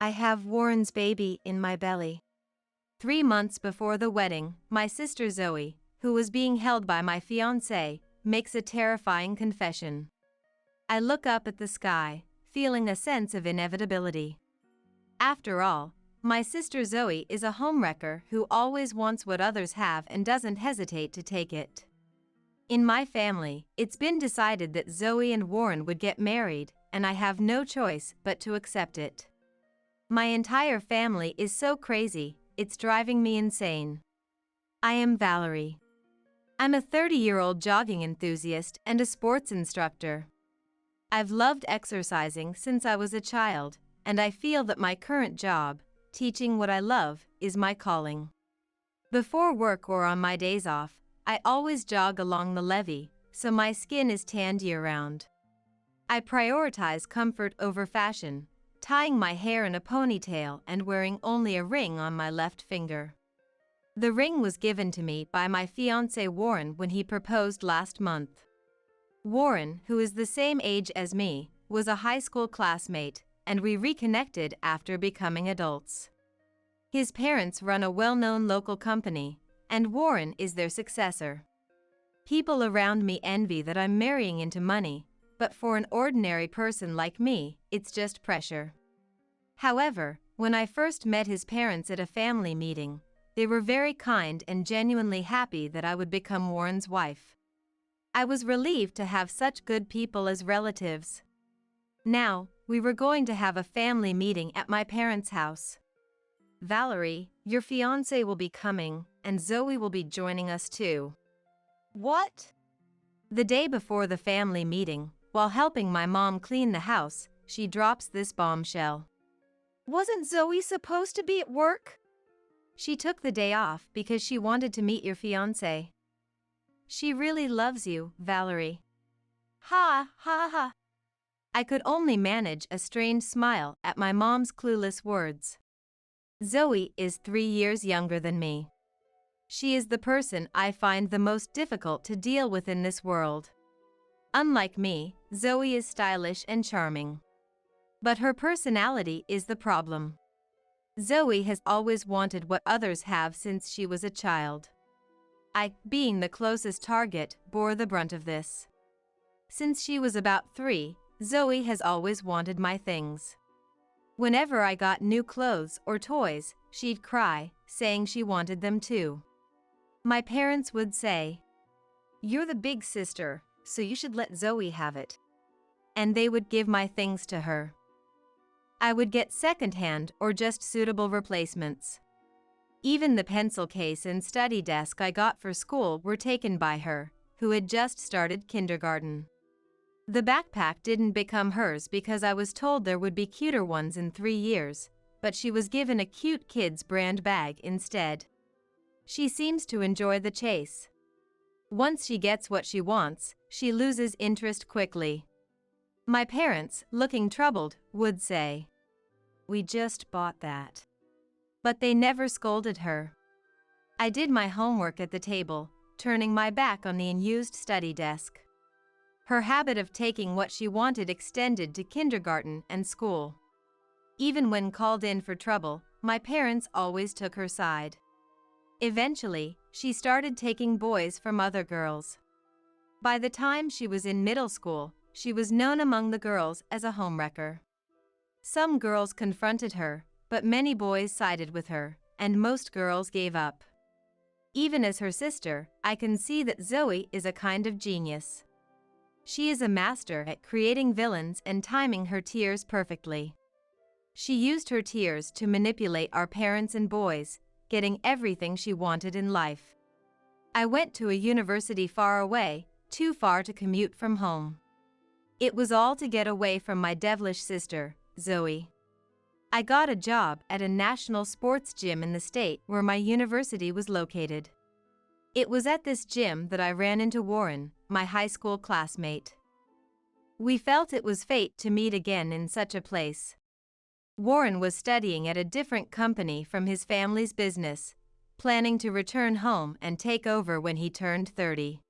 I have Warren's baby in my belly. 3 months before the wedding, my sister Zoe, who was being held by my fiancé, makes a terrifying confession. I look up at the sky, feeling a sense of inevitability. After all, my sister Zoe is a homewrecker who always wants what others have and doesn't hesitate to take it. In my family, it's been decided that Zoe and Warren would get married, and I have no choice but to accept it. My entire family is so crazy, it's driving me insane. I am Valerie. I'm a 30-year-old jogging enthusiast and a sports instructor. I've loved exercising since I was a child, and I feel that my current job, teaching what I love, is my calling. Before work or on my days off, I always jog along the levee, so my skin is tanned year-round. I prioritize comfort over fashion, tying my hair in a ponytail and wearing only a ring on my left finger. The ring was given to me by my fiancé Warren when he proposed last month. Warren, who is the same age as me, was a high school classmate, and we reconnected after becoming adults. His parents run a well-known local company, and Warren is their successor. People around me envy that I'm marrying into money, but for an ordinary person like me, it's just pressure. However, when I first met his parents at a family meeting, they were very kind and genuinely happy that I would become Warren's wife. I was relieved to have such good people as relatives. Now, we were going to have a family meeting at my parents' house. Valerie, your fiancé will be coming, and Zoe will be joining us too. What? The day before the family meeting, while helping my mom clean the house, she drops this bombshell. Wasn't Zoe supposed to be at work? She took the day off because she wanted to meet your fiancé. She really loves you, Valerie. Ha ha ha. I could only manage a strained smile at my mom's clueless words. Zoe is 3 years younger than me. She is the person I find the most difficult to deal with in this world. Unlike me, Zoe is stylish and charming. But her personality is the problem. Zoe has always wanted what others have since she was a child. I, being the closest target, bore the brunt of this. Since she was about 3, Zoe has always wanted my things. Whenever I got new clothes or toys, she'd cry, saying she wanted them too. My parents would say, "You're the big sister, so you should let Zoe have it." And they would give my things to her. I would get secondhand or just suitable replacements. Even the pencil case and study desk I got for school were taken by her, who had just started kindergarten. The backpack didn't become hers because I was told there would be cuter ones in 3 years, but she was given a cute kids brand bag instead. She seems to enjoy the chase. Once she gets what she wants, she loses interest quickly. My parents, looking troubled, would say, "We just bought that." But they never scolded her. I did my homework at the table, turning my back on the unused study desk. Her habit of taking what she wanted extended to kindergarten and school. Even when called in for trouble, my parents always took her side. Eventually, she started taking boys from other girls. By the time she was in middle school, she was known among the girls as a homewrecker. Some girls confronted her, but many boys sided with her, and most girls gave up. Even as her sister, I can see that Zoe is a kind of genius. She is a master at creating villains and timing her tears perfectly. She used her tears to manipulate our parents and boys, getting everything she wanted in life. I went to a university far away, too far to commute from home. It was all to get away from my devilish sister, Zoe. I got a job at a national sports gym in the state where my university was located. It was at this gym that I ran into Warren, my high school classmate. We felt it was fate to meet again in such a place. Warren was studying at a different company from his family's business, planning to return home and take over when he turned 30.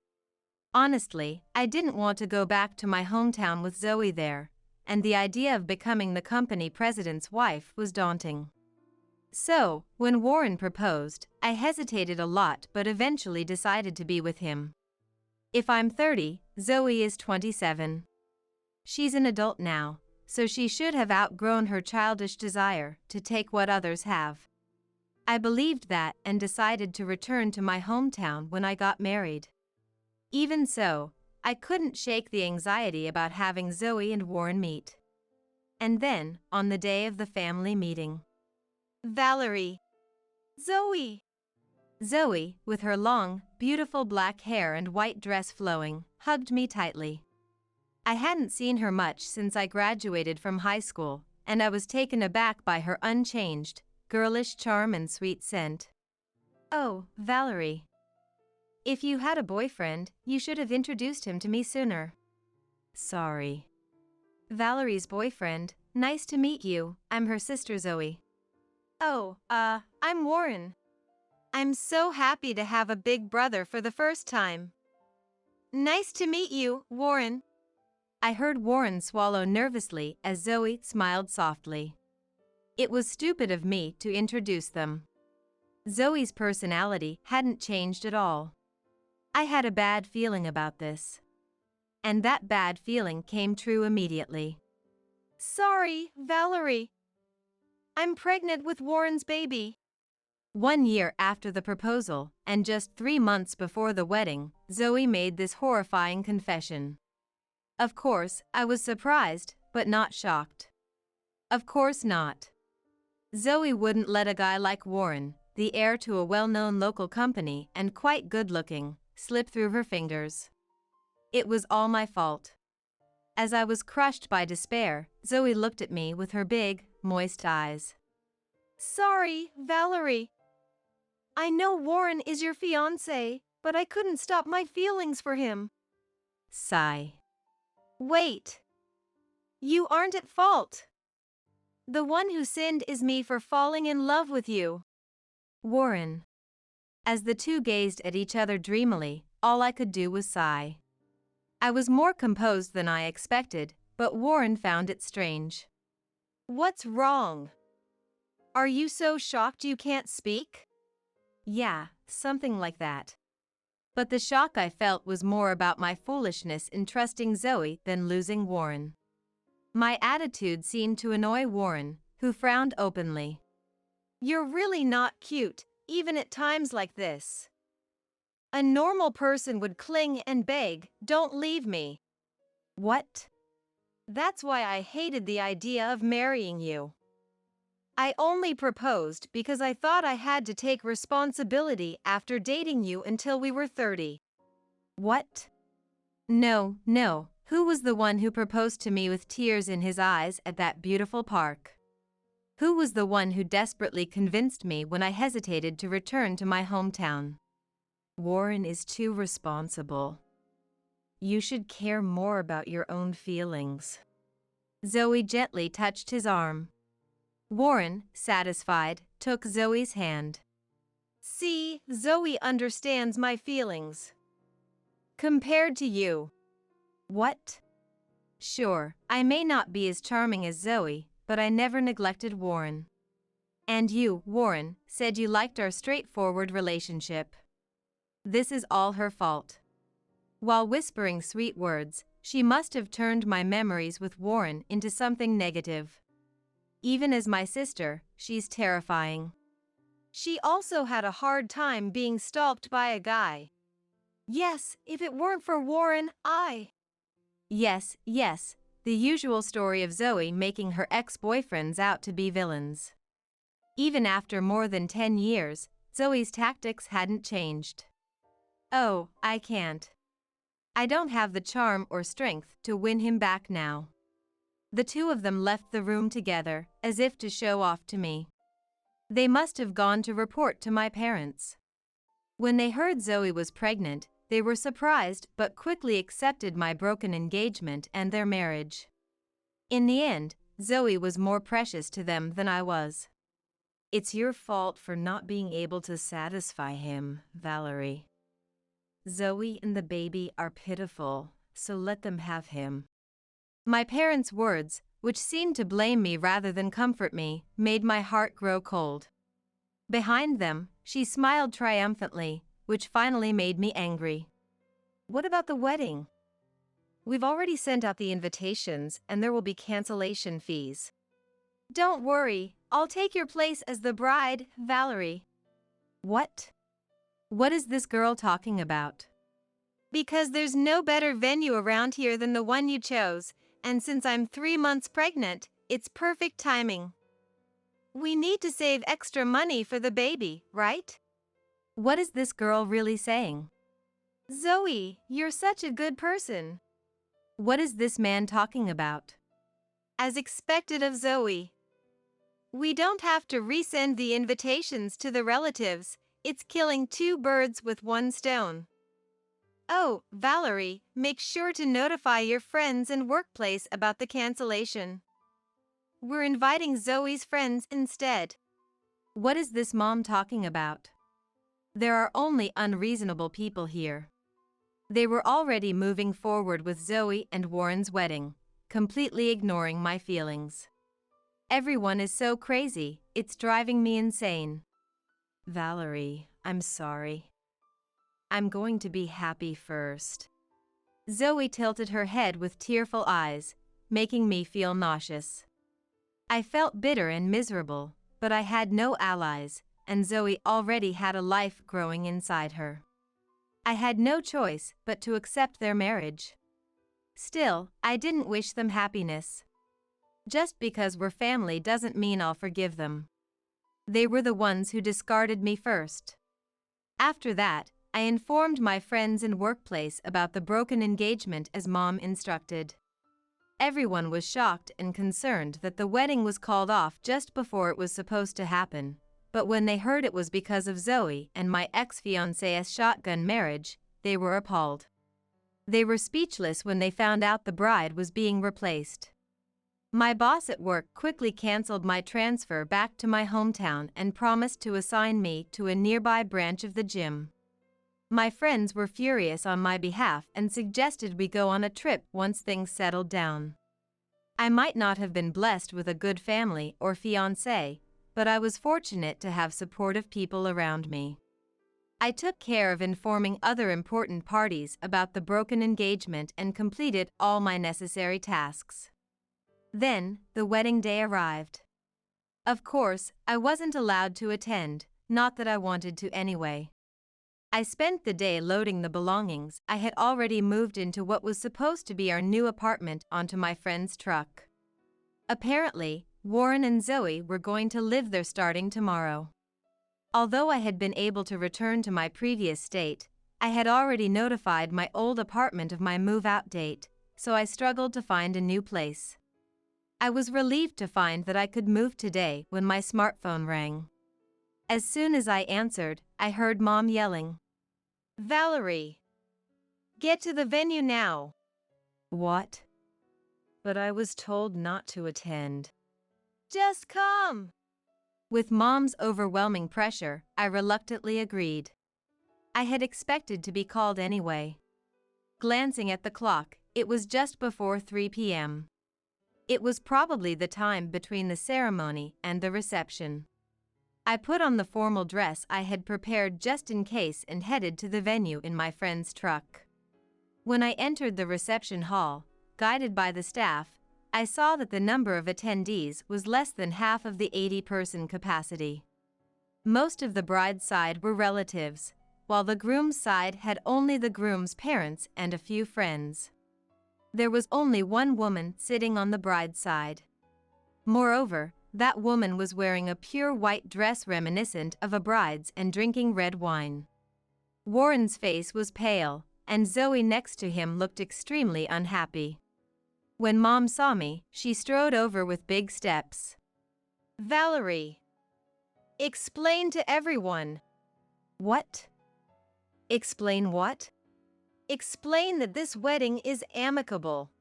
Honestly, I didn't want to go back to my hometown with Zoe there, and the idea of becoming the company president's wife was daunting. So, when Warren proposed, I hesitated a lot but eventually decided to be with him. If I'm 30, Zoe is 27. She's an adult now, so she should have outgrown her childish desire to take what others have. I believed that and decided to return to my hometown when I got married. Even so, I couldn't shake the anxiety about having Zoe and Warren meet. And then, on the day of the family meeting, Valerie. Zoe. Zoe, with her long, beautiful black hair and white dress flowing, hugged me tightly. I hadn't seen her much since I graduated from high school, and I was taken aback by her unchanged, girlish charm and sweet scent. "Oh, Valerie. If you had a boyfriend, you should have introduced him to me sooner." "Sorry." "Valerie's boyfriend, nice to meet you, I'm her sister Zoe." Oh, I'm Warren. I'm so happy to have a big brother for the first time. Nice to meet you, Warren. I heard Warren swallow nervously as Zoe smiled softly. It was stupid of me to introduce them. Zoe's personality hadn't changed at all. I had a bad feeling about this. And that bad feeling came true immediately. Sorry, Valerie. I'm pregnant with Warren's baby. 1 year after the proposal, and just 3 months before the wedding, Zoe made this horrifying confession. Of course, I was surprised, but not shocked. Of course not. Zoe wouldn't let a guy like Warren, the heir to a well-known local company and quite good-looking, slip through her fingers. It was all my fault. As I was crushed by despair, Zoe looked at me with her big, moist eyes. Sorry, Valerie. I know Warren is your fiancé, but I couldn't stop my feelings for him. Sigh. Wait. You aren't at fault. The one who sinned is me for falling in love with you. Warren. As the two gazed at each other dreamily, all I could do was sigh. I was more composed than I expected, but Warren found it strange. What's wrong? Are you so shocked you can't speak? Yeah, something like that. But the shock I felt was more about my foolishness in trusting Zoe than losing Warren. My attitude seemed to annoy Warren, who frowned openly. You're really not cute, even at times like this. A normal person would cling and beg, "Don't leave me." What? That's why I hated the idea of marrying you. I only proposed because I thought I had to take responsibility after dating you until we were 30. What? No. Who was the one who proposed to me with tears in his eyes at that beautiful park? Who was the one who desperately convinced me when I hesitated to return to my hometown? Warren is too responsible. You should care more about your own feelings. Zoe gently touched his arm. Warren, satisfied, took Zoe's hand. See, Zoe understands my feelings. Compared to you. What? Sure, I may not be as charming as Zoe, but I never neglected Warren. And you, Warren, said you liked our straightforward relationship. This is all her fault. While whispering sweet words, she must have turned my memories with Warren into something negative. Even as my sister, she's terrifying. She also had a hard time being stalked by a guy. Yes, if it weren't for Warren, Yes, the usual story of Zoe making her ex-boyfriends out to be villains. Even after more than 10 years, Zoe's tactics hadn't changed. Oh, I can't. I don't have the charm or strength to win him back now. The two of them left the room together, as if to show off to me. They must have gone to report to my parents. When they heard Zoe was pregnant, they were surprised but quickly accepted my broken engagement and their marriage. In the end, Zoe was more precious to them than I was. It's your fault for not being able to satisfy him, Valerie. Zoe and the baby are pitiful, so let them have him. My parents' words, which seemed to blame me rather than comfort me, made my heart grow cold. Behind them, she smiled triumphantly, which finally made me angry. What about the wedding? We've already sent out the invitations, and there will be cancellation fees. Don't worry, I'll take your place as the bride, Valerie. What? What is this girl talking about? Because there's no better venue around here than the one you chose, and since I'm 3 months pregnant, it's perfect timing. We need to save extra money for the baby, right? What is this girl really saying? Zoe, you're such a good person. What is this man talking about? As expected of Zoe. We don't have to resend the invitations to the relatives. It's killing 2 birds with 1 stone. Oh, Valerie, make sure to notify your friends and workplace about the cancellation. We're inviting Zoe's friends instead. What is this mom talking about? There are only unreasonable people here. They were already moving forward with Zoe and Warren's wedding, completely ignoring my feelings. Everyone is so crazy, it's driving me insane. Valerie, I'm sorry. I'm going to be happy first. Zoe tilted her head with tearful eyes, making me feel nauseous. I felt bitter and miserable, but I had no allies, and Zoe already had a life growing inside her. I had no choice but to accept their marriage. Still, I didn't wish them happiness. Just because we're family doesn't mean I'll forgive them. They were the ones who discarded me first. After that, I informed my friends and workplace about the broken engagement as Mom instructed. Everyone was shocked and concerned that the wedding was called off just before it was supposed to happen, but when they heard it was because of Zoe and my ex-fiancé's shotgun marriage, they were appalled. They were speechless when they found out the bride was being replaced. My boss at work quickly canceled my transfer back to my hometown and promised to assign me to a nearby branch of the gym. My friends were furious on my behalf and suggested we go on a trip once things settled down. I might not have been blessed with a good family or fiancé, but I was fortunate to have supportive people around me. I took care of informing other important parties about the broken engagement and completed all my necessary tasks. Then, the wedding day arrived. Of course, I wasn't allowed to attend, not that I wanted to anyway. I spent the day loading the belongings I had already moved into what was supposed to be our new apartment onto my friend's truck. Apparently, Warren and Zoe were going to live there starting tomorrow. Although I had been able to return to my previous state, I had already notified my old apartment of my move-out date, so I struggled to find a new place. I was relieved to find that I could move today when my smartphone rang. As soon as I answered, I heard Mom yelling, Valerie, get to the venue now. What? But I was told not to attend. Just come. With Mom's overwhelming pressure, I reluctantly agreed. I had expected to be called anyway. Glancing at the clock, it was just before 3 p.m. It was probably the time between the ceremony and the reception. I put on the formal dress I had prepared just in case and headed to the venue in my friend's truck. When I entered the reception hall, guided by the staff, I saw that the number of attendees was less than half of the 80-person capacity. Most of the bride's side were relatives, while the groom's side had only the groom's parents and a few friends. There was only one woman sitting on the bride's side. Moreover, that woman was wearing a pure white dress reminiscent of a bride's and drinking red wine. Warren's face was pale, and Zoe next to him looked extremely unhappy. When Mom saw me, she strode over with big steps. Valerie, explain to everyone. What? Explain what? Explain that this wedding is amicable.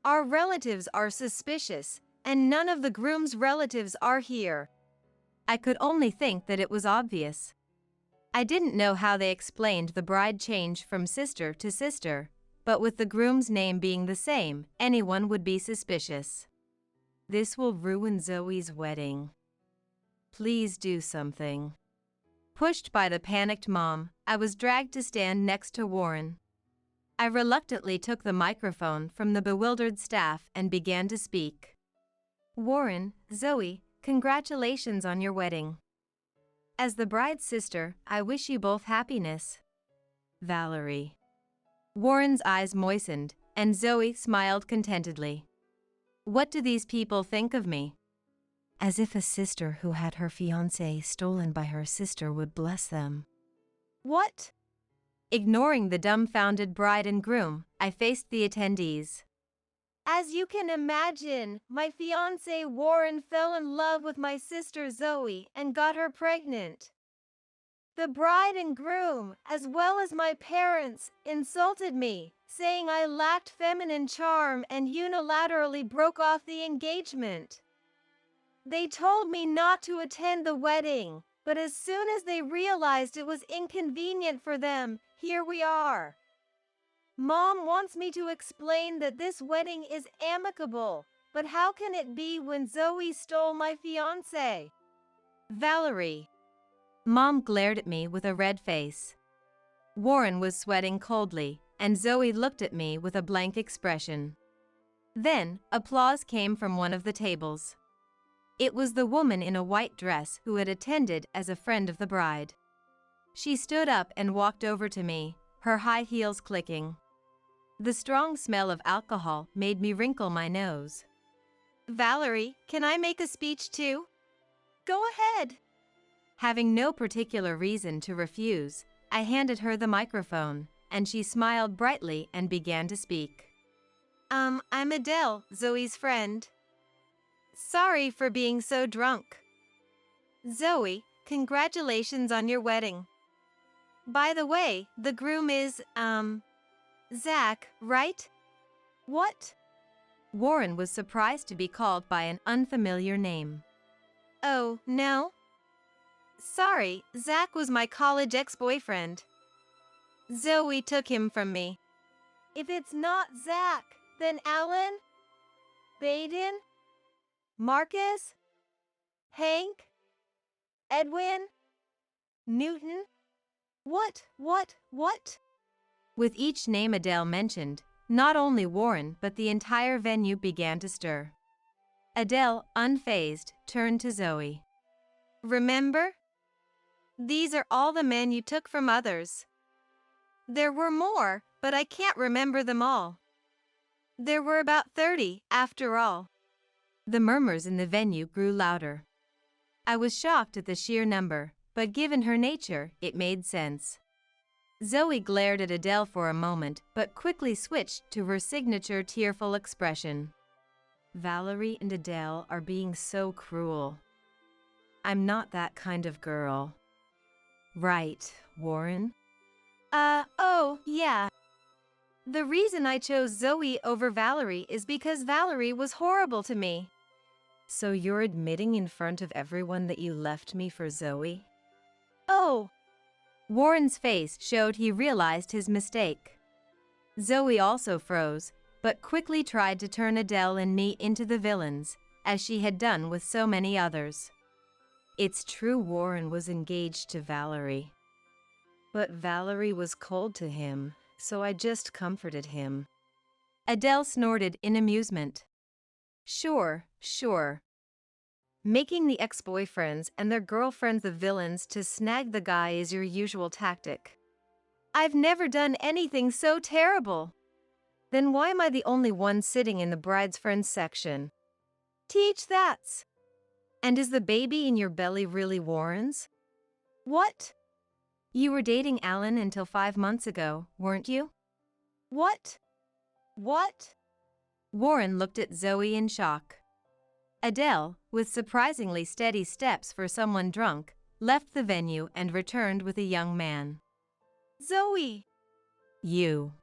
Our relatives are suspicious, and none of the groom's relatives are here. I could only think that it was obvious. I didn't know how they explained the bride change from sister to sister, but with the groom's name being the same, anyone would be suspicious. This will ruin Zoe's wedding. Please do something. Pushed by the panicked mom, I was dragged to stand next to Warren. I reluctantly took the microphone from the bewildered staff and began to speak. Warren, Zoe, congratulations on your wedding. As the bride's sister, I wish you both happiness. Valerie. Warren's eyes moistened, and Zoe smiled contentedly. What do these people think of me? As if a sister who had her fiancé stolen by her sister would bless them. What? Ignoring the dumbfounded bride and groom, I faced the attendees. As you can imagine, my fiancé Warren fell in love with my sister Zoe and got her pregnant. The bride and groom, as well as my parents, insulted me, saying I lacked feminine charm and unilaterally broke off the engagement. They told me not to attend the wedding, but as soon as they realized it was inconvenient for them, here we are. Mom wants me to explain that this wedding is amicable, but how can it be when Zoe stole my fiancé? Valerie. Mom glared at me with a red face. Warren was sweating coldly, and Zoe looked at me with a blank expression. Then, applause came from one of the tables. It was the woman in a white dress who had attended as a friend of the bride. She stood up and walked over to me, her high heels clicking. The strong smell of alcohol made me wrinkle my nose. Valerie, can I make a speech too? Go ahead. Having no particular reason to refuse, I handed her the microphone, and she smiled brightly and began to speak. I'm Adele, Zoe's friend. Sorry for being so drunk. Zoe, congratulations on your wedding. By the way, the groom is, Zach, right? What? Warren was surprised to be called by an unfamiliar name. Oh, no? Sorry, Zach was my college ex-boyfriend. Zoe took him from me. If it's not Zach, then Alan? Baden? Marcus? Hank? Edwin? Newton? What? With each name Adele mentioned, not only Warren but the entire venue began to stir. Adele, unfazed, turned to Zoe. Remember? These are all the men you took from others. There were more, but I can't remember them all. There were about 30, after all. The murmurs in the venue grew louder. I was shocked at the sheer number, but given her nature, it made sense. Zoe glared at Adele for a moment, but quickly switched to her signature tearful expression. Valerie and Adele are being so cruel. I'm not that kind of girl. Right, Warren? Oh, yeah. The reason I chose Zoe over Valerie is because Valerie was horrible to me. So you're admitting in front of everyone that you left me for Zoe? Oh. Warren's face showed he realized his mistake. Zoe also froze, but quickly tried to turn Adele and me into the villains, as she had done with so many others. It's true Warren was engaged to Valerie. But Valerie was cold to him, so I just comforted him. Adele snorted in amusement. Sure. Making the ex-boyfriends and their girlfriends the villains to snag the guy is your usual tactic. I've never done anything so terrible. Then why am I the only one sitting in the bride's friends section? Teach that's. And is the baby in your belly really Warren's? What? You were dating Alan until 5 months ago, weren't you? What? Warren looked at Zoe in shock. Adele, with surprisingly steady steps for someone drunk, left the venue and returned with a young man. Zoe! You.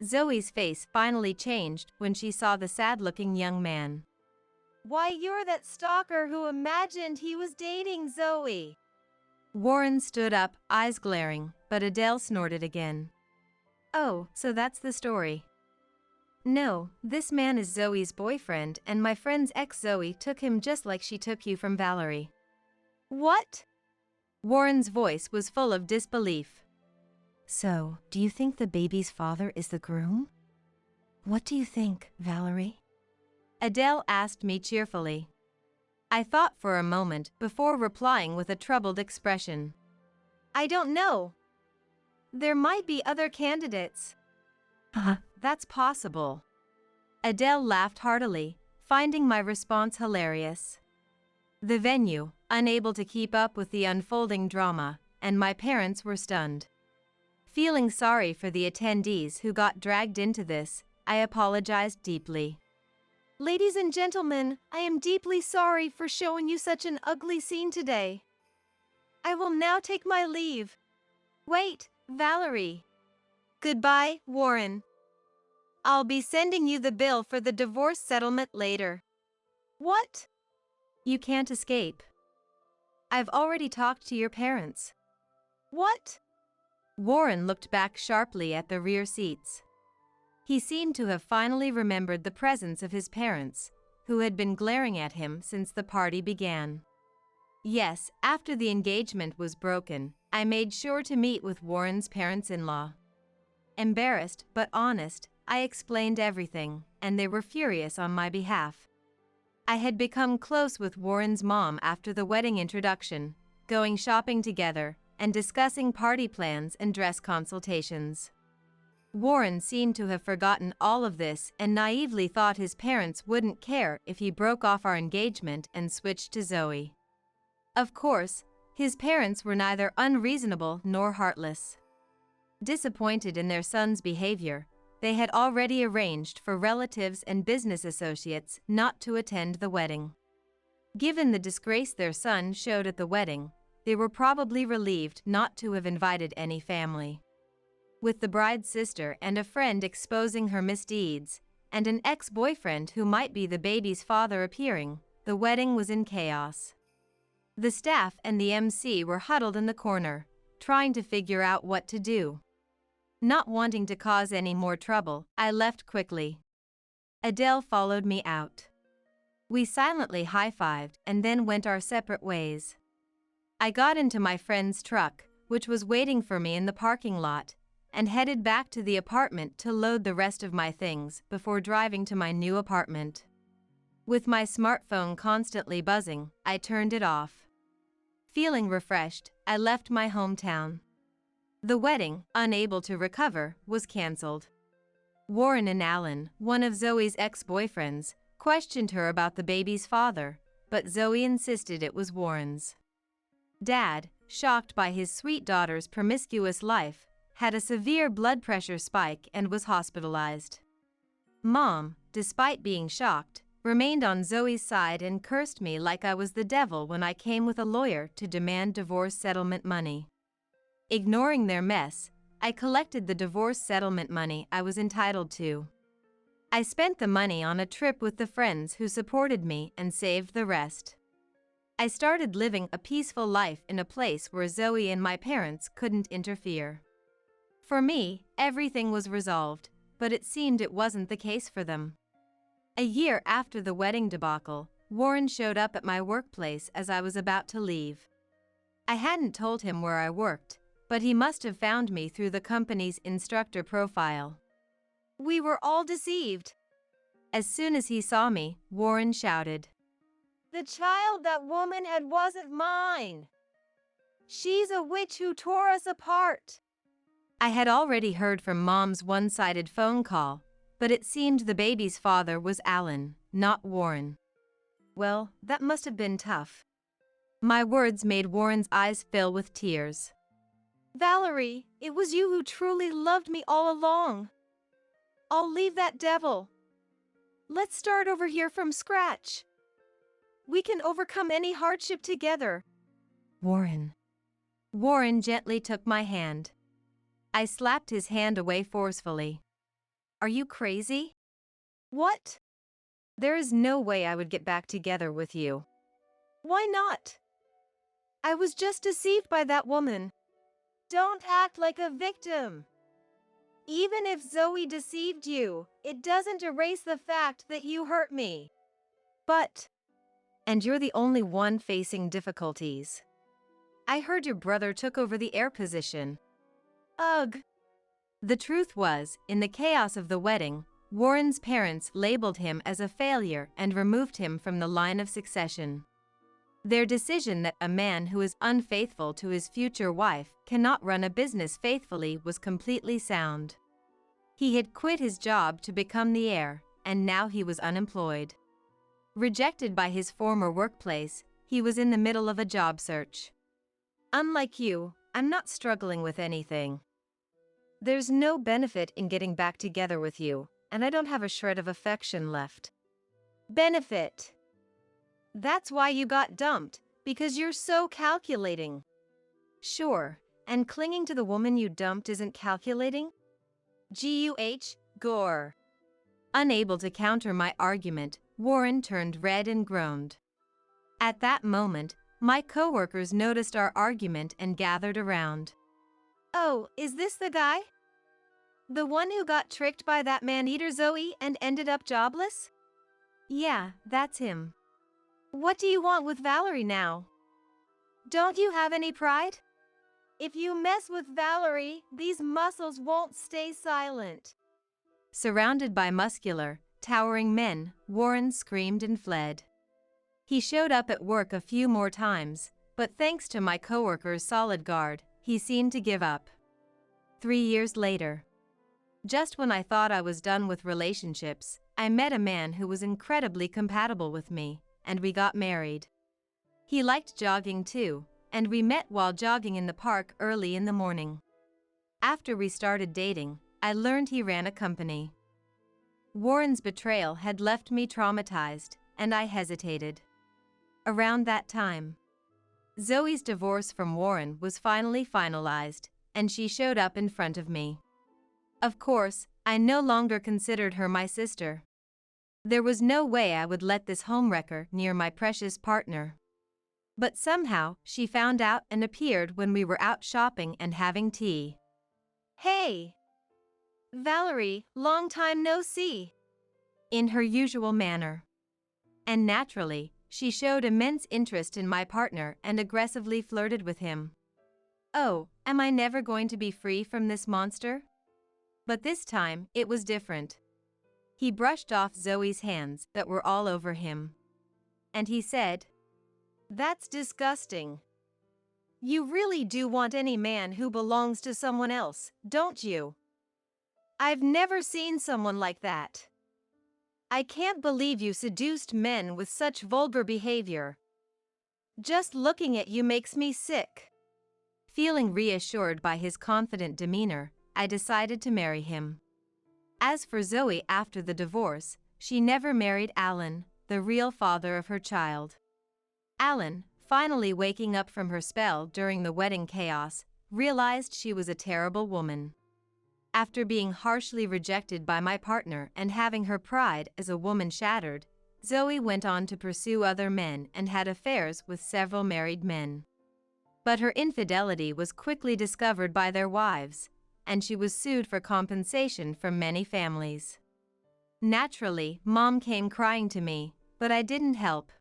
Zoe's face finally changed when she saw the sad-looking young man. Why, you're that stalker who imagined he was dating Zoe. Warren stood up, eyes glaring, but Adele snorted again. Oh, so that's the story. No, this man is Zoe's boyfriend, and my friend's ex Zoe took him just like she took you from Valerie. What? Warren's voice was full of disbelief. So, do you think the baby's father is the groom? What do you think, Valerie? Adele asked me cheerfully. I thought for a moment before replying with a troubled expression. I don't know. There might be other candidates. That's possible. Adele laughed heartily, finding my response hilarious. The venue, unable to keep up with the unfolding drama, and my parents were stunned. Feeling sorry for the attendees who got dragged into this, I apologized deeply. Ladies and gentlemen, I am deeply sorry for showing you such an ugly scene today. I will now take my leave. Wait, Valerie. Goodbye, Warren. I'll be sending you the bill for the divorce settlement later. What? You can't escape. I've already talked to your parents. What? Warren looked back sharply at the rear seats. He seemed to have finally remembered the presence of his parents, who had been glaring at him since the party began. Yes, after the engagement was broken, I made sure to meet with Warren's parents-in-law. Embarrassed but honest, I explained everything, and they were furious on my behalf. I had become close with Warren's mom after the wedding introduction, going shopping together, and discussing party plans and dress consultations. Warren seemed to have forgotten all of this and naively thought his parents wouldn't care if he broke off our engagement and switched to Zoe. Of course, his parents were neither unreasonable nor heartless. Disappointed in their son's behavior, they had already arranged for relatives and business associates not to attend the wedding. Given the disgrace their son showed at the wedding, they were probably relieved not to have invited any family. With the bride's sister and a friend exposing her misdeeds, and an ex-boyfriend who might be the baby's father appearing, the wedding was in chaos. The staff and the MC were huddled in the corner, trying to figure out what to do. Not wanting to cause any more trouble, I left quickly. Adele followed me out. We silently high-fived and then went our separate ways. I got into my friend's truck, which was waiting for me in the parking lot, and headed back to the apartment to load the rest of my things before driving to my new apartment. With my smartphone constantly buzzing, I turned it off. Feeling refreshed, I left my hometown. The wedding, unable to recover, was cancelled. Warren and Alan, one of Zoe's ex-boyfriends, questioned her about the baby's father, but Zoe insisted it was Warren's. Dad, shocked by his sweet daughter's promiscuous life, had a severe blood pressure spike and was hospitalized. Mom, despite being shocked, remained on Zoe's side and cursed me like I was the devil when I came with a lawyer to demand divorce settlement money. Ignoring their mess, I collected the divorce settlement money I was entitled to. I spent the money on a trip with the friends who supported me and saved the rest. I started living a peaceful life in a place where Zoe and my parents couldn't interfere. For me, everything was resolved, but it seemed it wasn't the case for them. A year after the wedding debacle, Warren showed up at my workplace as I was about to leave. I hadn't told him where I worked, but he must have found me through the company's instructor profile. We were all deceived. As soon as he saw me, Warren shouted, The child that woman had wasn't mine. She's a witch who tore us apart. I had already heard from Mom's one-sided phone call, but it seemed the baby's father was Alan, not Warren. Well, that must have been tough. My words made Warren's eyes fill with tears. Valerie, it was you who truly loved me all along. I'll leave that devil. Let's start over here from scratch. We can overcome any hardship together. Warren. Warren gently took my hand. I slapped his hand away forcefully. Are you crazy? What? There is no way I would get back together with you. Why not? I was just deceived by that woman. Don't act like a victim. Even if Zoe deceived you, it doesn't erase the fact that you hurt me. But, and you're the only one facing difficulties. I heard your brother took over the heir position. Ugh. The truth was, in the chaos of the wedding, Warren's parents labeled him as a failure and removed him from the line of succession. Their decision that a man who is unfaithful to his future wife cannot run a business faithfully was completely sound. He had quit his job to become the heir, and now he was unemployed. Rejected by his former workplace, he was in the middle of a job search. Unlike you, I'm not struggling with anything. There's no benefit in getting back together with you, and I don't have a shred of affection left. Benefit. That's why you got dumped, because you're so calculating. Sure, and clinging to the woman you dumped isn't calculating? Gore. Unable to counter my argument, Warren turned red and groaned. At that moment, my coworkers noticed our argument and gathered around. Oh, is this the guy? The one who got tricked by that man-eater Zoe and ended up jobless? Yeah, that's him. What do you want with Valerie now? Don't you have any pride? If you mess with Valerie, these muscles won't stay silent. Surrounded by muscular, towering men, Warren screamed and fled. He showed up at work a few more times, but thanks to my coworker's solid guard, he seemed to give up. 3 years later, just when I thought I was done with relationships, I met a man who was incredibly compatible with me, and we got married. He liked jogging too, and we met while jogging in the park early in the morning. After we started dating, I learned he ran a company. Warren's betrayal had left me traumatized, and I hesitated. Around that time, Zoe's divorce from Warren was finally finalized, and she showed up in front of me. Of course, I no longer considered her my sister. There was no way I would let this homewrecker near my precious partner. But somehow, she found out and appeared when we were out shopping and having tea. Hey! Valerie, long time no see. In her usual manner. And naturally, she showed immense interest in my partner and aggressively flirted with him. Oh, am I never going to be free from this monster? But this time, it was different. He brushed off Zoe's hands that were all over him. And he said, "That's disgusting. You really do want any man who belongs to someone else, don't you? I've never seen someone like that. I can't believe you seduced men with such vulgar behavior. Just looking at you makes me sick." Feeling reassured by his confident demeanor, I decided to marry him. As for Zoe after the divorce, she never married Alan, the real father of her child. Alan, finally waking up from her spell during the wedding chaos, realized she was a terrible woman. After being harshly rejected by my partner and having her pride as a woman shattered, Zoe went on to pursue other men and had affairs with several married men. But her infidelity was quickly discovered by their wives, and she was sued for compensation from many families. Naturally, Mom came crying to me, but I didn't help.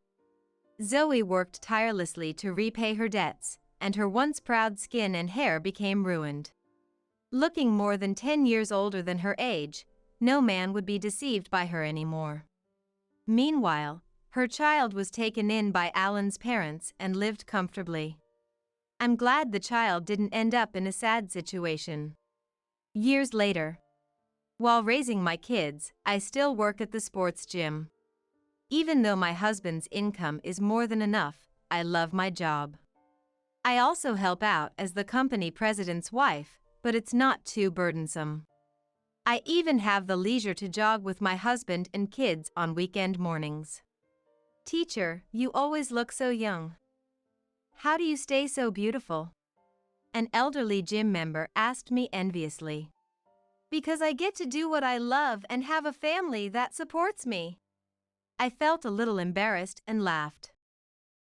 Zoe worked tirelessly to repay her debts, and her once proud skin and hair became ruined. Looking more than 10 years older than her age, no man would be deceived by her anymore. Meanwhile, her child was taken in by Alan's parents and lived comfortably. I'm glad the child didn't end up in a sad situation. Years later, while raising my kids, I still work at the sports gym. Even though my husband's income is more than enough, I love my job. I also help out as the company president's wife, but it's not too burdensome. I even have the leisure to jog with my husband and kids on weekend mornings. Teacher, you always look so young. How do you stay so beautiful? An elderly gym member asked me enviously. Because I get to do what I love and have a family that supports me. I felt a little embarrassed and laughed.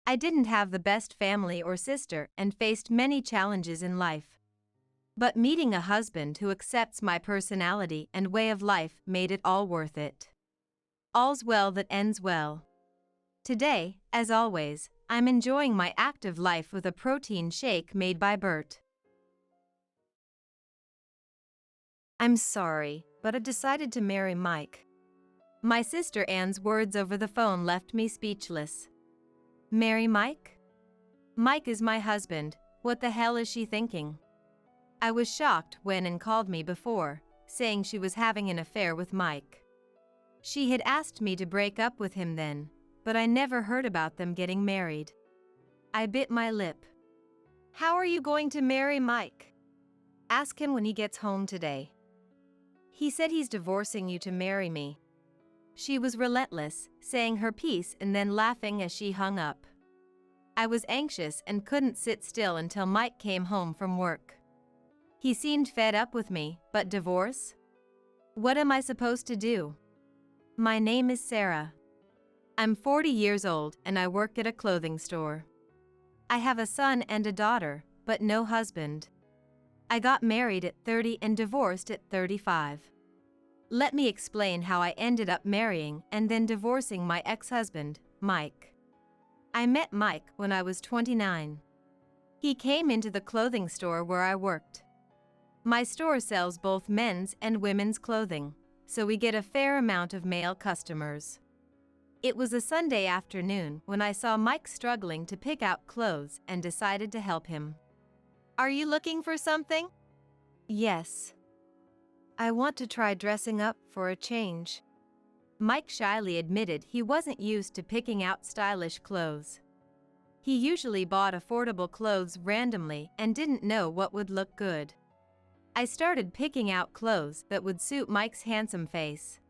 I didn't have the best family or sister and faced many challenges in life. But meeting a husband who accepts my personality and way of life made it all worth it. All's well that ends well. Today, as always, I'm enjoying my active life with a protein shake made by Bert. I'm sorry, but I decided to marry Mike. My sister Anne's words over the phone left me speechless. Marry Mike? Mike is my husband, what the hell is she thinking? I was shocked when Anne called me before, saying she was having an affair with Mike. She had asked me to break up with him then, but I never heard about them getting married. I bit my lip. How are you going to marry Mike? Ask him when he gets home today. He said he's divorcing you to marry me. She was relentless, saying her piece and then laughing as she hung up. I was anxious and couldn't sit still until Mike came home from work. He seemed fed up with me, but divorce? What am I supposed to do? My name is Sarah. I'm 40 years old and I work at a clothing store. I have a son and a daughter, but no husband. I got married at 30 and divorced at 35. Let me explain how I ended up marrying and then divorcing my ex-husband, Mike. I met Mike when I was 29. He came into the clothing store where I worked. My store sells both men's and women's clothing, so we get a fair amount of male customers. It was a Sunday afternoon when I saw Mike struggling to pick out clothes and decided to help him. Are you looking for something? Yes. I want to try dressing up for a change. Mike shyly admitted he wasn't used to picking out stylish clothes. He usually bought affordable clothes randomly and didn't know what would look good. I started picking out clothes that would suit Mike's handsome face.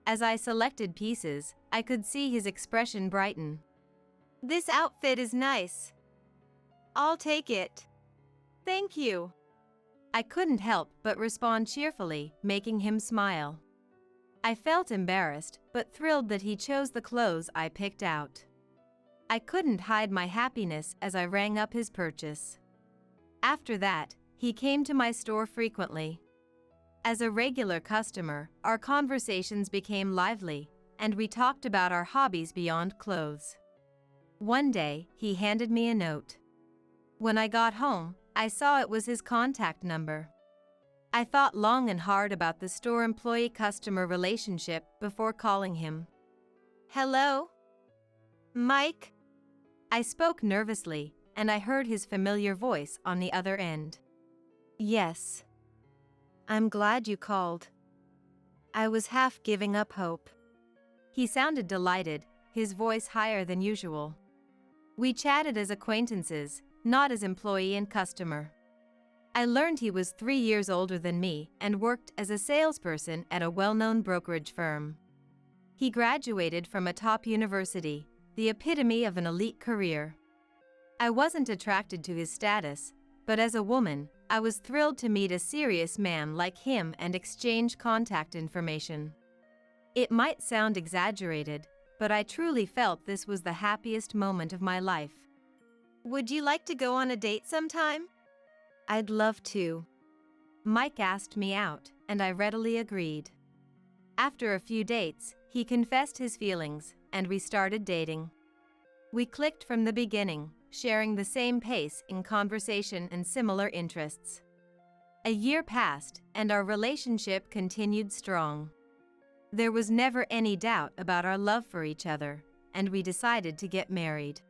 As I selected pieces, I could see his expression brighten. This outfit is nice. I'll take it. Thank you. I couldn't help but respond cheerfully, making him smile. I felt embarrassed, but thrilled that he chose the clothes I picked out. I couldn't hide my happiness as I rang up his purchase. After that, he came to my store frequently. As a regular customer, our conversations became lively, and we talked about our hobbies beyond clothes. One day, he handed me a note. When I got home, I saw it was his contact number. I thought long and hard about the store employee-customer relationship before calling him. Hello? Mike? I spoke nervously, and I heard his familiar voice on the other end. Yes. I'm glad you called. I was half giving up hope. He sounded delighted, his voice higher than usual. We chatted as acquaintances, not as employee and customer. I learned he was 3 years older than me and worked as a salesperson at a well-known brokerage firm. He graduated from a top university, the epitome of an elite career. I wasn't attracted to his status, but as a woman, I was thrilled to meet a serious man like him and exchange contact information. It might sound exaggerated, but I truly felt this was the happiest moment of my life. Would you like to go on a date sometime? I'd love to. Mike asked me out, and I readily agreed. After a few dates, he confessed his feelings, and we started dating. We clicked from the beginning, sharing the same pace in conversation and similar interests. A year passed, and our relationship continued strong. There was never any doubt about our love for each other, and we decided to get married.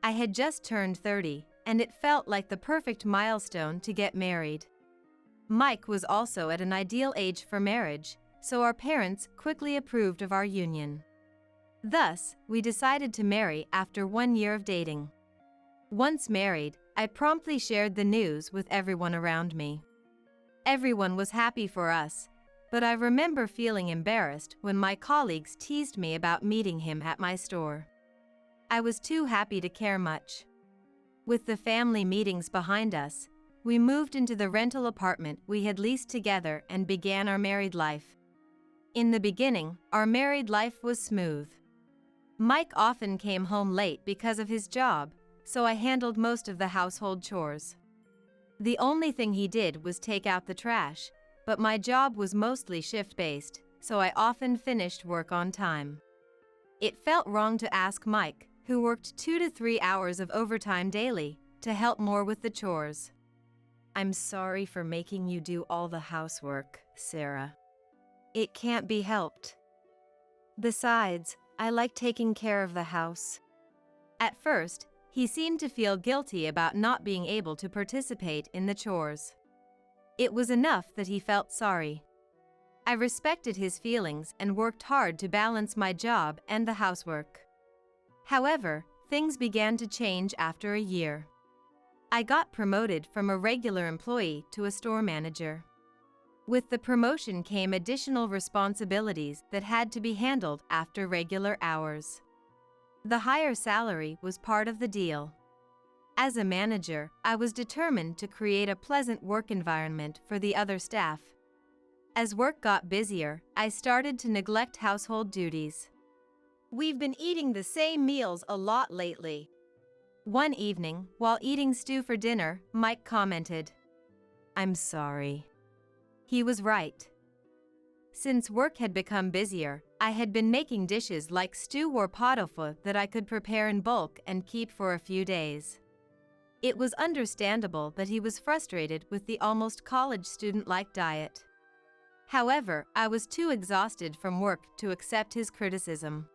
I had just turned 30, and it felt like the perfect milestone to get married. Mike was also at an ideal age for marriage, so our parents quickly approved of our union. Thus, we decided to marry after 1 year of dating. Once married, I promptly shared the news with everyone around me. Everyone was happy for us, but I remember feeling embarrassed when my colleagues teased me about meeting him at my store. I was too happy to care much. With the family meetings behind us, we moved into the rental apartment we had leased together and began our married life. In the beginning, our married life was smooth. Mike often came home late because of his job, so I handled most of the household chores. The only thing he did was take out the trash, but my job was mostly shift-based, so I often finished work on time. It felt wrong to ask Mike, who worked 2 to 3 hours of overtime daily, to help more with the chores. "I'm sorry for making you do all the housework, Sarah. It can't be helped. Besides, I like taking care of the house." At first, he seemed to feel guilty about not being able to participate in the chores. It was enough that he felt sorry. I respected his feelings and worked hard to balance my job and the housework. However, things began to change after a year. I got promoted from a regular employee to a store manager. With the promotion came additional responsibilities that had to be handled after regular hours. The higher salary was part of the deal. As a manager, I was determined to create a pleasant work environment for the other staff. As work got busier, I started to neglect household duties. We've been eating the same meals a lot lately. One evening, while eating stew for dinner, Mike commented, "I'm sorry." He was right. Since work had become busier, I had been making dishes like stew or pot-au-feu that I could prepare in bulk and keep for a few days. It was understandable that he was frustrated with the almost college student-like diet. However, I was too exhausted from work to accept his criticism.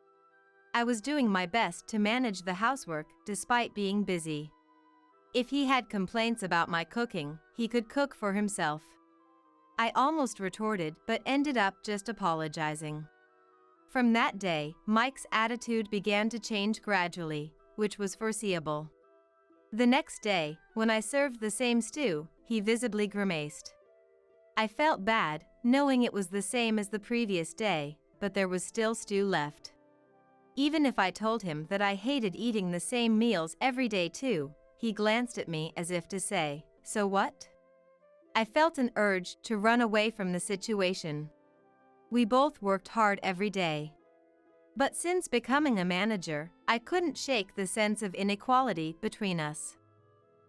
I was doing my best to manage the housework despite being busy. If he had complaints about my cooking, he could cook for himself. I almost retorted but ended up just apologizing. From that day, Mike's attitude began to change gradually, which was foreseeable. The next day, when I served the same stew, he visibly grimaced. I felt bad, knowing it was the same as the previous day, but there was still stew left. Even if I told him that I hated eating the same meals every day too, he glanced at me as if to say, "So what?" I felt an urge to run away from the situation. We both worked hard every day. But since becoming a manager, I couldn't shake the sense of inequality between us.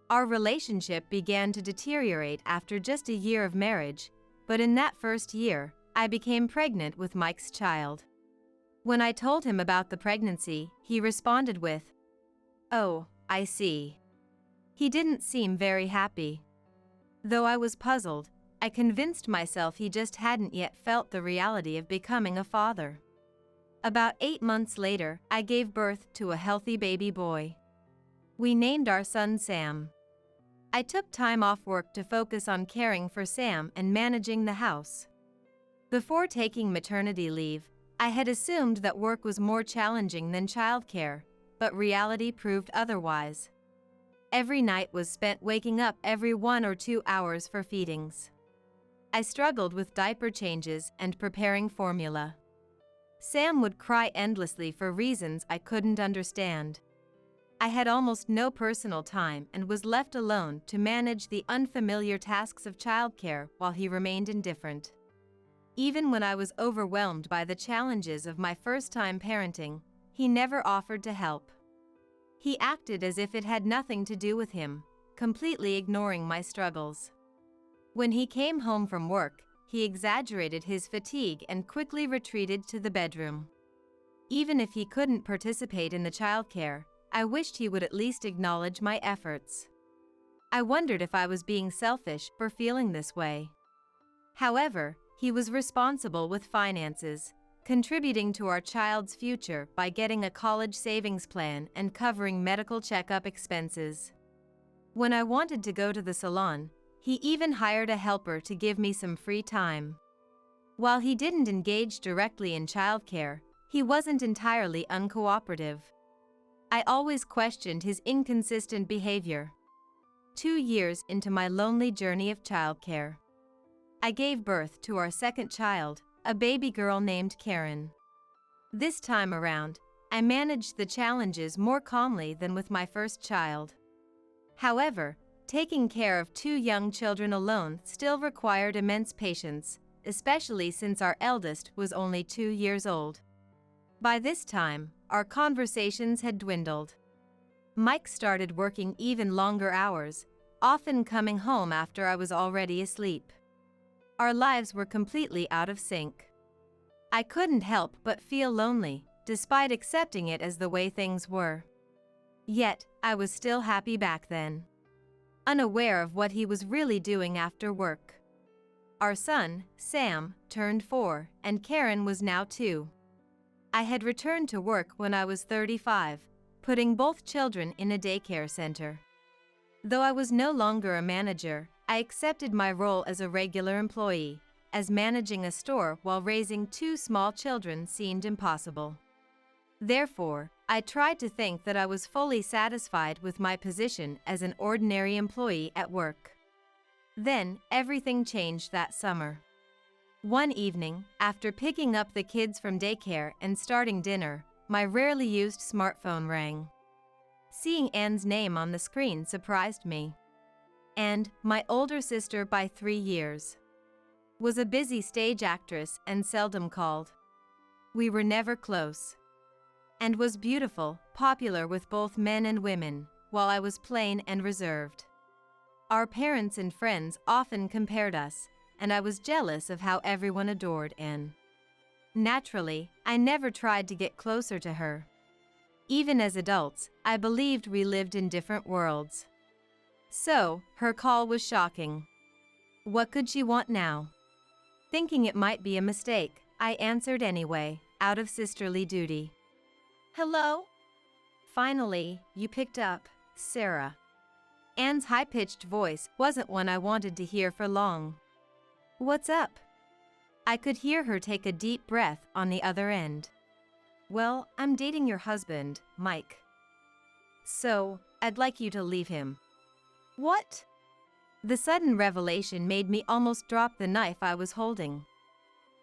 Our relationship began to deteriorate after just a year of marriage, but in that first year, I became pregnant with Mike's child. When I told him about the pregnancy, he responded with, "Oh, I see." He didn't seem very happy. Though I was puzzled, I convinced myself he just hadn't yet felt the reality of becoming a father. About 8 months later, I gave birth to a healthy baby boy. We named our son Sam. I took time off work to focus on caring for Sam and managing the house. Before taking maternity leave, I had assumed that work was more challenging than childcare, but reality proved otherwise. Every night was spent waking up every 1 or 2 hours for feedings. I struggled with diaper changes and preparing formula. Sam would cry endlessly for reasons I couldn't understand. I had almost no personal time and was left alone to manage the unfamiliar tasks of childcare while he remained indifferent. Even when I was overwhelmed by the challenges of my first-time parenting, he never offered to help. He acted as if it had nothing to do with him, completely ignoring my struggles. When he came home from work, he exaggerated his fatigue and quickly retreated to the bedroom. Even if he couldn't participate in the childcare, I wished he would at least acknowledge my efforts. I wondered if I was being selfish for feeling this way. However, he was responsible with finances, contributing to our child's future by getting a college savings plan and covering medical checkup expenses. When I wanted to go to the salon, he even hired a helper to give me some free time. While he didn't engage directly in childcare, he wasn't entirely uncooperative. I always questioned his inconsistent behavior. 2 years into my lonely journey of childcare, I gave birth to our second child, a baby girl named Karen. This time around, I managed the challenges more calmly than with my first child. However, taking care of 2 young children alone still required immense patience, especially since our eldest was only 2 years old. By this time, our conversations had dwindled. Mike started working even longer hours, often coming home after I was already asleep. Our lives were completely out of sync. I couldn't help but feel lonely, despite accepting it as the way things were. Yet, I was still happy back then, unaware of what he was really doing after work. Our son, Sam, turned 4, and Karen was now 2. I had returned to work when I was 35, putting both children in a daycare center. Though I was no longer a manager, I accepted my role as a regular employee, as managing a store while raising 2 small children seemed impossible. Therefore, I tried to think that I was fully satisfied with my position as an ordinary employee at work. Then, everything changed that summer. One evening, after picking up the kids from daycare and starting dinner, my rarely used smartphone rang. Seeing Anne's name on the screen surprised me. And, my older sister by 3 years, was a busy stage actress and seldom called. We were never close. And was beautiful, popular with both men and women, while I was plain and reserved. Our parents and friends often compared us, and I was jealous of how everyone adored Anne. Naturally, I never tried to get closer to her. Even as adults, I believed we lived in different worlds. So, her call was shocking. What could she want now? Thinking it might be a mistake, I answered anyway, out of sisterly duty. Hello? Finally, you picked up, Sarah. Anne's high-pitched voice wasn't one I wanted to hear for long. What's up? I could hear her take a deep breath on the other end. Well, I'm dating your husband, Mike. So, I'd like you to leave him. What? The sudden revelation made me almost drop the knife I was holding.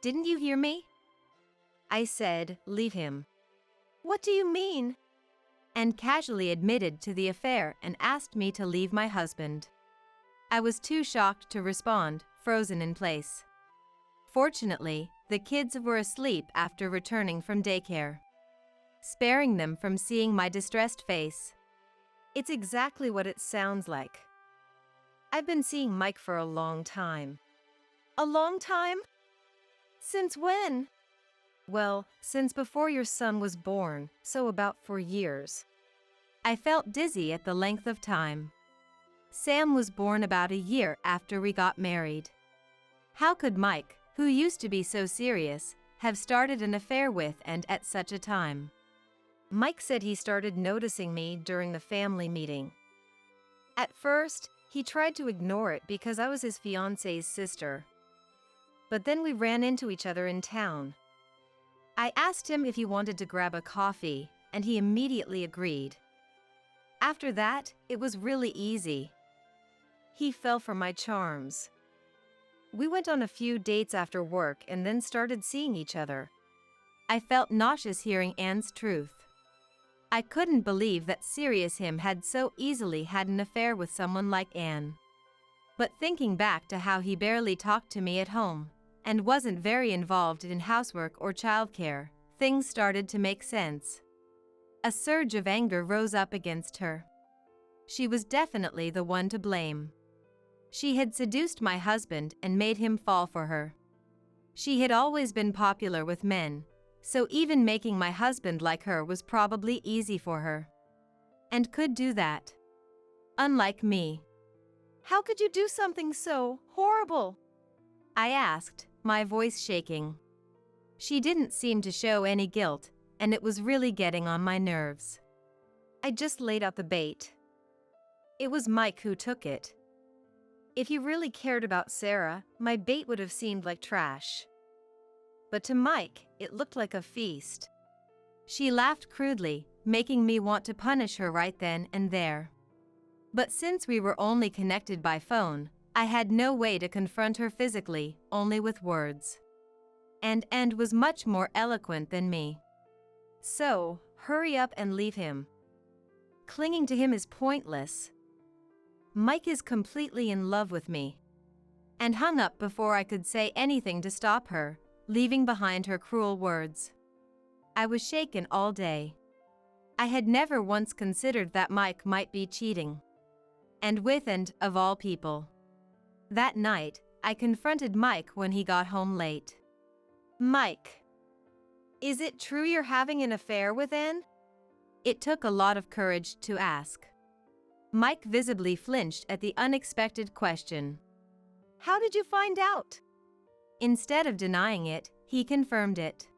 Didn't you hear me? I said, leave him. What do you mean? And casually admitted to the affair and asked me to leave my husband. I was too shocked to respond, frozen in place. Fortunately, the kids were asleep after returning from daycare, sparing them from seeing my distressed face. It's exactly what it sounds like. I've been seeing Mike for a long time. A long time? Since when? Well, since before your son was born, so about 4 years. I felt dizzy at the length of time. Sam was born about a year after we got married. How could Mike, who used to be so serious, have started an affair with and at such a time? Mike said he started noticing me during the family meeting. At first, he tried to ignore it because I was his fiance's sister. But then we ran into each other in town. I asked him if he wanted to grab a coffee, and he immediately agreed. After that, it was really easy. He fell for my charms. We went on a few dates after work and then started seeing each other. I felt nauseous hearing Anne's truth. I couldn't believe that serious him had so easily had an affair with someone like Anne. But thinking back to how he barely talked to me at home, and wasn't very involved in housework or childcare, things started to make sense. A surge of anger rose up against her. She was definitely the one to blame. She had seduced my husband and made him fall for her. She had always been popular with men, so even making my husband like her was probably easy for her. And could do that. Unlike me. How could you do something so horrible? I asked, my voice shaking. She didn't seem to show any guilt, and it was really getting on my nerves. I just laid out the bait. It was Mike who took it. If he really cared about Sarah, my bait would have seemed like trash. But to Mike, it looked like a feast. She laughed crudely, making me want to punish her right then and there. But since we were only connected by phone, I had no way to confront her physically, only with words. And was much more eloquent than me. So, hurry up and leave him. Clinging to him is pointless. Mike is completely in love with me. And hung up before I could say anything to stop her, leaving behind her cruel words. I was shaken all day. I had never once considered that Mike might be cheating. And of all people. That night, I confronted Mike when he got home late. Mike, is it true you're having an affair with Anne? It took a lot of courage to ask. Mike visibly flinched at the unexpected question. How did you find out? Instead of denying it, he confirmed it.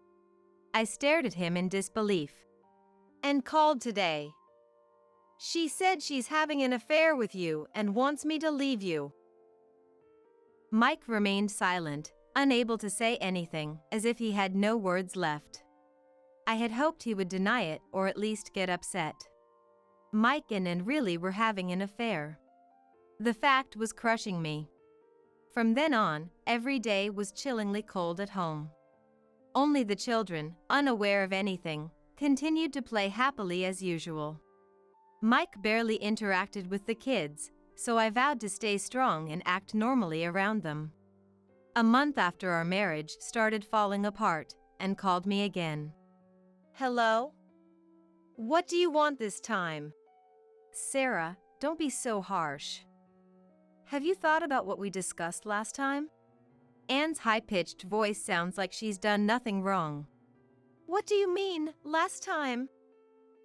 I stared at him in disbelief. Anne called today. She said she's having an affair with you and wants me to leave you. Mike remained silent, unable to say anything, as if he had no words left. I had hoped he would deny it or at least get upset. Mike and Anne really were having an affair. The fact was crushing me. From then on, every day was chillingly cold at home. Only the children, unaware of anything, continued to play happily as usual. Mike barely interacted with the kids, so I vowed to stay strong and act normally around them. A month after our marriage started falling apart, Anne called me again. Hello? What do you want this time? Sarah, don't be so harsh. Have you thought about what we discussed last time? Anne's high-pitched voice sounds like she's done nothing wrong. What do you mean, last time?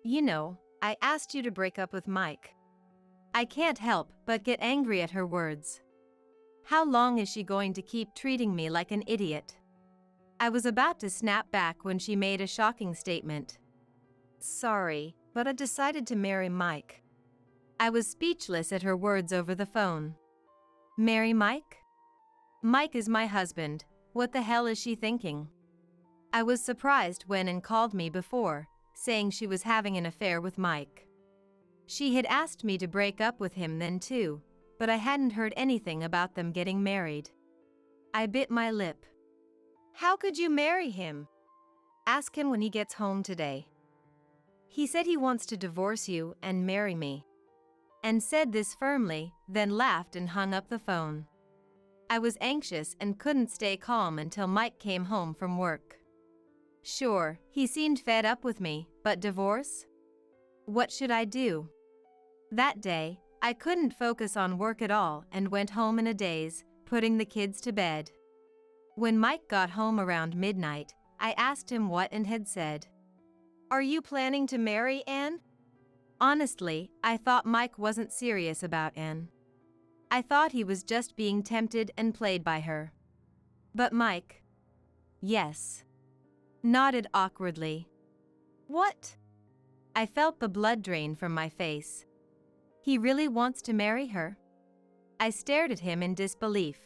You know, I asked you to break up with Mike. I can't help but get angry at her words. How long is she going to keep treating me like an idiot? I was about to snap back when she made a shocking statement. Sorry, but I decided to marry Mike. I was speechless at her words over the phone. Marry Mike? Mike is my husband. What the hell is she thinking? I was surprised when Anne called me before, saying she was having an affair with Mike. She had asked me to break up with him then too, but I hadn't heard anything about them getting married. I bit my lip. How could you marry him? Ask him when he gets home today. He said he wants to divorce you and marry me. Anne said this firmly, then laughed and hung up the phone. I was anxious and couldn't stay calm until Mike came home from work. Sure, he seemed fed up with me, but divorce? What should I do? That day, I couldn't focus on work at all and went home in a daze, putting the kids to bed. When Mike got home around midnight, I asked him what Anne had said. Are you planning to marry Anne? Honestly, I thought Mike wasn't serious about Anne. I thought he was just being tempted and played by her. But Mike, yes, nodded awkwardly. What? I felt the blood drain from my face. He really wants to marry her? I stared at him in disbelief.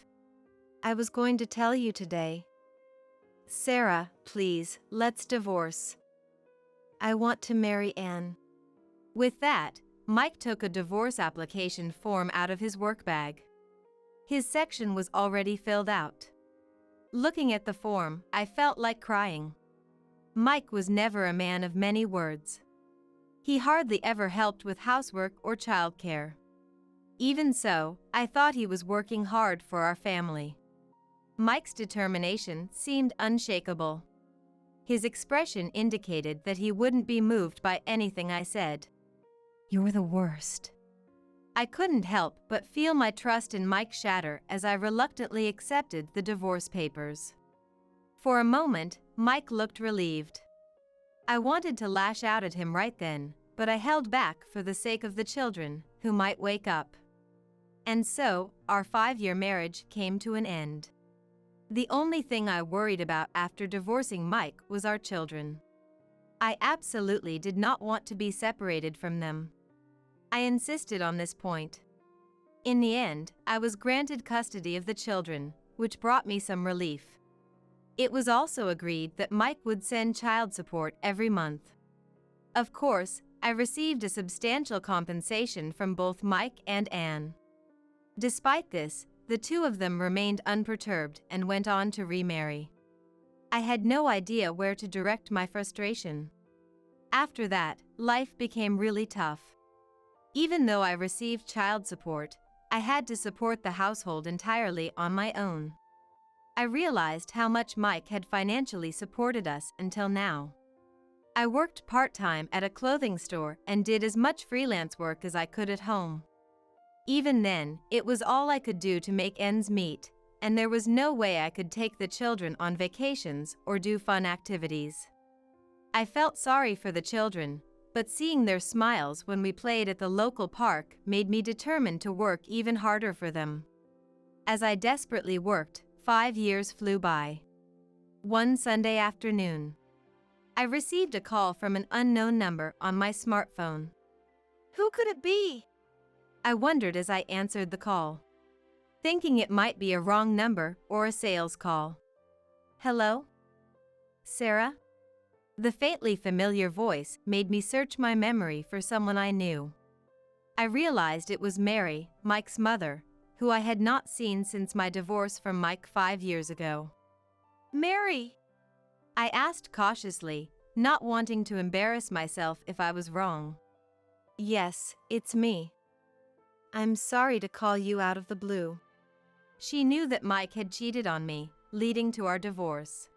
I was going to tell you today. Sarah, please, let's divorce. I want to marry Anne. With that, Mike took a divorce application form out of his work bag. His section was already filled out. Looking at the form, I felt like crying. Mike was never a man of many words. He hardly ever helped with housework or childcare. Even so, I thought he was working hard for our family. Mike's determination seemed unshakable. His expression indicated that he wouldn't be moved by anything I said. You're the worst. I couldn't help but feel my trust in Mike shatter as I reluctantly accepted the divorce papers. For a moment, Mike looked relieved. I wanted to lash out at him right then, but I held back for the sake of the children, who might wake up. And so, our 5-year marriage came to an end. The only thing I worried about after divorcing Mike was our children. I absolutely did not want to be separated from them. I insisted on this point. In the end, I was granted custody of the children, which brought me some relief. It was also agreed that Mike would send child support every month. Of course, I received a substantial compensation from both Mike and Anne. Despite this, the two of them remained unperturbed and went on to remarry. I had no idea where to direct my frustration. After that, life became really tough. Even though I received child support, I had to support the household entirely on my own. I realized how much Mike had financially supported us until now. I worked part-time at a clothing store and did as much freelance work as I could at home. Even then, it was all I could do to make ends meet, and there was no way I could take the children on vacations or do fun activities. I felt sorry for the children, but seeing their smiles when we played at the local park made me determined to work even harder for them. As I desperately worked, 5 years flew by. One Sunday afternoon, I received a call from an unknown number on my smartphone. Who could it be? I wondered as I answered the call, thinking it might be a wrong number or a sales call. Hello? Sarah? The faintly familiar voice made me search my memory for someone I knew. I realized it was Mary, Mike's mother, who I had not seen since my divorce from Mike 5 years ago. Mary! I asked cautiously, not wanting to embarrass myself if I was wrong. Yes, it's me. I'm sorry to call you out of the blue. She knew that Mike had cheated on me, leading to our divorce.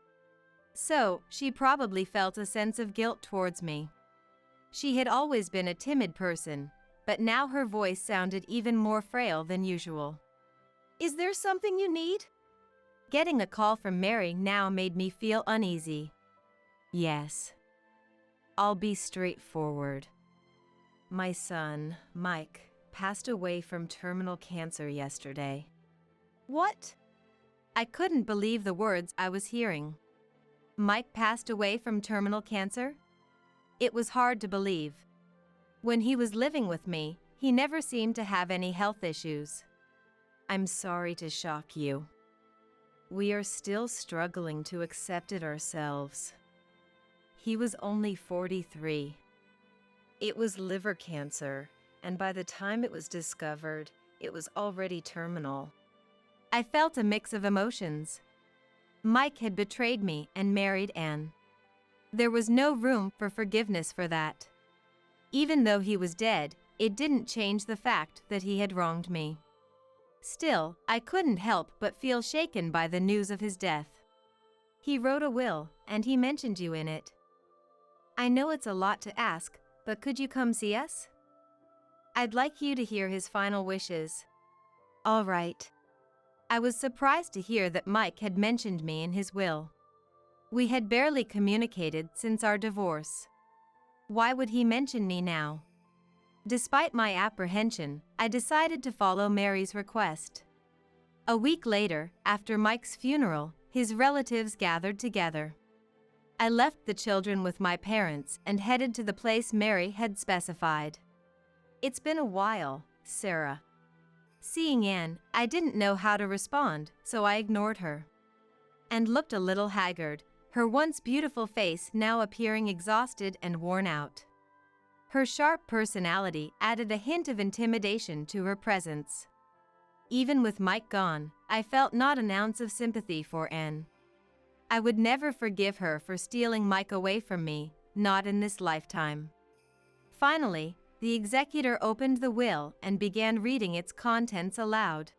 So, she probably felt a sense of guilt towards me. She had always been a timid person, but now her voice sounded even more frail than usual. Is there something you need? Getting a call from Mary now made me feel uneasy. Yes. I'll be straightforward. My son, Mike, passed away from terminal cancer yesterday. What? I couldn't believe the words I was hearing. Mike passed away from terminal cancer? It was hard to believe. When he was living with me, he never seemed to have any health issues. I'm sorry to shock you. We are still struggling to accept it ourselves. He was only 43. It was liver cancer, and by the time it was discovered, it was already terminal. I felt a mix of emotions. Mike had betrayed me and married Anne. There was no room for forgiveness for that. Even though he was dead, it didn't change the fact that he had wronged me. Still, I couldn't help but feel shaken by the news of his death. He wrote a will, and he mentioned you in it. I know it's a lot to ask, but could you come see us? I'd like you to hear his final wishes. All right. I was surprised to hear that Mike had mentioned me in his will. We had barely communicated since our divorce. Why would he mention me now? Despite my apprehension, I decided to follow Mary's request. A week later, after Mike's funeral, his relatives gathered together. I left the children with my parents and headed to the place Mary had specified. It's been a while, Sarah. Seeing Anne, I didn't know how to respond, so I ignored her. And looked a little haggard, her once beautiful face now appearing exhausted and worn out. Her sharp personality added a hint of intimidation to her presence. Even with Mike gone, I felt not an ounce of sympathy for Anne. I would never forgive her for stealing Mike away from me, not in this lifetime. Finally, the executor opened the will and began reading its contents aloud.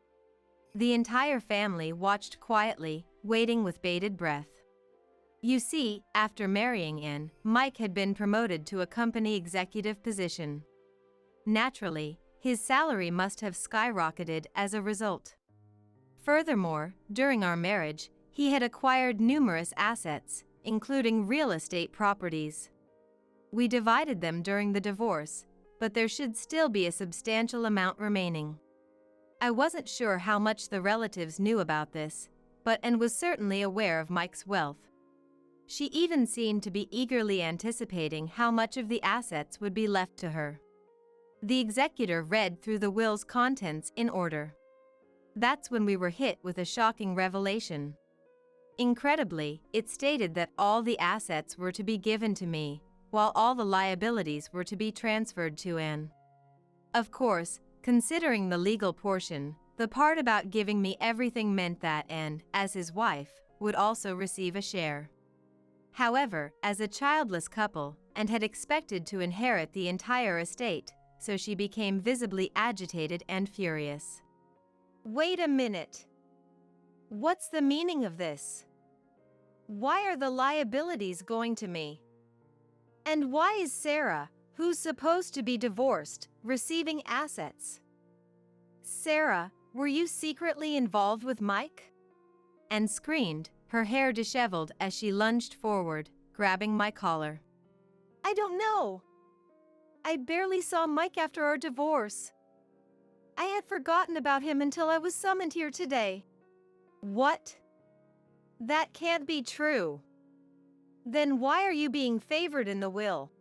The entire family watched quietly, waiting with bated breath. You see, after marrying Anne, Mike had been promoted to a company executive position. Naturally, his salary must have skyrocketed as a result. Furthermore, during our marriage, he had acquired numerous assets, including real estate properties. We divided them during the divorce, but there should still be a substantial amount remaining. I wasn't sure how much the relatives knew about this, but Anne was certainly aware of Mike's wealth. She even seemed to be eagerly anticipating how much of the assets would be left to her. The executor read through the will's contents in order. That's when we were hit with a shocking revelation. Incredibly, it stated that all the assets were to be given to me, while all the liabilities were to be transferred to Anne. Of course, considering the legal portion, the part about giving me everything meant that Anne, as his wife, would also receive a share. However, as a childless couple, Anne had expected to inherit the entire estate, so she became visibly agitated and furious. Wait a minute. What's the meaning of this? Why are the liabilities going to me? And why is Sarah, who's supposed to be divorced, receiving assets? Sarah, were you secretly involved with Mike? Anne screamed, her hair disheveled as she lunged forward, grabbing my collar. I don't know. I barely saw Mike after our divorce. I had forgotten about him until I was summoned here today. What? That can't be true. Then why are you being favored in the will?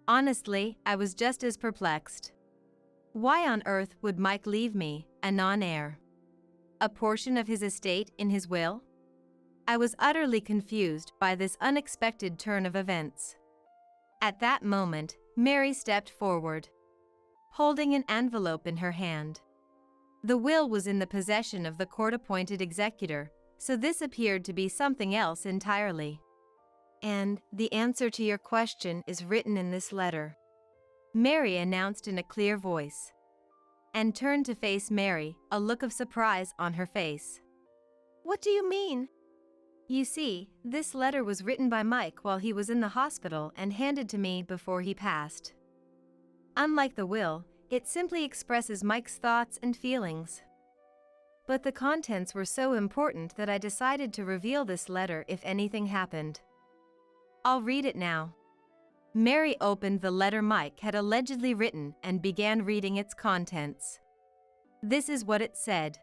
Honestly, I was just as perplexed. Why on earth would Mike leave me, a non-heir? A portion of his estate in his will? I was utterly confused by this unexpected turn of events. At that moment, Mary stepped forward, holding an envelope in her hand. The will was in the possession of the court-appointed executor, so this appeared to be something else entirely. And the answer to your question is written in this letter, Mary announced in a clear voice. Anne turned to face Mary, a look of surprise on her face. What do you mean? You see, this letter was written by Mike while he was in the hospital and handed to me before he passed. Unlike the will, it simply expresses Mike's thoughts and feelings. But the contents were so important that I decided to reveal this letter if anything happened. I'll read it now. Mary opened the letter Mike had allegedly written and began reading its contents. This is what it said.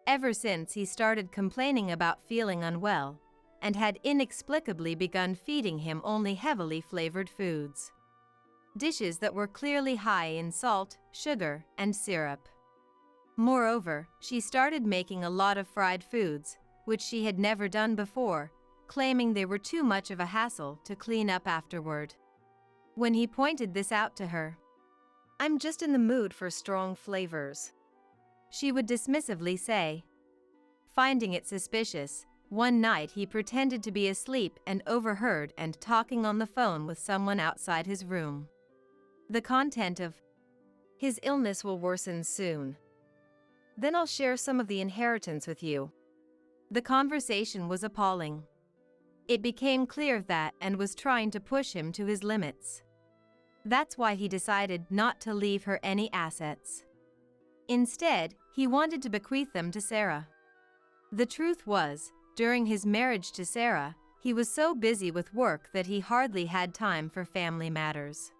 Ever since he started complaining about feeling unwell, and had inexplicably begun feeding him only heavily flavored foods. Dishes that were clearly high in salt, sugar, and syrup. Moreover, she started making a lot of fried foods, which she had never done before, claiming they were too much of a hassle to clean up afterward. When he pointed this out to her, I'm just in the mood for strong flavors, she would dismissively say. Finding it suspicious, one night he pretended to be asleep and overheard and talking on the phone with someone outside his room. The content of, his illness will worsen soon. Then I'll share some of the inheritance with you. The conversation was appalling. It became clear that Anne was trying to push him to his limits. That's why he decided not to leave her any assets. Instead, he wanted to bequeath them to Sarah. The truth was, during his marriage to Sarah, he was so busy with work that he hardly had time for family matters.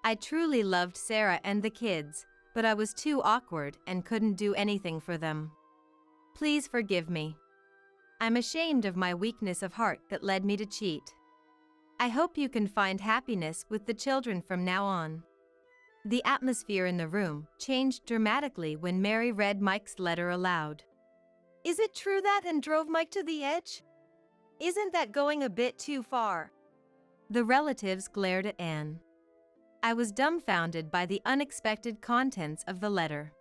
I truly loved Sarah and the kids, but I was too awkward and couldn't do anything for them. Please forgive me. I'm ashamed of my weakness of heart that led me to cheat. I hope you can find happiness with the children from now on. The atmosphere in the room changed dramatically when Mary read Mike's letter aloud. Is it true that Anne drove Mike to the edge? Isn't that going a bit too far? The relatives glared at Anne. I was dumbfounded by the unexpected contents of the letter.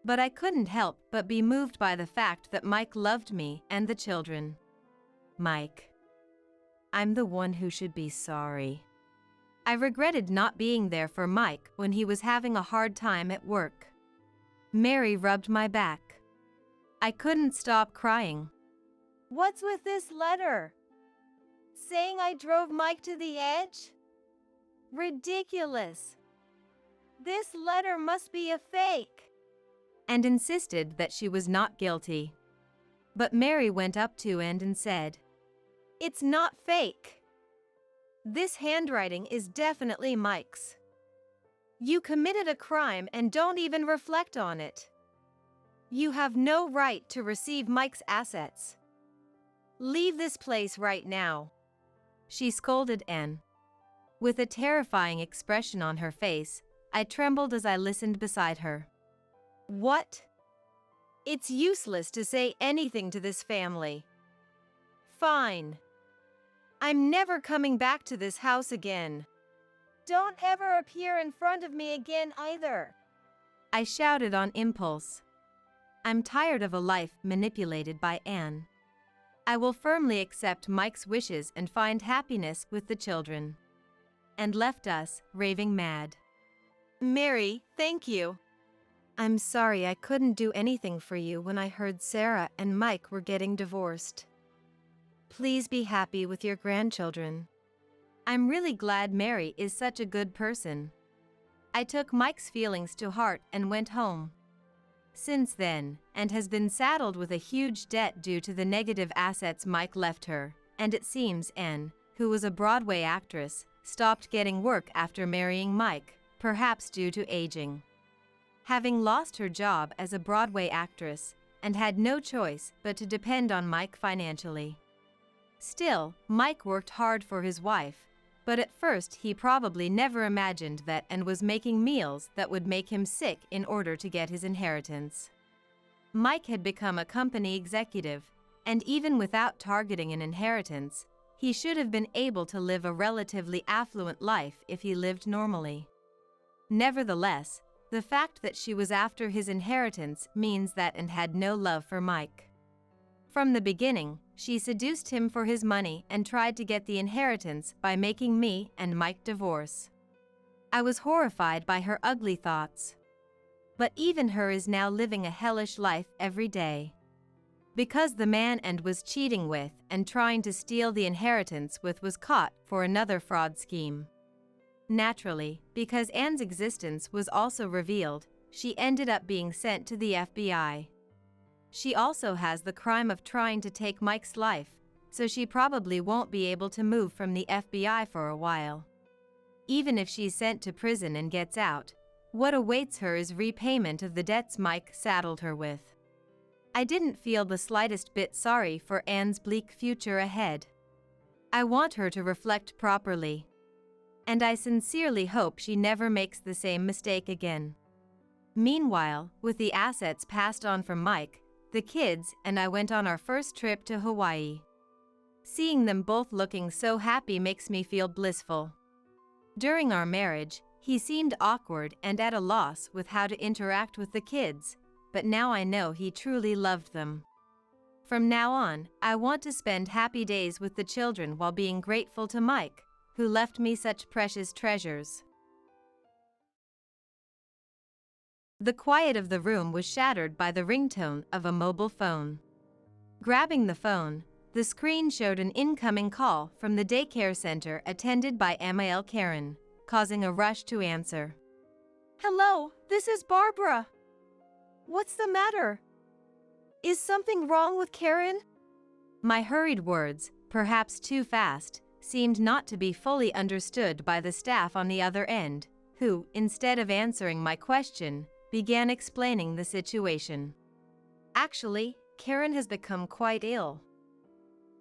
But I couldn't help but be moved by the fact that Mike loved me and the children. Mike. I'm the one who should be sorry. I regretted not being there for Mike when he was having a hard time at work. Mary rubbed my back. I couldn't stop crying. What's with this letter? Saying I drove Mike to the edge? Ridiculous. This letter must be a fake. And insisted that she was not guilty. But Mary went up to Anne and said, It's not fake. This handwriting is definitely Mike's. You committed a crime and don't even reflect on it. You have no right to receive Mike's assets. Leave this place right now. She scolded Anne. With a terrifying expression on her face, I trembled as I listened beside her. What? It's useless to say anything to this family. Fine. I'm never coming back to this house again. Don't ever appear in front of me again either. I shouted on impulse. I'm tired of a life manipulated by Anne. I will firmly accept Mike's wishes and find happiness with the children. And left us, raving mad. Mary, thank you. I'm sorry I couldn't do anything for you when I heard Sarah and Mike were getting divorced. Please be happy with your grandchildren. I'm really glad Mary is such a good person. I took Mike's feelings to heart and went home. Since then, and has been saddled with a huge debt due to the negative assets Mike left her, and it seems Anne, who was a Broadway actress, stopped getting work after marrying Mike, perhaps due to aging. Having lost her job as a Broadway actress, and had no choice but to depend on Mike financially. Still, Mike worked hard for his wife, but at first he probably never imagined that and was making meals that would make him sick in order to get his inheritance. Mike had become a company executive, and even without targeting an inheritance, he should have been able to live a relatively affluent life if he lived normally. Nevertheless, the fact that she was after his inheritance means that and had no love for Mike. From the beginning, she seduced him for his money and tried to get the inheritance by making me and Mike divorce. I was horrified by her ugly thoughts. But even her is now living a hellish life every day. Because the man and was cheating with and trying to steal the inheritance with was caught for another fraud scheme. Naturally, because Anne's existence was also revealed, she ended up being sent to the FBI. She also has the crime of trying to take Mike's life, so she probably won't be able to move from the FBI for a while. Even if she's sent to prison and gets out, what awaits her is repayment of the debts Mike saddled her with. I didn't feel the slightest bit sorry for Anne's bleak future ahead. I want her to reflect properly. And I sincerely hope she never makes the same mistake again. Meanwhile, with the assets passed on from Mike, the kids and I went on our first trip to Hawaii. Seeing them both looking so happy makes me feel blissful. During our marriage, he seemed awkward and at a loss with how to interact with the kids, but now I know he truly loved them. From now on, I want to spend happy days with the children while being grateful to Mike, who left me such precious treasures. The quiet of the room was shattered by the ringtone of a mobile phone. Grabbing the phone, the screen showed an incoming call from the daycare center attended by Amael Karen, causing a rush to answer. Hello, this is Barbara. What's the matter? Is something wrong with Karen? My hurried words, perhaps too fast, seemed not to be fully understood by the staff on the other end, who, instead of answering my question, began explaining the situation. Actually, Karen has become quite ill.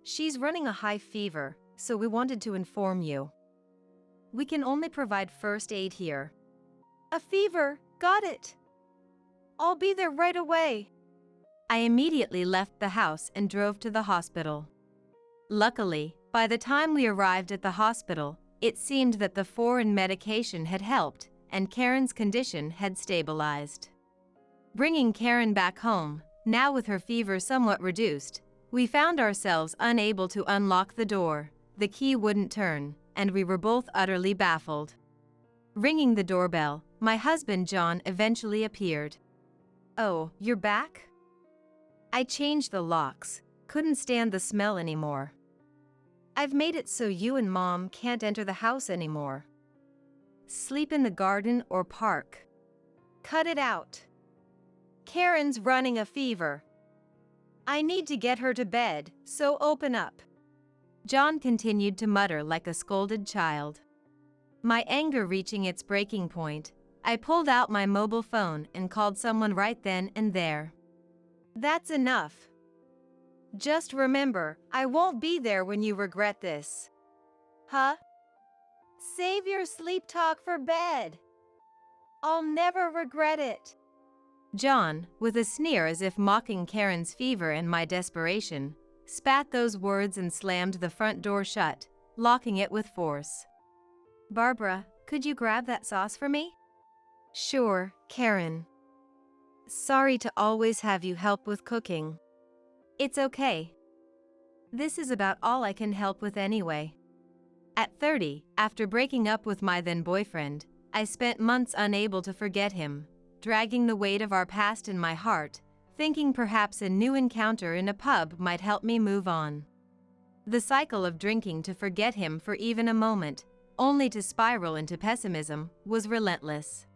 She's running a high fever, so we wanted to inform you. We can only provide first aid here. A fever, got it. I'll be there right away. I immediately left the house and drove to the hospital. Luckily, by the time we arrived at the hospital, it seemed that the foreign medication had helped, and Karen's condition had stabilized. Bringing Karen back home, now with her fever somewhat reduced, we found ourselves unable to unlock the door, the key wouldn't turn, and we were both utterly baffled. Ringing the doorbell, my husband John eventually appeared. "Oh, you're back?" I changed the locks, couldn't stand the smell anymore. "I've made it so you and Mom can't enter the house anymore. Sleep in the garden or park." Cut it out. Karen's running a fever. I need to get her to bed, so open up. John continued to mutter like a scolded child. My anger reaching its breaking point, I pulled out my mobile phone and called someone right then and there. That's enough. Just remember, I won't be there when you regret this. Huh? Save your sleep talk for bed. I'll never regret it. John, with a sneer as if mocking Karen's fever and my desperation, spat those words and slammed the front door shut, locking it with force. "Barbara, could you grab that sauce for me?" "Sure, Karen. Sorry to always have you help with cooking." "It's okay. This is about all I can help with anyway." At 30, after breaking up with my then boyfriend, I spent months unable to forget him, dragging the weight of our past in my heart, thinking perhaps a new encounter in a pub might help me move on. The cycle of drinking to forget him for even a moment, only to spiral into pessimism, was relentless.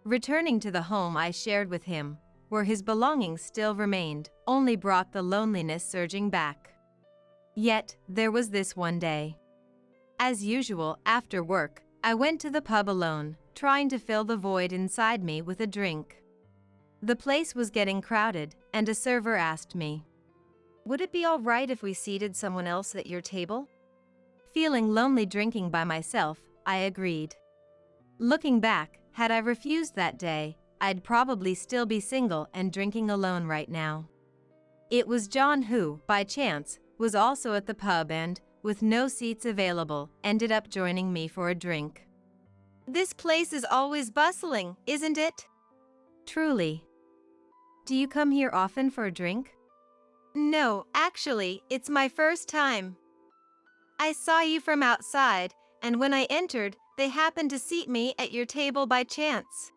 Returning to the home I shared with him, where his belongings still remained, only brought the loneliness surging back. Yet, there was this one day. As usual, after work, I went to the pub alone, trying to fill the void inside me with a drink. The place was getting crowded, and a server asked me, "Would it be all right if we seated someone else at your table?" Feeling lonely drinking by myself, I agreed. Looking back, had I refused that day, I'd probably still be single and drinking alone right now. It was John who, by chance, was also at the pub and, with no seats available, ended up joining me for a drink. "This place is always bustling, isn't it?" Truly. Do you come here often for a drink? "No, actually, it's my first time. I saw you from outside, and when I entered, they happened to seat me at your table by chance."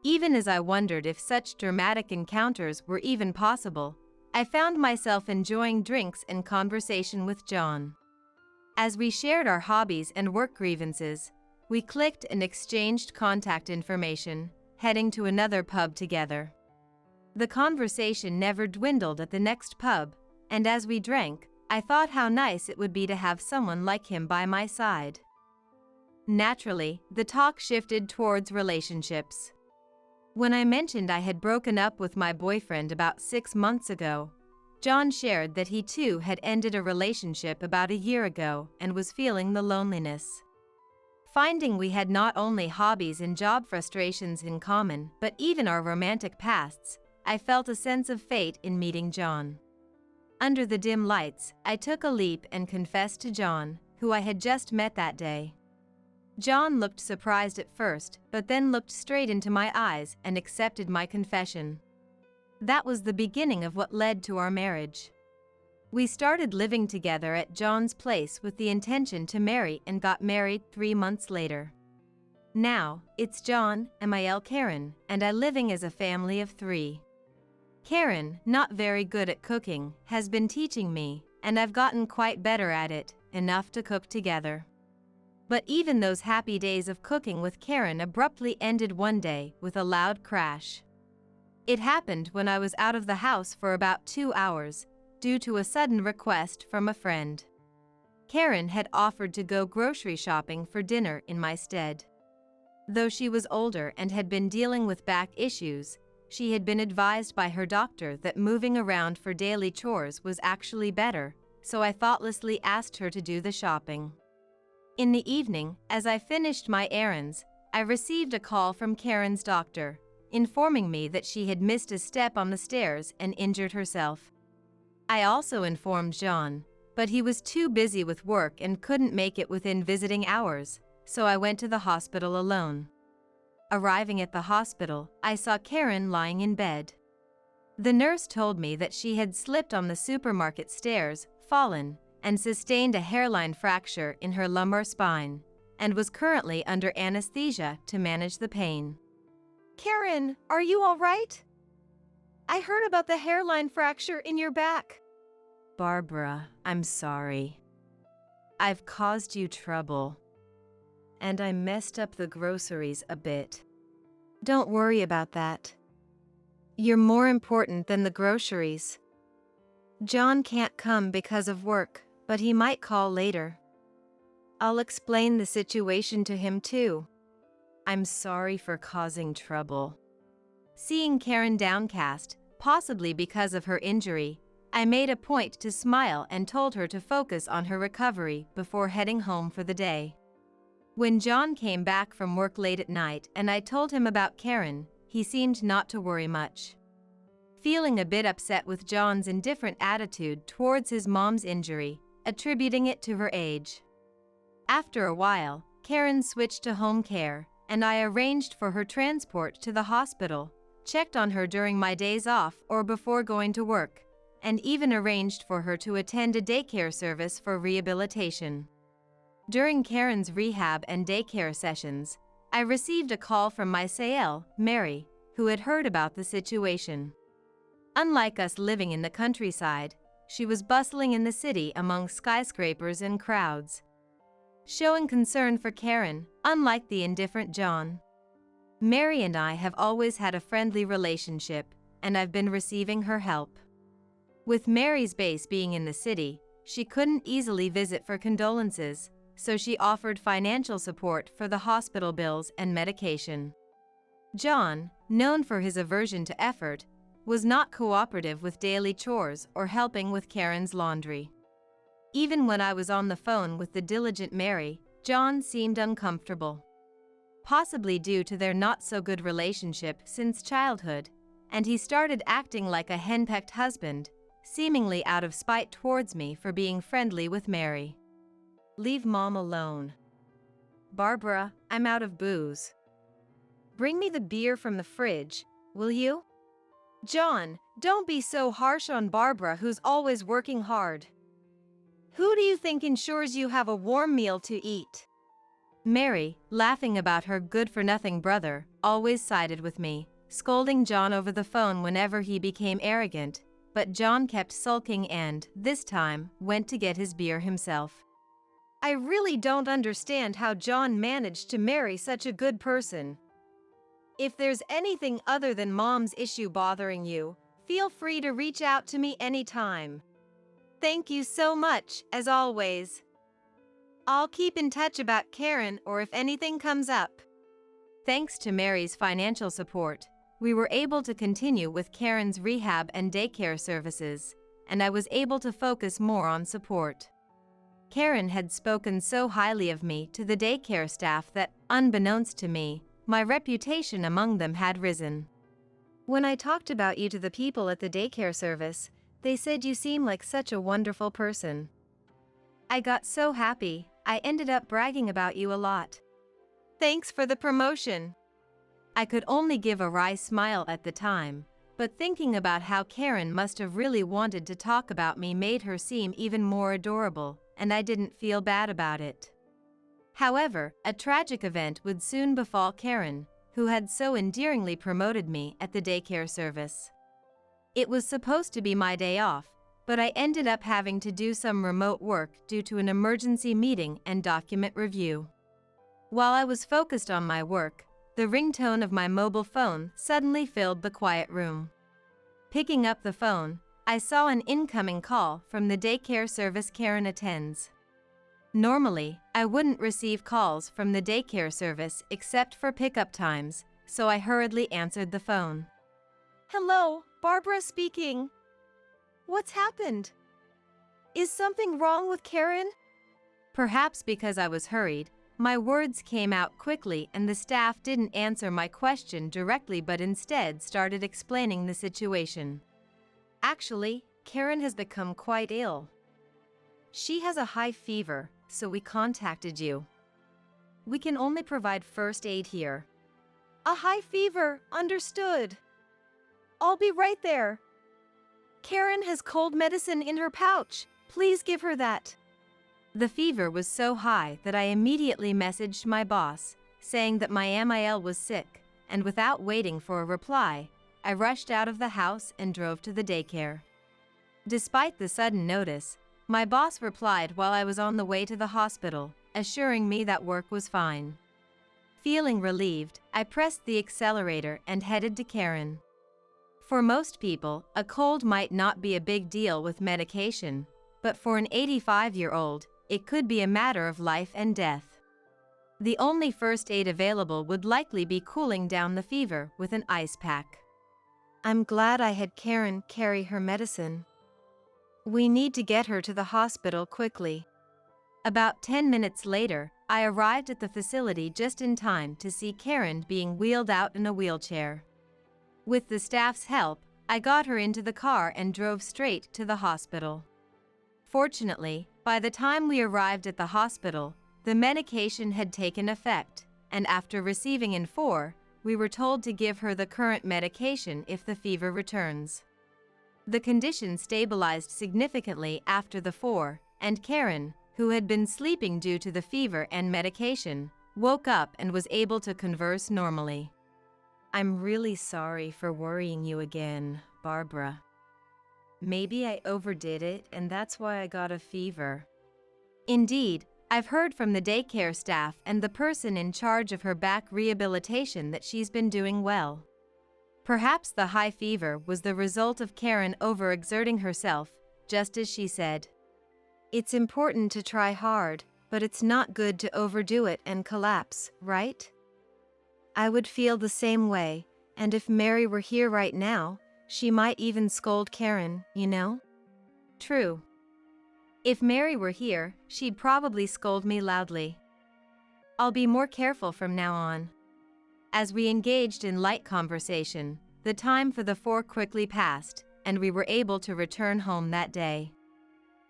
Even as I wondered if such dramatic encounters were even possible, I found myself enjoying drinks and conversation with John. As we shared our hobbies and work grievances, we clicked and exchanged contact information, heading to another pub together. The conversation never dwindled at the next pub, and as we drank, I thought how nice it would be to have someone like him by my side. Naturally, the talk shifted towards relationships. When I mentioned I had broken up with my boyfriend about 6 months ago, John shared that he too had ended a relationship about a year ago and was feeling the loneliness. Finding we had not only hobbies and job frustrations in common, but even our romantic pasts, I felt a sense of fate in meeting John. Under the dim lights, I took a leap and confessed to John, who I had just met that day. John looked surprised at first, but then looked straight into my eyes and accepted my confession. That was the beginning of what led to our marriage. We started living together at John's place with the intention to marry and got married 3 months later. Now, it's John, Emil, Karen, and I living as a family of 3. Karen, not very good at cooking, has been teaching me, and I've gotten quite better at it, enough to cook together. But even those happy days of cooking with Karen abruptly ended one day with a loud crash. It happened when I was out of the house for about 2 hours, due to a sudden request from a friend. Karen had offered to go grocery shopping for dinner in my stead. Though she was older and had been dealing with back issues, she had been advised by her doctor that moving around for daily chores was actually better, so I thoughtlessly asked her to do the shopping. In the evening, as I finished my errands, I received a call from Karen's doctor, informing me that she had missed a step on the stairs and injured herself. I also informed John, but he was too busy with work and couldn't make it within visiting hours, so I went to the hospital alone. Arriving at the hospital, I saw Karen lying in bed. The nurse told me that she had slipped on the supermarket stairs, fallen, and sustained a hairline fracture in her lumbar spine, and was currently under anesthesia to manage the pain. "Karen, are you all right? I heard about the hairline fracture in your back." "Barbara, I'm sorry. I've caused you trouble. And I messed up the groceries a bit." "Don't worry about that. You're more important than the groceries. John can't come because of work, but he might call later. I'll explain the situation to him too." "I'm sorry for causing trouble." Seeing Karen downcast, possibly because of her injury, I made a point to smile and told her to focus on her recovery before heading home for the day. When John came back from work late at night and I told him about Karen, he seemed not to worry much. Feeling a bit upset with John's indifferent attitude towards his mom's injury, attributing it to her age. After a while, Karen switched to home care, and I arranged for her transport to the hospital, checked on her during my days off or before going to work, and even arranged for her to attend a daycare service for rehabilitation. During Karen's rehab and daycare sessions, I received a call from my Sael, Mary, who had heard about the situation. Unlike us living in the countryside, she was bustling in the city among skyscrapers and crowds. showing concern for Karen, unlike the indifferent John. Mary and I have always had a friendly relationship, and I've been receiving her help. With Mary's base being in the city, she couldn't easily visit for condolences, so she offered financial support for the hospital bills and medication. John, known for his aversion to effort, was not cooperative with daily chores or helping with Karen's laundry. Even when I was on the phone with the diligent Mary, John seemed uncomfortable. Possibly due to their not-so-good relationship since childhood, and he started acting like a henpecked husband, seemingly out of spite towards me for being friendly with Mary. Leave Mom alone. Barbara, I'm out of booze. Bring me the beer from the fridge, will you? John, don't be so harsh on Barbara, who's always working hard. Who do you think ensures you have a warm meal to eat? Mary, laughing about her good-for-nothing brother, always sided with me, scolding John over the phone whenever he became arrogant, but John kept sulking and, this time, went to get his beer himself. I really don't understand how John managed to marry such a good person. If there's anything other than Mom's issue bothering you, feel free to reach out to me anytime. Thank you so much, as always. I'll keep in touch about Karen or if anything comes up. Thanks to Mary's financial support, we were able to continue with Karen's rehab and daycare services, and I was able to focus more on support. Karen had spoken so highly of me to the daycare staff that, unbeknownst to me, my reputation among them had risen. When I talked about you to the people at the daycare service, they said you seem like such a wonderful person. I got so happy, I ended up bragging about you a lot. Thanks for the promotion. I could only give a wry smile at the time, but thinking about how Karen must have really wanted to talk about me made her seem even more adorable, and I didn't feel bad about it. However, a tragic event would soon befall Karen, who had so endearingly promoted me at the daycare service. It was supposed to be my day off, but I ended up having to do some remote work due to an emergency meeting and document review. While I was focused on my work, the ringtone of my mobile phone suddenly filled the quiet room. Picking up the phone, I saw an incoming call from the daycare service Karen attends. Normally, I wouldn't receive calls from the daycare service except for pickup times, so I hurriedly answered the phone. Hello, Barbara speaking. What's happened? Is something wrong with Karen? Perhaps because I was hurried, my words came out quickly and the staff didn't answer my question directly but instead started explaining the situation. Actually, Karen has become quite ill. She has a high fever, so we contacted you. We can only provide first aid here. A high fever, understood. I'll be right there. Karen has cold medicine in her pouch. Please give her that. The fever was so high that I immediately messaged my boss, saying that my MIL was sick, and without waiting for a reply, I rushed out of the house and drove to the daycare. Despite the sudden notice, my boss replied while I was on the way to the hospital, assuring me that work was fine. Feeling relieved, I pressed the accelerator and headed to Karen. For most people, a cold might not be a big deal with medication, but for an 85-year-old, it could be a matter of life and death. The only first aid available would likely be cooling down the fever with an ice pack. I'm glad I had Karen carry her medicine. We need to get her to the hospital quickly. About 10 minutes later, I arrived at the facility just in time to see Karen being wheeled out in a wheelchair. With the staff's help, I got her into the car and drove straight to the hospital. Fortunately, by the time we arrived at the hospital, the medication had taken effect, and after receiving N4, we were told to give her the current medication if the fever returns. The condition stabilized significantly after the 4, and Karen, who had been sleeping due to the fever and medication, woke up and was able to converse normally. I'm really sorry for worrying you again, Barbara. Maybe I overdid it and that's why I got a fever. Indeed, I've heard from the daycare staff and the person in charge of her back rehabilitation that she's been doing well. Perhaps the high fever was the result of Karen overexerting herself, just as she said. It's important to try hard, but it's not good to overdo it and collapse, right? I would feel the same way, and if Mary were here right now, she might even scold Karen, you know? True. If Mary were here, she'd probably scold me loudly. I'll be more careful from now on. As we engaged in light conversation, the time for the 4 quickly passed, and we were able to return home that day.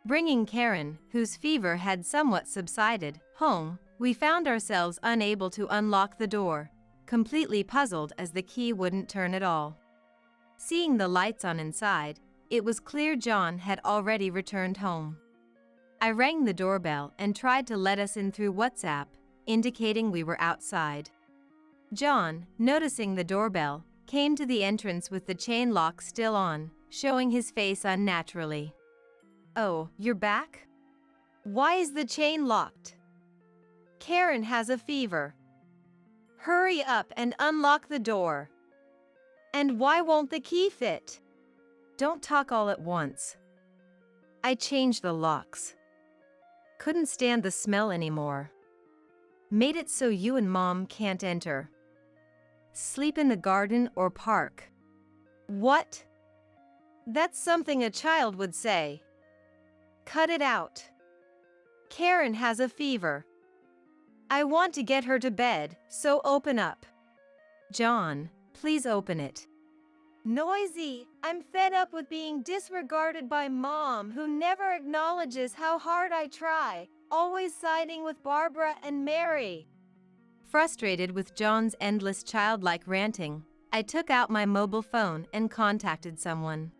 Bringing Karen, whose fever had somewhat subsided, home, we found ourselves unable to unlock the door, completely puzzled as the key wouldn't turn at all. Seeing the lights on inside, it was clear John had already returned home. I rang the doorbell and tried to let us in through WhatsApp, indicating we were outside. John, noticing the doorbell, came to the entrance with the chain lock still on, showing his face unnaturally. "Oh, you're back? Why is the chain locked? Karen has a fever. Hurry up and unlock the door. And why won't the key fit?" Don't talk all at once. I changed the locks. Couldn't stand the smell anymore. Made it so you and Mom can't enter. Sleep in the garden or park. What? That's something a child would say. Cut it out. Karen has a fever. I want to get her to bed, so open up. John, please open it. Noisy, I'm fed up with being disregarded by Mom, who never acknowledges how hard I try, always siding with Barbara and Mary. Frustrated with John's endless childlike ranting, I took out my mobile phone and contacted someone.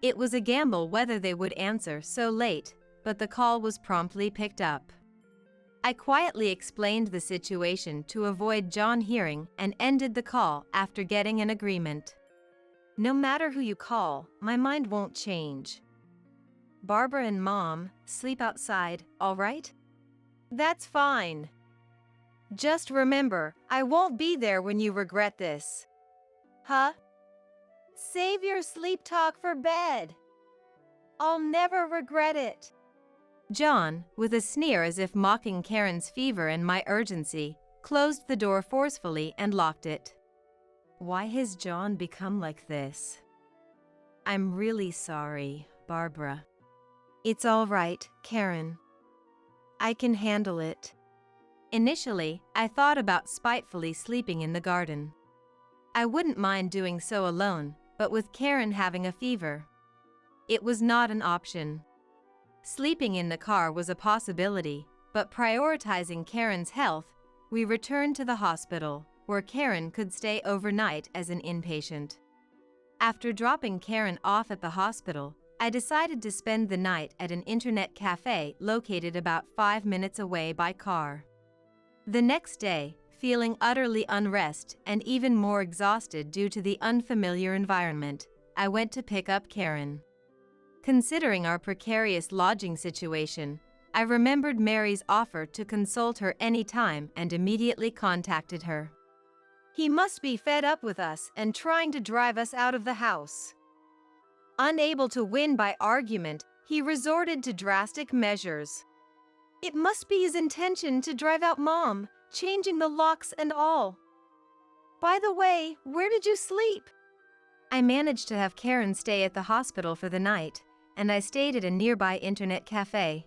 It was a gamble whether they would answer so late, but the call was promptly picked up. I quietly explained the situation to avoid John hearing and ended the call after getting an agreement. No matter who you call, my mind won't change. Barbara and Mom sleep outside, all right? That's fine. Just remember, I won't be there when you regret this. Huh? Save your sleep talk for bed. I'll never regret it. John, with a sneer as if mocking Karen's fever and my urgency, closed the door forcefully and locked it. Why has John become like this? I'm really sorry, Barbara. It's all right, Karen. I can handle it. Initially, I thought about spitefully sleeping in the garden. I wouldn't mind doing so alone, but with Karen having a fever, it was not an option. Sleeping in the car was a possibility, but prioritizing Karen's health, we returned to the hospital, where Karen could stay overnight as an inpatient. After dropping Karen off at the hospital, I decided to spend the night at an internet cafe located about 5 minutes away by car. The next day, feeling utterly unrest and even more exhausted due to the unfamiliar environment, I went to pick up Karen. Considering our precarious lodging situation, I remembered Mary's offer to consult her anytime and immediately contacted her. He must be fed up with us and trying to drive us out of the house. Unable to win by argument, he resorted to drastic measures. It must be his intention to drive out Mom, changing the locks and all. By the way, where did you sleep? I managed to have Karen stay at the hospital for the night, and I stayed at a nearby internet cafe.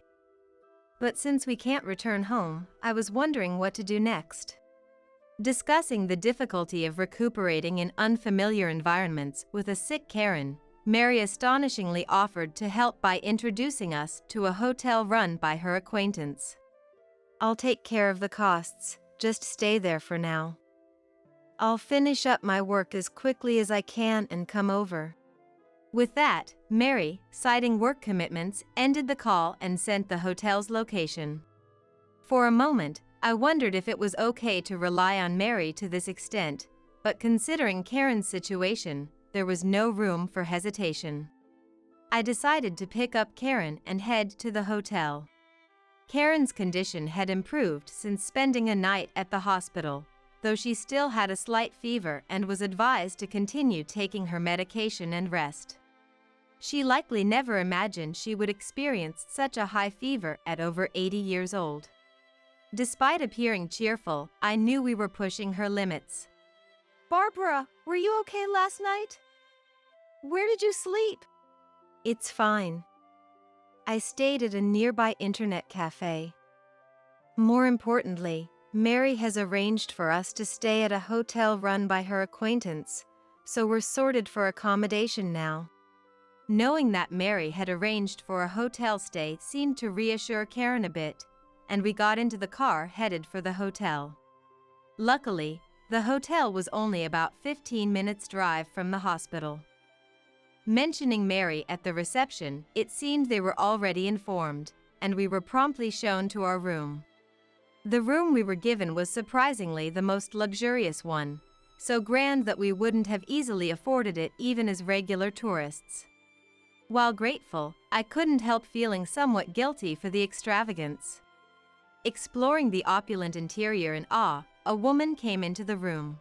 But since we can't return home, I was wondering what to do next. Discussing the difficulty of recuperating in unfamiliar environments with a sick Karen, Mary astonishingly offered to help by introducing us to a hotel run by her acquaintance. I'll take care of the costs, just stay there for now. I'll finish up my work as quickly as I can and come over. With that, Mary, citing work commitments, ended the call and sent the hotel's location. For a moment, I wondered if it was okay to rely on Mary to this extent, but considering Karen's situation, there was no room for hesitation. I decided to pick up Karen and head to the hotel. Karen's condition had improved since spending a night at the hospital, though she still had a slight fever and was advised to continue taking her medication and rest. She likely never imagined she would experience such a high fever at over 80 years old. Despite appearing cheerful, I knew we were pushing her limits. Barbara, were you okay last night? Where did you sleep? It's fine. I stayed at a nearby internet cafe. More importantly, Mary has arranged for us to stay at a hotel run by her acquaintance, so we're sorted for accommodation now. Knowing that Mary had arranged for a hotel stay seemed to reassure Karen a bit, and we got into the car headed for the hotel. Luckily, the hotel was only about 15 minutes' drive from the hospital. Mentioning Mary at the reception, it seemed they were already informed, and we were promptly shown to our room. The room we were given was surprisingly the most luxurious one, so grand that we wouldn't have easily afforded it even as regular tourists. While grateful, I couldn't help feeling somewhat guilty for the extravagance. Exploring the opulent interior in awe, a woman came into the room.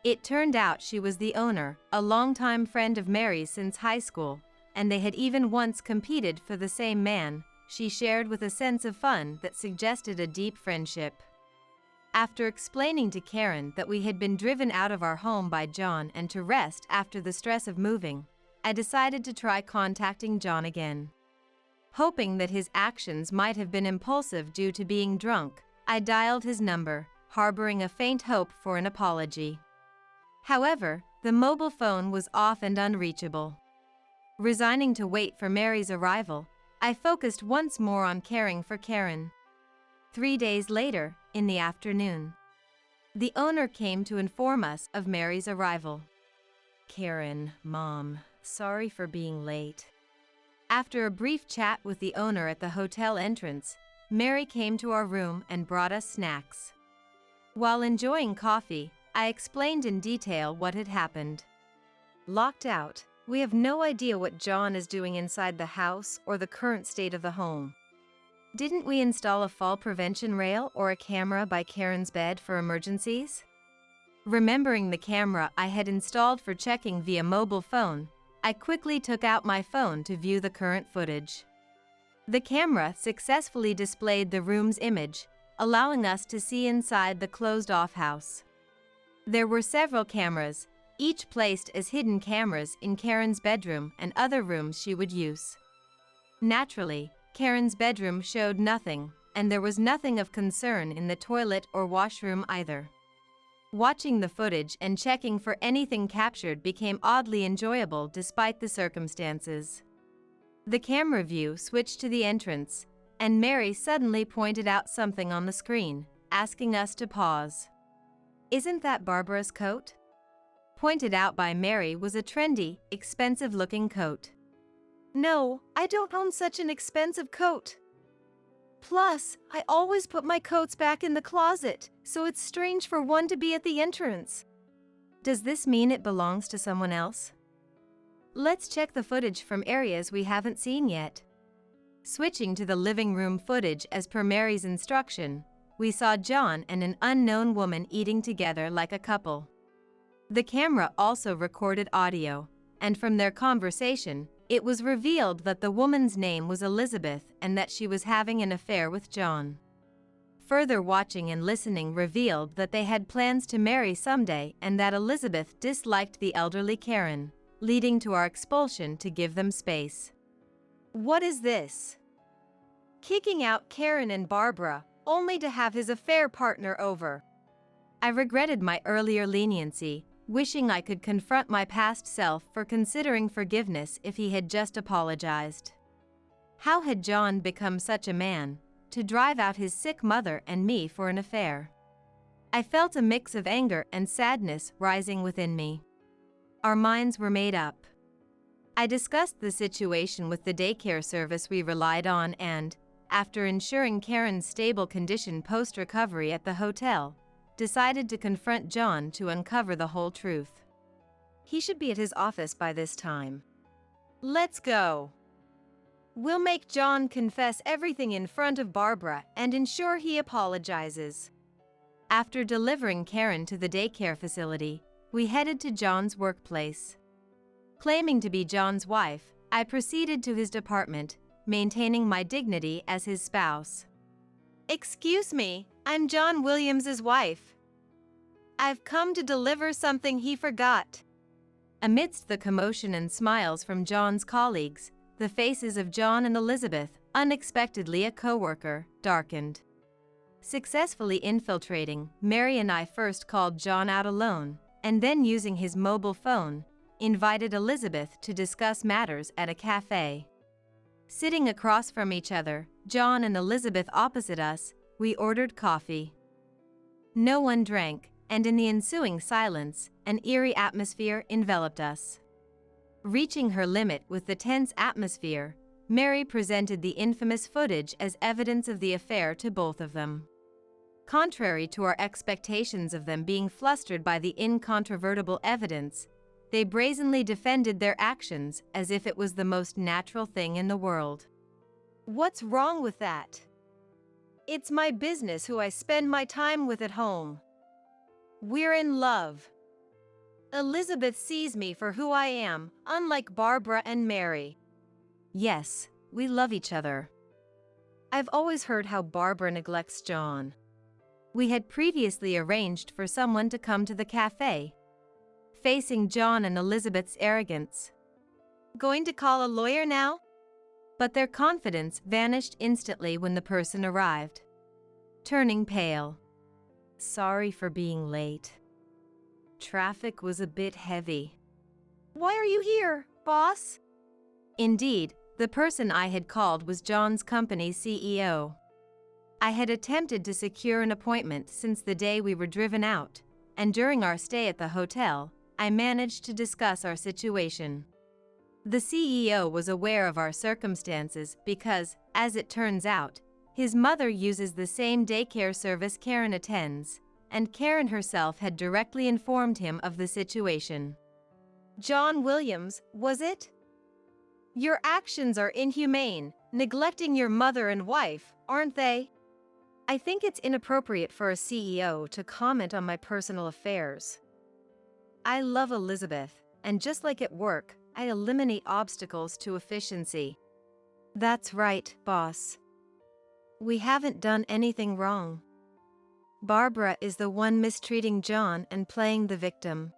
It turned out she was the owner, a longtime friend of Mary's since high school, and they had even once competed for the same man, she shared with a sense of fun that suggested a deep friendship. After explaining to Karen that we had been driven out of our home by John and to rest after the stress of moving, I decided to try contacting John again. Hoping that his actions might have been impulsive due to being drunk, I dialed his number, harboring a faint hope for an apology. However, the mobile phone was off and unreachable. Resigning to wait for Mary's arrival, I focused once more on caring for Karen. 3 days later, in the afternoon, the owner came to inform us of Mary's arrival. Karen, Mom, sorry for being late. After a brief chat with the owner at the hotel entrance, Mary came to our room and brought us snacks. While enjoying coffee, I explained in detail what had happened. Locked out, we have no idea what John is doing inside the house or the current state of the home. Didn't we install a fall prevention rail or a camera by Karen's bed for emergencies? Remembering the camera I had installed for checking via mobile phone, I quickly took out my phone to view the current footage. The camera successfully displayed the room's image, allowing us to see inside the closed-off house. There were several cameras, each placed as hidden cameras in Karen's bedroom and other rooms she would use. Naturally, Karen's bedroom showed nothing, and there was nothing of concern in the toilet or washroom either. Watching the footage and checking for anything captured became oddly enjoyable despite the circumstances. The camera view switched to the entrance, and Mary suddenly pointed out something on the screen, asking us to pause. "Isn't that Barbara's coat?" Pointed out by Mary was a trendy, expensive-looking coat. No, I don't own such an expensive coat. Plus, I always put my coats back in the closet, so it's strange for one to be at the entrance. Does this mean it belongs to someone else? Let's check the footage from areas we haven't seen yet. Switching to the living room footage as per Mary's instruction, we saw John and an unknown woman eating together like a couple. The camera also recorded audio, and from their conversation, it was revealed that the woman's name was Elizabeth and that she was having an affair with John. Further watching and listening revealed that they had plans to marry someday and that Elizabeth disliked the elderly Karen, leading to our expulsion to give them space. What is this? Kicking out Karen and Barbara, only to have his affair partner over. I regretted my earlier leniency, wishing I could confront my past self for considering forgiveness if he had just apologized. How had John become such a man, to drive out his sick mother and me for an affair? I felt a mix of anger and sadness rising within me. Our minds were made up. I discussed the situation with the daycare service we relied on and, after ensuring Karen's stable condition post-recovery at the hotel, decided to confront John to uncover the whole truth. He should be at his office by this time. Let's go. We'll make John confess everything in front of Barbara and ensure he apologizes. After delivering Karen to the daycare facility, we headed to John's workplace. Claiming to be John's wife, I proceeded to his department, maintaining my dignity as his spouse. Excuse me, I'm John Williams's wife. I've come to deliver something he forgot. Amidst the commotion and smiles from John's colleagues, the faces of John and Elizabeth, unexpectedly a coworker, darkened. Successfully infiltrating, Mary and I first called John out alone, and then using his mobile phone, invited Elizabeth to discuss matters at a cafe. Sitting across from each other, John and Elizabeth opposite us, we ordered coffee. No one drank, and in the ensuing silence, an eerie atmosphere enveloped us. Reaching her limit with the tense atmosphere, Mary presented the infamous footage as evidence of the affair to both of them. Contrary to our expectations of them being flustered by the incontrovertible evidence, they brazenly defended their actions as if it was the most natural thing in the world. What's wrong with that? It's my business who I spend my time with at home. We're in love. Elizabeth sees me for who I am, unlike Barbara and Mary. Yes, we love each other. I've always heard how Barbara neglects John. We had previously arranged for someone to come to the cafe. Facing John and Elizabeth's arrogance. Going to call a lawyer now? But their confidence vanished instantly when the person arrived. Turning pale. Sorry for being late. Traffic was a bit heavy. Why are you here, boss? Indeed, the person I had called was John's company's CEO. I had attempted to secure an appointment since the day we were driven out, and during our stay at the hotel, I managed to discuss our situation. The CEO was aware of our circumstances because, as it turns out, his mother uses the same daycare service Karen attends, and Karen herself had directly informed him of the situation. John Williams, was it? Your actions are inhumane, neglecting your mother and wife, aren't they? I think it's inappropriate for a CEO to comment on my personal affairs. I love Elizabeth, and just like at work, I eliminate obstacles to efficiency. That's right, boss. We haven't done anything wrong. Barbara is the one mistreating John and playing the victim.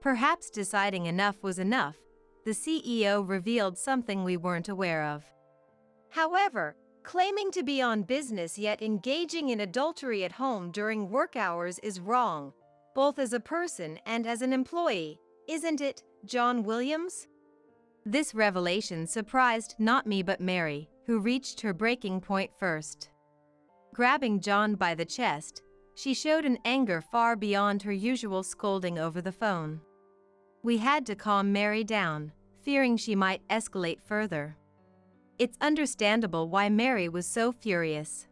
Perhaps deciding enough was enough, the CEO revealed something we weren't aware of. However, claiming to be on business yet engaging in adultery at home during work hours is wrong, both as a person and as an employee, isn't it, John Williams? This revelation surprised not me but Mary, who reached her breaking point first. Grabbing John by the chest, she showed an anger far beyond her usual scolding over the phone. We had to calm Mary down, fearing she might escalate further. It's understandable why Mary was so furious.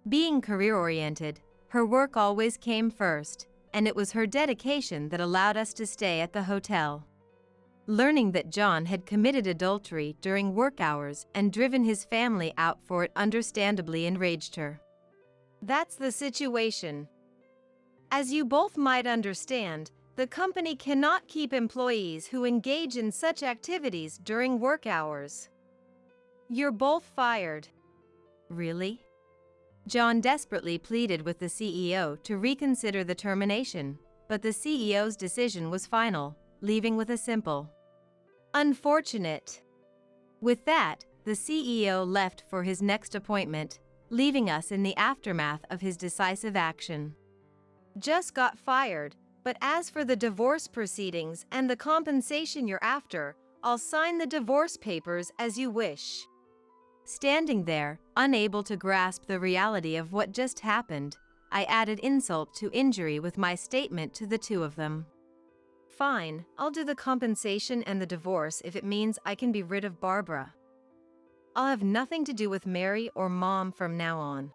Being career-oriented, her work always came first, and it was her dedication that allowed us to stay at the hotel. Learning that John had committed adultery during work hours and driven his family out for it understandably enraged her. That's the situation. As you both might understand, the company cannot keep employees who engage in such activities during work hours. You're both fired. Really? John desperately pleaded with the CEO to reconsider the termination, but the CEO's decision was final, leaving with a simple, "Unfortunate." With that, the CEO left for his next appointment, leaving us in the aftermath of his decisive action. Just got fired, but as for the divorce proceedings and the compensation you're after, I'll sign the divorce papers as you wish. Standing there, unable to grasp the reality of what just happened, I added insult to injury with my statement to the two of them. Fine, I'll do the compensation and the divorce if it means I can be rid of Barbara. I'll have nothing to do with Mary or Mom from now on.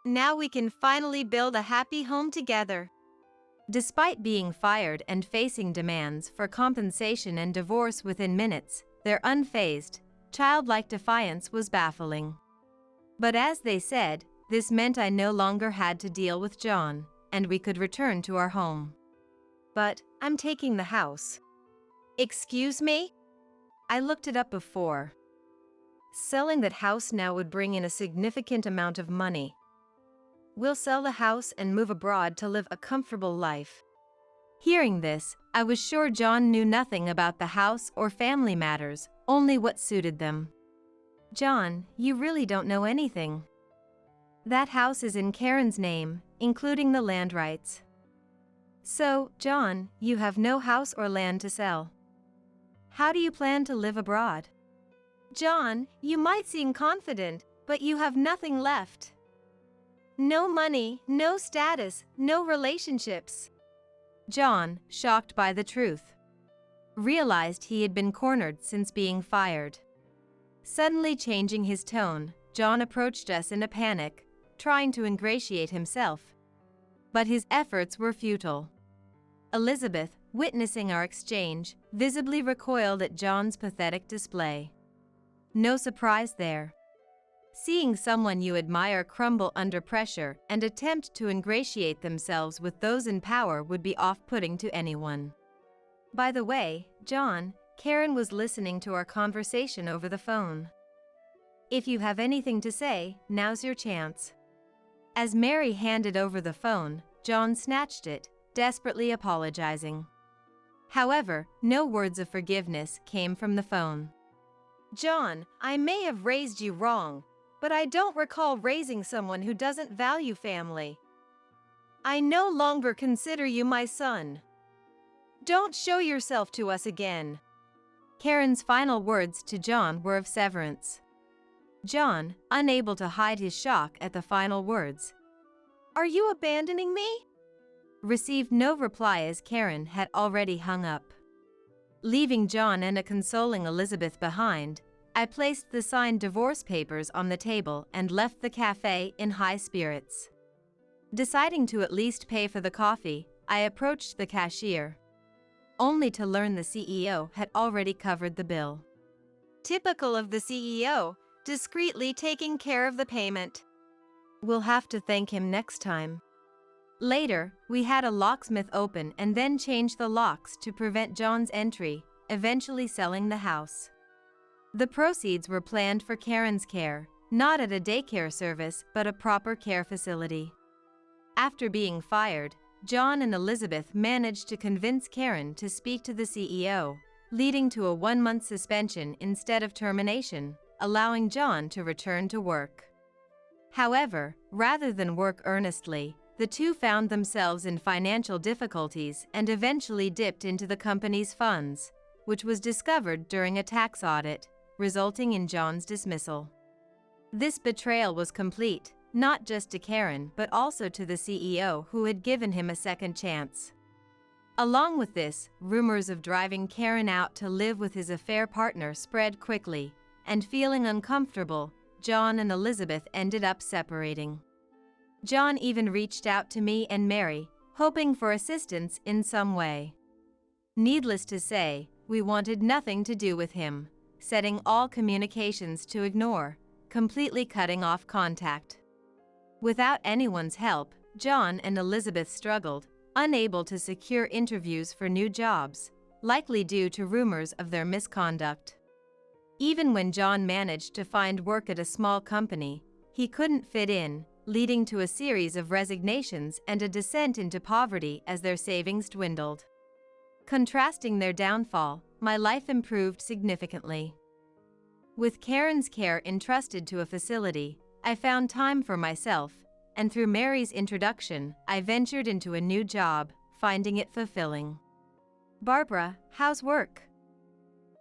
Now we can finally build a happy home together. Despite being fired and facing demands for compensation and divorce within minutes, they're unfazed, childlike defiance was baffling. But as they said, this meant I no longer had to deal with John, and we could return to our home. But I'm taking the house. Excuse me? I looked it up before. Selling that house now would bring in a significant amount of money. We'll sell the house and move abroad to live a comfortable life. Hearing this, I was sure John knew nothing about the house or family matters, only what suited them. John, you really don't know anything. That house is in Karen's name, including the land rights. So, John, you have no house or land to sell. How do you plan to live abroad? John, you might seem confident, but you have nothing left. No money, no status, no relationships. John, shocked by the truth, realized he had been cornered since being fired. Suddenly changing his tone, John approached us in a panic, trying to ingratiate himself. But his efforts were futile. Elizabeth, witnessing our exchange, visibly recoiled at John's pathetic display. No surprise there. Seeing someone you admire crumble under pressure and attempt to ingratiate themselves with those in power would be off-putting to anyone. By the way, John, Karen was listening to our conversation over the phone. If you have anything to say, now's your chance. As Mary handed over the phone, John snatched it, desperately apologizing. However, no words of forgiveness came from the phone. John, I may have raised you wrong, but I don't recall raising someone who doesn't value family. I no longer consider you my son. Don't show yourself to us again. Karen's final words to John were of severance. John, unable to hide his shock at the final words, "Are you abandoning me?" received no reply as Karen had already hung up. Leaving John and a consoling Elizabeth behind, I placed the signed divorce papers on the table and left the cafe in high spirits. Deciding to at least pay for the coffee, I approached the cashier, only to learn the CEO had already covered the bill. Typical of the CEO, discreetly taking care of the payment. We'll have to thank him next time. Later, we had a locksmith open and then change the locks to prevent John's entry, eventually selling the house. The proceeds were planned for Karen's care, not at a daycare service but a proper care facility. After being fired, John and Elizabeth managed to convince Karen to speak to the CEO, leading to a 1-month suspension instead of termination, allowing John to return to work. However, rather than work earnestly, the two found themselves in financial difficulties and eventually dipped into the company's funds, which was discovered during a tax audit, resulting in John's dismissal. This betrayal was complete, not just to Karen but also to the CEO who had given him a second chance. Along with this, rumors of driving Karen out to live with his affair partner spread quickly, and feeling uncomfortable, John and Elizabeth ended up separating. John even reached out to me and Mary, hoping for assistance in some way. Needless to say, we wanted nothing to do with him, setting all communications to ignore, completely cutting off contact. Without anyone's help, John and Elizabeth struggled, unable to secure interviews for new jobs, likely due to rumors of their misconduct. Even when John managed to find work at a small company, he couldn't fit in, leading to a series of resignations and a descent into poverty as their savings dwindled. Contrasting their downfall, my life improved significantly. With Karen's care entrusted to a facility, I found time for myself, and through Mary's introduction, I ventured into a new job, finding it fulfilling. Barbara, how's work?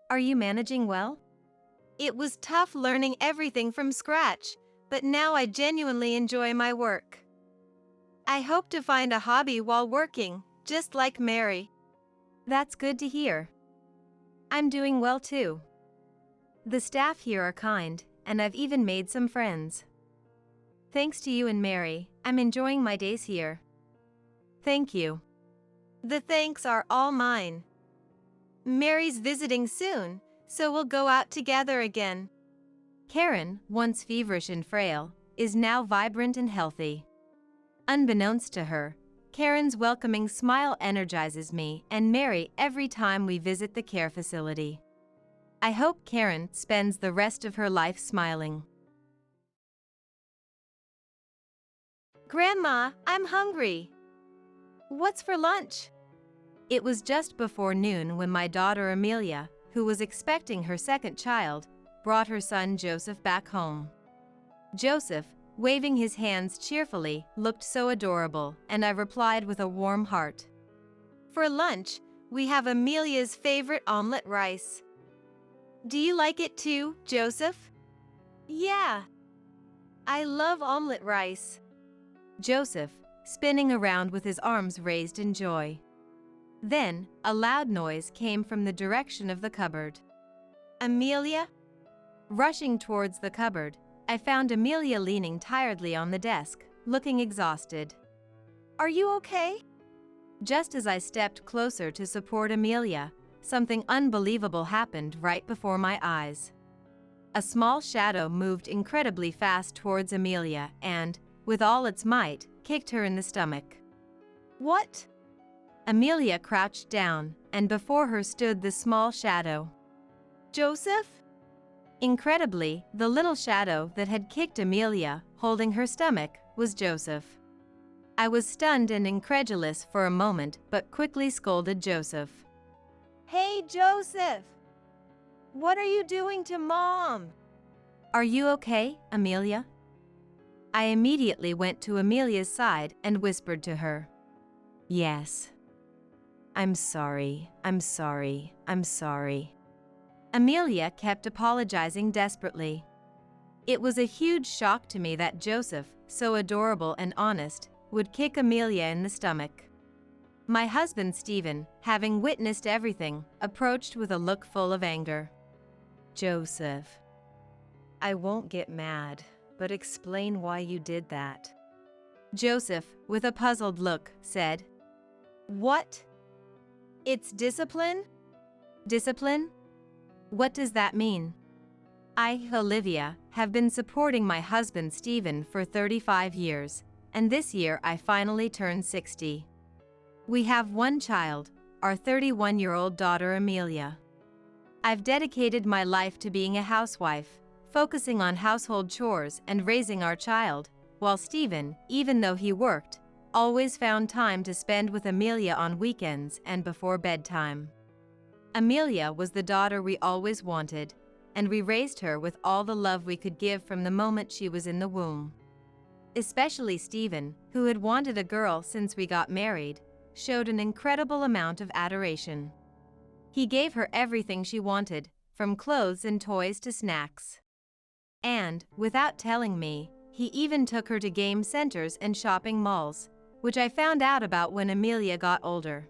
Are you managing well? It was tough learning everything from scratch, but now I genuinely enjoy my work. I hope to find a hobby while working, just like Mary. That's good to hear. I'm doing well too. The staff here are kind, and I've even made some friends. Thanks to you and Mary, I'm enjoying my days here. Thank you. The thanks are all mine. Mary's visiting soon, so we'll go out together again. Karen, once feverish and frail, is now vibrant and healthy. Unbeknownst to her, Karen's welcoming smile energizes me and Mary every time we visit the care facility. I hope Karen spends the rest of her life smiling. Grandma, I'm hungry. What's for lunch? It was just before noon when my daughter Amelia, who was expecting her second child, brought her son Joseph back home. Joseph, waving his hands cheerfully, looked so adorable, and I replied with a warm heart. For lunch, we have Amelia's favorite omelet rice. Do you like it too, Joseph? Yeah. I love omelet rice. Joseph, spinning around with his arms raised in joy. Then, a loud noise came from the direction of the cupboard. Amelia? Rushing towards the cupboard, I found Amelia leaning tiredly on the desk, looking exhausted. Are you okay? Just as I stepped closer to support Amelia, something unbelievable happened right before my eyes. A small shadow moved incredibly fast towards Amelia and, with all its might, kicked her in the stomach. What? Amelia crouched down, and before her stood the small shadow. Joseph? Incredibly, the little shadow that had kicked Amelia, holding her stomach, was Joseph. I was stunned and incredulous for a moment, but quickly scolded Joseph. Hey, Joseph! What are you doing to Mom? Are you okay, Amelia? I immediately went to Amelia's side and whispered to her. Yes. I'm sorry. Amelia kept apologizing desperately. It was a huge shock to me that Joseph, so adorable and honest, would kick Amelia in the stomach. My husband Stephen, having witnessed everything, approached with a look full of anger. Joseph, I won't get mad, but explain why you did that. Joseph, with a puzzled look, said, What? It's discipline? Discipline? What does that mean? I, Olivia, have been supporting my husband Stephen for 35 years, and this year I finally turned 60. We have one child, our 31-year-old daughter Amelia. I've dedicated my life to being a housewife, focusing on household chores and raising our child, while Stephen, even though he worked, always found time to spend with Amelia on weekends and before bedtime. Amelia was the daughter we always wanted, and we raised her with all the love we could give from the moment she was in the womb. Especially Stephen, who had wanted a girl since we got married, showed an incredible amount of adoration. He gave her everything she wanted, from clothes and toys to snacks. And, without telling me, he even took her to game centers and shopping malls, which I found out about when Amelia got older.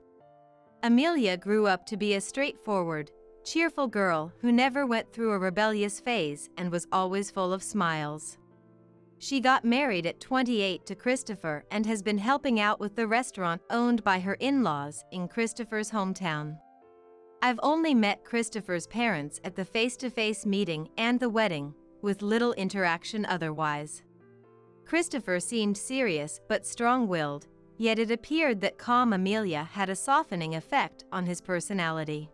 Amelia grew up to be a straightforward, cheerful girl who never went through a rebellious phase and was always full of smiles. She got married at 28 to Christopher and has been helping out with the restaurant owned by her in-laws in Christopher's hometown. I've only met Christopher's parents at the face-to-face meeting and the wedding, with little interaction otherwise. Christopher seemed serious but strong-willed, yet it appeared that calm Amelia had a softening effect on his personality.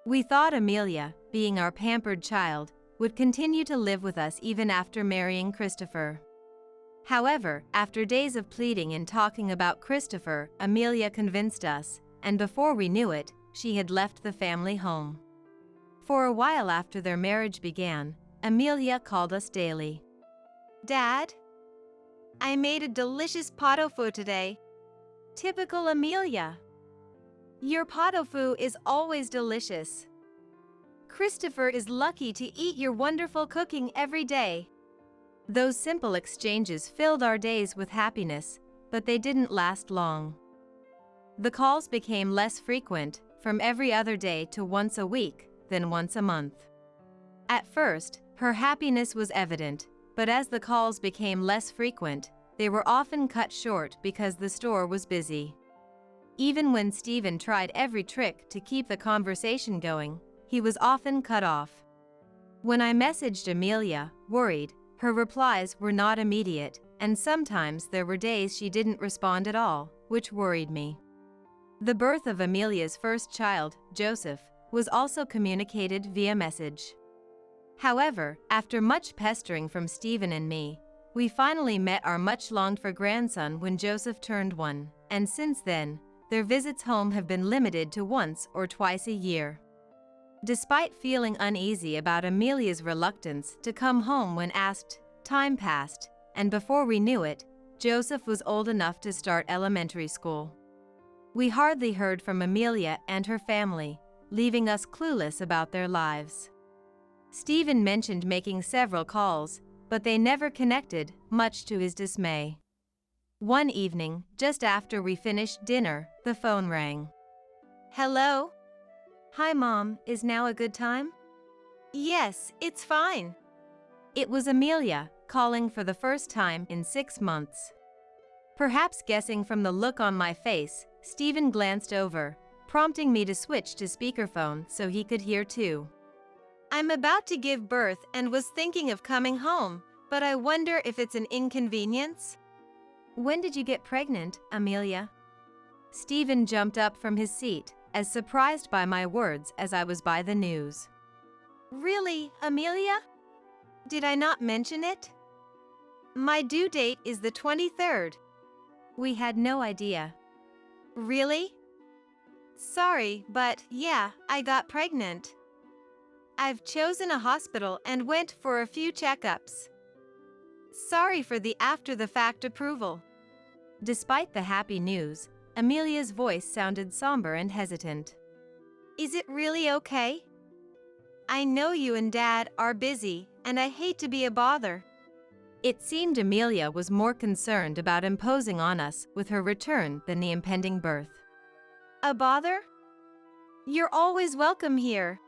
We thought Amelia, being our pampered child, would continue to live with us even after marrying Christopher. However, after days of pleading and talking about Christopher, Amelia convinced us, and before we knew it, she had left the family home. For a while after their marriage began, Amelia called us daily. Dad? I made a delicious pot au feu today. Typical Amelia. Your pot au feu is always delicious. Christopher is lucky to eat your wonderful cooking every day. Those simple exchanges filled our days with happiness, but they didn't last long. The calls became less frequent, from every other day to once a week, then once a month. At first, her happiness was evident, but as the calls became less frequent, they were often cut short because the store was busy. Even when Stephen tried every trick to keep the conversation going, he he was often cut off. When I messaged Amelia, worried, her replies were not immediate, and sometimes there were days she didn't respond at all, which worried me. The birth of Amelia's first child, Joseph, was also communicated via message. However, after much pestering from Stephen and me, we finally met our much-longed-for grandson when Joseph turned 1, and since then, their visits home have been limited to once or twice a year. Despite feeling uneasy about Amelia's reluctance to come home when asked, time passed, and before we knew it, Joseph was old enough to start elementary school. We hardly heard from Amelia and her family, leaving us clueless about their lives. Stephen mentioned making several calls, but they never connected, much to his dismay. One evening, just after we finished dinner, the phone rang. Hello? Hi, Mom, is now a good time? Yes, it's fine. It was Amelia, calling for the first time in 6 months. Perhaps guessing from the look on my face, Stephen glanced over, prompting me to switch to speakerphone so he could hear too. I'm about to give birth and was thinking of coming home, but I wonder if it's an inconvenience? When did you get pregnant, Amelia? Stephen jumped up from his seat, as surprised by my words as I was by the news. Really, Amelia? Did I not mention it? My due date is the 23rd. We had no idea. Really? Sorry, but yeah, I got pregnant. I've chosen a hospital and went for a few checkups. Sorry for the after-the-fact approval. Despite the happy news, Amelia's voice sounded somber and hesitant. Is it really okay? I know you and Dad are busy, and I hate to be a bother. It seemed Amelia was more concerned about imposing on us with her return than the impending birth. A bother? You're always welcome here.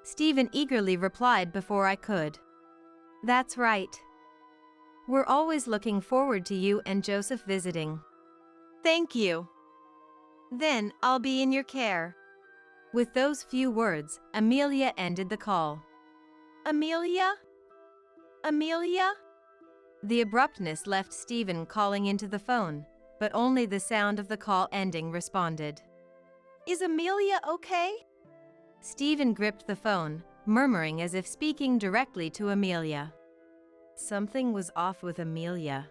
Stephen eagerly replied before I could. That's right. We're always looking forward to you and Joseph visiting. Thank you. Then I'll be in your care. With those few words, Amelia ended the call. Amelia? Amelia? The abruptness left Stephen calling into the phone, but only the sound of the call ending responded. Is Amelia okay? Stephen gripped the phone, murmuring as if speaking directly to Amelia. Something was off with Amelia.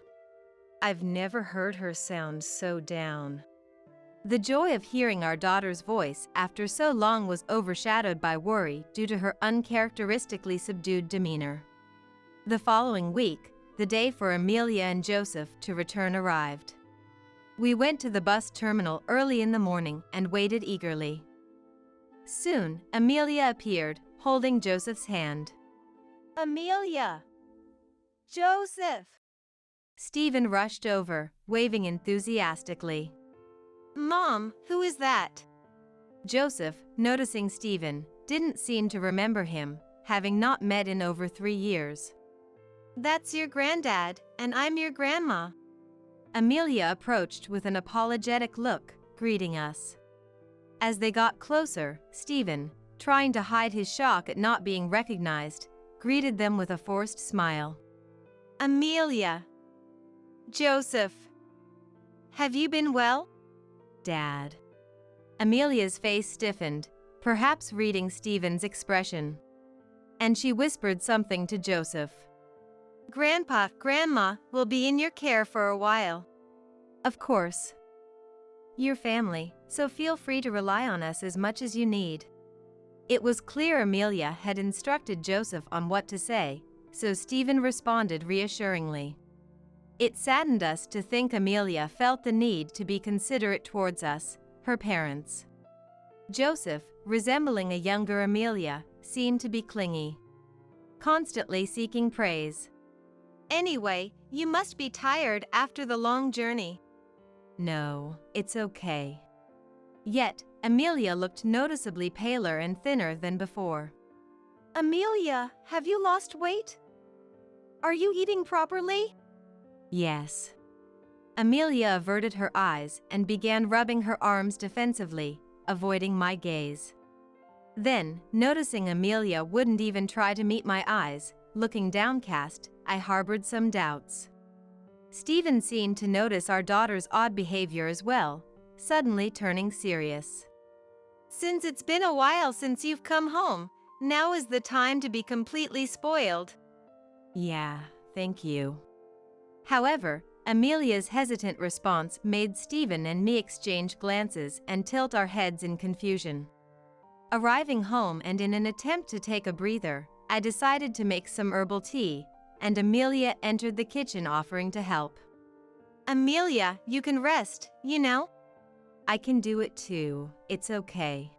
I've never heard her sound so down. The joy of hearing our daughter's voice after so long was overshadowed by worry due to her uncharacteristically subdued demeanor. The following week, the day for Amelia and Joseph to return arrived. We went to the bus terminal early in the morning and waited eagerly. Soon, Amelia appeared, holding Joseph's hand. Amelia! Joseph! Stephen rushed over, waving enthusiastically. Mom, who is that? Joseph, noticing Stephen, didn't seem to remember him, having not met in over 3 years. That's your granddad, and I'm your grandma. Amelia approached with an apologetic look, greeting us. As they got closer, Stephen, trying to hide his shock at not being recognized, greeted them with a forced smile. Amelia. Joseph. Have you been well? Dad. Amelia's face stiffened, perhaps reading Stephen's expression. And she whispered something to Joseph. Grandpa, Grandma will be in your care for a while. Of course. Your family, so feel free to rely on us as much as you need. It was clear Amelia had instructed Joseph on what to say, so Stephen responded reassuringly. It saddened us to think Amelia felt the need to be considerate towards us, her parents. Joseph, resembling a younger Amelia, seemed to be clingy, constantly seeking praise. Anyway, you must be tired after the long journey. No, it's okay. Yet, Amelia looked noticeably paler and thinner than before. Amelia, have you lost weight? Are you eating properly? Yes. Amelia averted her eyes and began rubbing her arms defensively, avoiding my gaze. Then, noticing Amelia wouldn't even try to meet my eyes, looking downcast, I harbored some doubts. Stephen seemed to notice our daughter's odd behavior as well, suddenly turning serious. Since it's been a while since you've come home, now is the time to be completely spoiled. Yeah, thank you. However, Amelia's hesitant response made Stephen and me exchange glances and tilt our heads in confusion. Arriving home and in an attempt to take a breather, I decided to make some herbal tea, and Amelia entered the kitchen offering to help. Amelia, you can rest, you know? I can do it too, it's okay.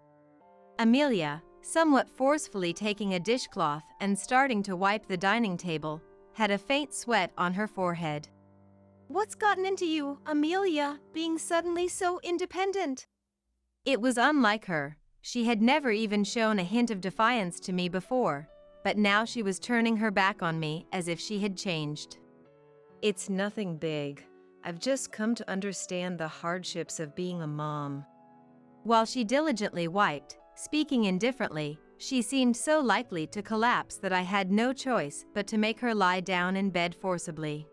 Amelia, somewhat forcefully taking a dishcloth and starting to wipe the dining table, had a faint sweat on her forehead. What's gotten into you, Amelia, being suddenly so independent? It was unlike her. She had never even shown a hint of defiance to me before, but now she was turning her back on me as if she had changed. It's nothing big. I've just come to understand the hardships of being a mom. While she diligently wiped, speaking indifferently, she seemed so likely to collapse that I had no choice but to make her lie down in bed forcibly.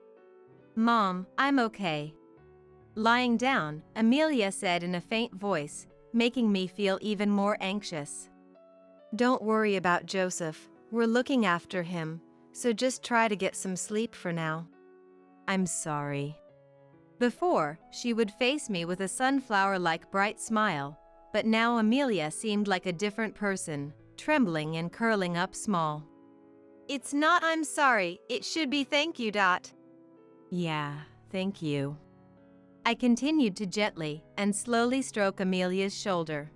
Mom, I'm okay. Lying down, Amelia said in a faint voice, making me feel even more anxious. Don't worry about Joseph. We're looking after him, so just try to get some sleep for now. I'm sorry. Before, she would face me with a sunflower-like bright smile, but now Amelia seemed like a different person, trembling and curling up small. It's not I'm sorry, it should be thank you. Yeah, thank you. I continued to gently and slowly stroke Amelia's shoulder.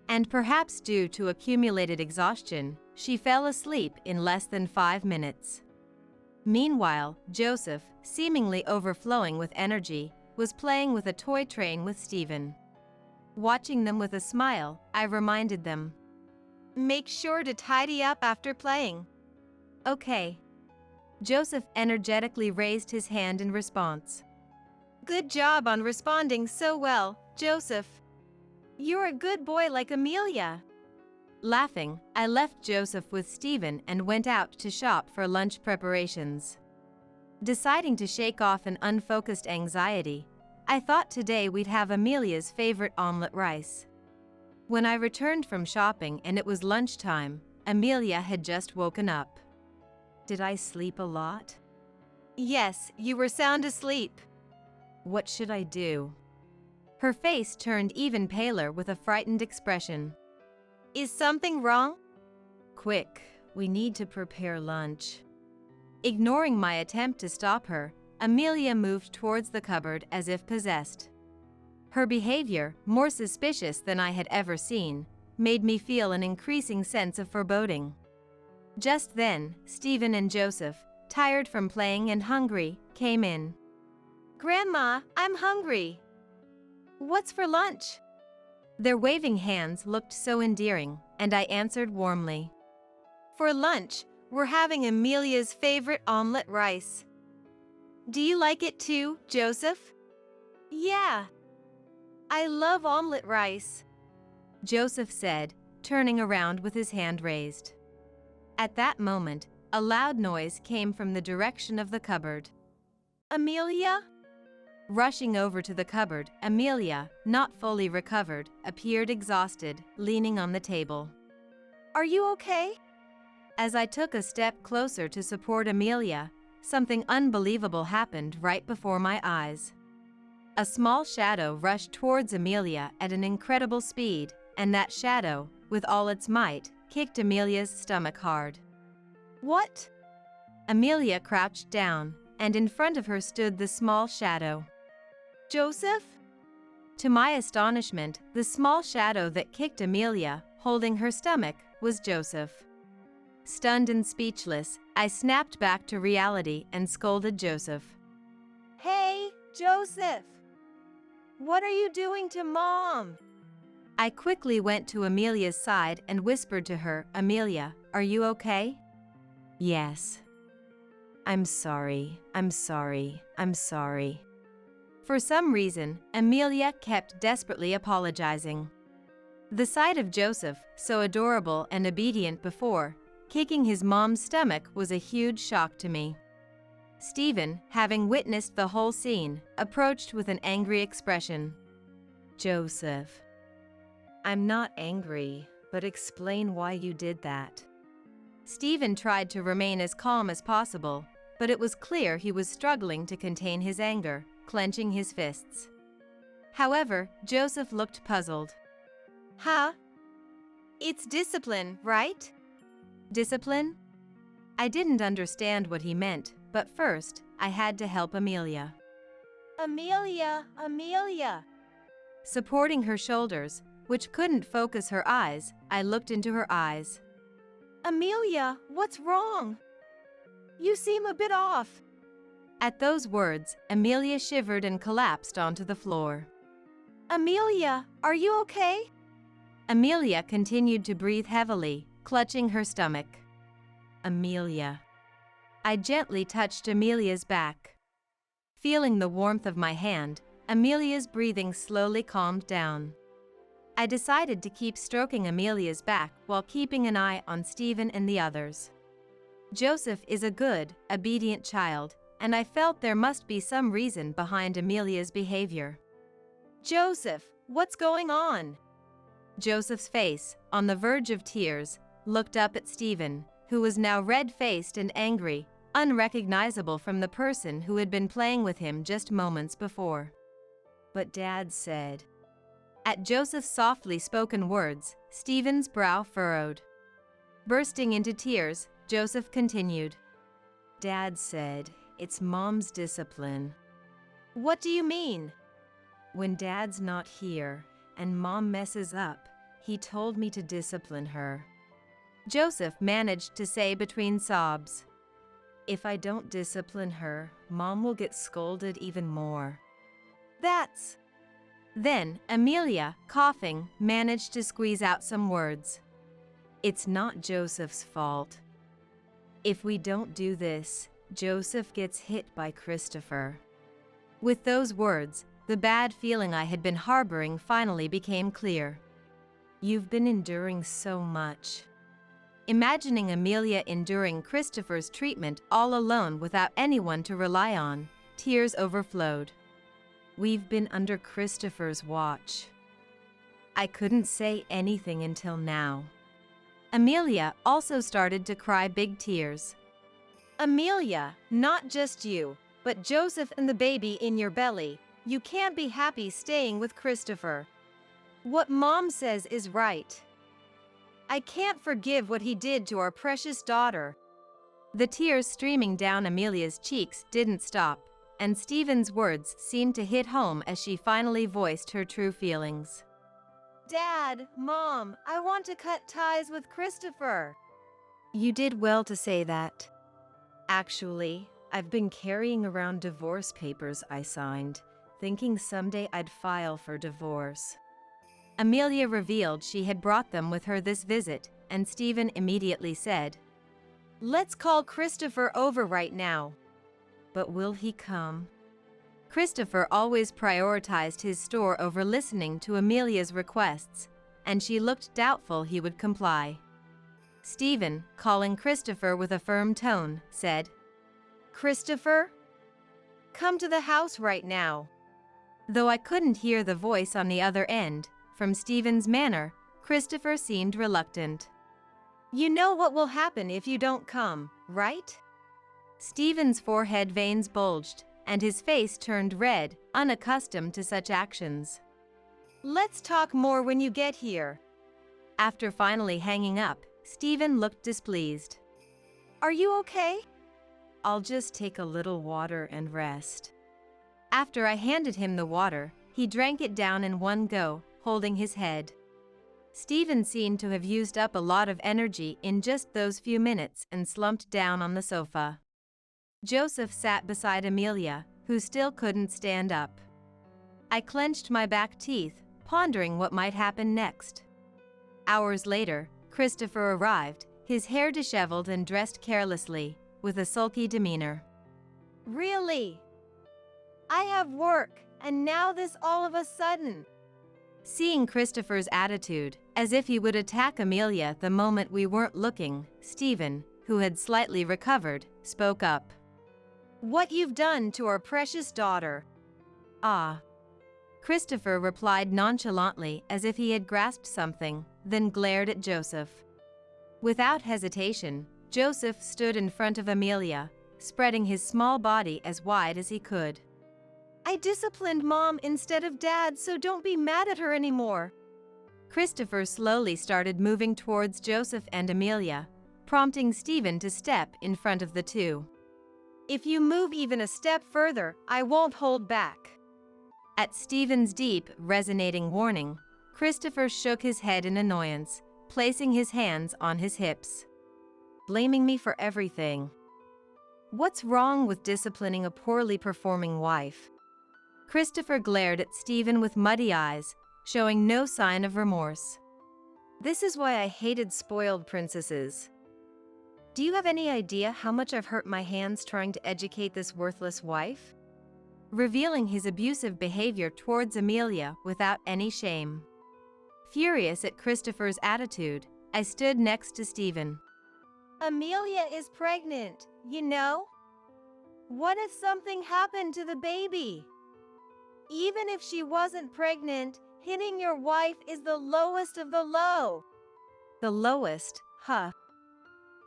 And perhaps due to accumulated exhaustion, she fell asleep in less than 5 minutes. Meanwhile, Joseph, seemingly overflowing with energy, was playing with a toy train with Stephen. Watching them with a smile, I reminded them. Make sure to tidy up after playing. Okay. Joseph energetically raised his hand in response. Good job on responding so well, Joseph. You're a good boy like Amelia. Laughing, I left Joseph with Stephen and went out to shop for lunch preparations. Deciding to shake off an unfocused anxiety, I thought today we'd have Amelia's favorite omelette rice. When I returned from shopping and it was lunchtime, Amelia had just woken up. Did I sleep a lot? Yes, you were sound asleep. What should I do? Her face turned even paler with a frightened expression. Is something wrong? Quick, we need to prepare lunch. Ignoring my attempt to stop her, Amelia moved towards the cupboard as if possessed. Her behavior, more suspicious than I had ever seen, made me feel an increasing sense of foreboding. Just then, Stephen and Joseph, tired from playing and hungry, came in. Grandma, I'm hungry. What's for lunch? Their waving hands looked so endearing, and I answered warmly. For lunch, we're having Amelia's favorite omelette rice. Do you like it too, Joseph? Yeah. I love omelette rice, Joseph said, turning around with his hand raised. At that moment, a loud noise came from the direction of the cupboard. Amelia? Rushing over to the cupboard, Amelia, not fully recovered, appeared exhausted, leaning on the table. Are you okay? As I took a step closer to support Amelia, something unbelievable happened right before my eyes. A small shadow rushed towards Amelia at an incredible speed, and that shadow, with all its might, kicked Amelia's stomach hard. What? Amelia crouched down, and in front of her stood the small shadow. Joseph? To my astonishment, the small shadow that kicked Amelia, holding her stomach, was Joseph. Stunned and speechless, I snapped back to reality and scolded Joseph. Hey, Joseph! What are you doing to Mom? I quickly went to Amelia's side and whispered to her, Amelia, are you okay? Yes. I'm sorry. For some reason, Amelia kept desperately apologizing. The sight of Joseph, so adorable and obedient before, kicking his mom's stomach was a huge shock to me. Stephen, having witnessed the whole scene, approached with an angry expression. Joseph, I'm not angry, but explain why you did that. Stephen tried to remain as calm as possible, but it was clear he was struggling to contain his anger, clenching his fists. However, Joseph looked puzzled. Huh? It's discipline, right? Discipline? I didn't understand what he meant, but first, I had to help Amelia. Amelia. Supporting her shoulders, which couldn't focus her eyes, I looked into her eyes. Amelia, what's wrong? You seem a bit off. At those words, Amelia shivered and collapsed onto the floor. Amelia, are you okay? Amelia continued to breathe heavily, clutching her stomach. Amelia. I gently touched Amelia's back. Feeling the warmth of my hand, Amelia's breathing slowly calmed down. I decided to keep stroking Amelia's back while keeping an eye on Stephen and the others. Joseph is a good, obedient child, and I felt there must be some reason behind Amelia's behavior. Joseph, what's going on? Joseph's face, on the verge of tears, looked up at Stephen, who was now red-faced and angry, unrecognizable from the person who had been playing with him just moments before. But Dad said. At Joseph's softly spoken words, Stephen's brow furrowed. Bursting into tears, Joseph continued. Dad said, it's Mom's discipline. What do you mean? When Dad's not here, and Mom messes up, he told me to discipline her. Joseph managed to say between sobs. If I don't discipline her, Mom will get scolded even more. That's... Then, Amelia, coughing, managed to squeeze out some words. It's not Joseph's fault. If we don't do this, Joseph gets hit by Christopher. With those words, the bad feeling I had been harboring finally became clear. You've been enduring so much. Imagining Amelia enduring Christopher's treatment all alone without anyone to rely on, tears overflowed. We've been under Christopher's watch. I couldn't say anything until now. Amelia also started to cry big tears. Amelia, not just you, but Joseph and the baby in your belly. You can't be happy staying with Christopher. What Mom says is right. I can't forgive what he did to our precious daughter. The tears streaming down Amelia's cheeks didn't stop, and Stephen's words seemed to hit home as she finally voiced her true feelings. Dad, Mom, I want to cut ties with Christopher. You did well to say that. Actually, I've been carrying around divorce papers I signed, thinking someday I'd file for divorce. Amelia revealed she had brought them with her this visit, and Stephen immediately said, Let's call Christopher over right now. But will he come? Christopher always prioritized his store over listening to Amelia's requests, and she looked doubtful he would comply. Stephen, calling Christopher with a firm tone, said, Christopher, come to the house right now. Though I couldn't hear the voice on the other end, from Stephen's manner, Christopher seemed reluctant. You know what will happen if you don't come, right? Stephen's forehead veins bulged, and his face turned red, unaccustomed to such actions. Let's talk more when you get here. After finally hanging up, Stephen looked displeased. Are you okay? I'll just take a little water and rest. After I handed him the water, he drank it down in one go, holding his head. Stephen seemed to have used up a lot of energy in just those few minutes and slumped down on the sofa. Joseph sat beside Amelia, who still couldn't stand up. I clenched my back teeth, pondering what might happen next. Hours later, Christopher arrived, his hair disheveled and dressed carelessly, with a sulky demeanor. Really? I have work, and now this all of a sudden. Seeing Christopher's attitude, As if he would attack Amelia the moment we weren't looking, Stephen, who had slightly recovered, spoke up. What you've done to our precious daughter. Ah. Christopher replied nonchalantly as if he had grasped something, then glared at Joseph. Without hesitation, Joseph stood in front of Amelia, spreading his small body as wide as he could. I disciplined Mom instead of Dad, so don't be mad at her anymore. Christopher slowly started moving towards Joseph and Amelia, prompting Stephen to step in front of the two. If you move even a step further, I won't hold back. At Stephen's deep, resonating warning, Christopher shook his head in annoyance, placing his hands on his hips. Blaming me for everything. What's wrong with disciplining a poorly performing wife? Christopher glared at Stephen with muddy eyes, showing no sign of remorse. This is why I hated spoiled princesses. Do you have any idea how much I've hurt my hands trying to educate this worthless wife? Revealing his abusive behavior towards Amelia without any shame. Furious at Christopher's attitude, I stood next to Stephen. Amelia is pregnant, you know? What if something happened to the baby? Even if she wasn't pregnant, hitting your wife is the lowest of the low. The lowest, huh?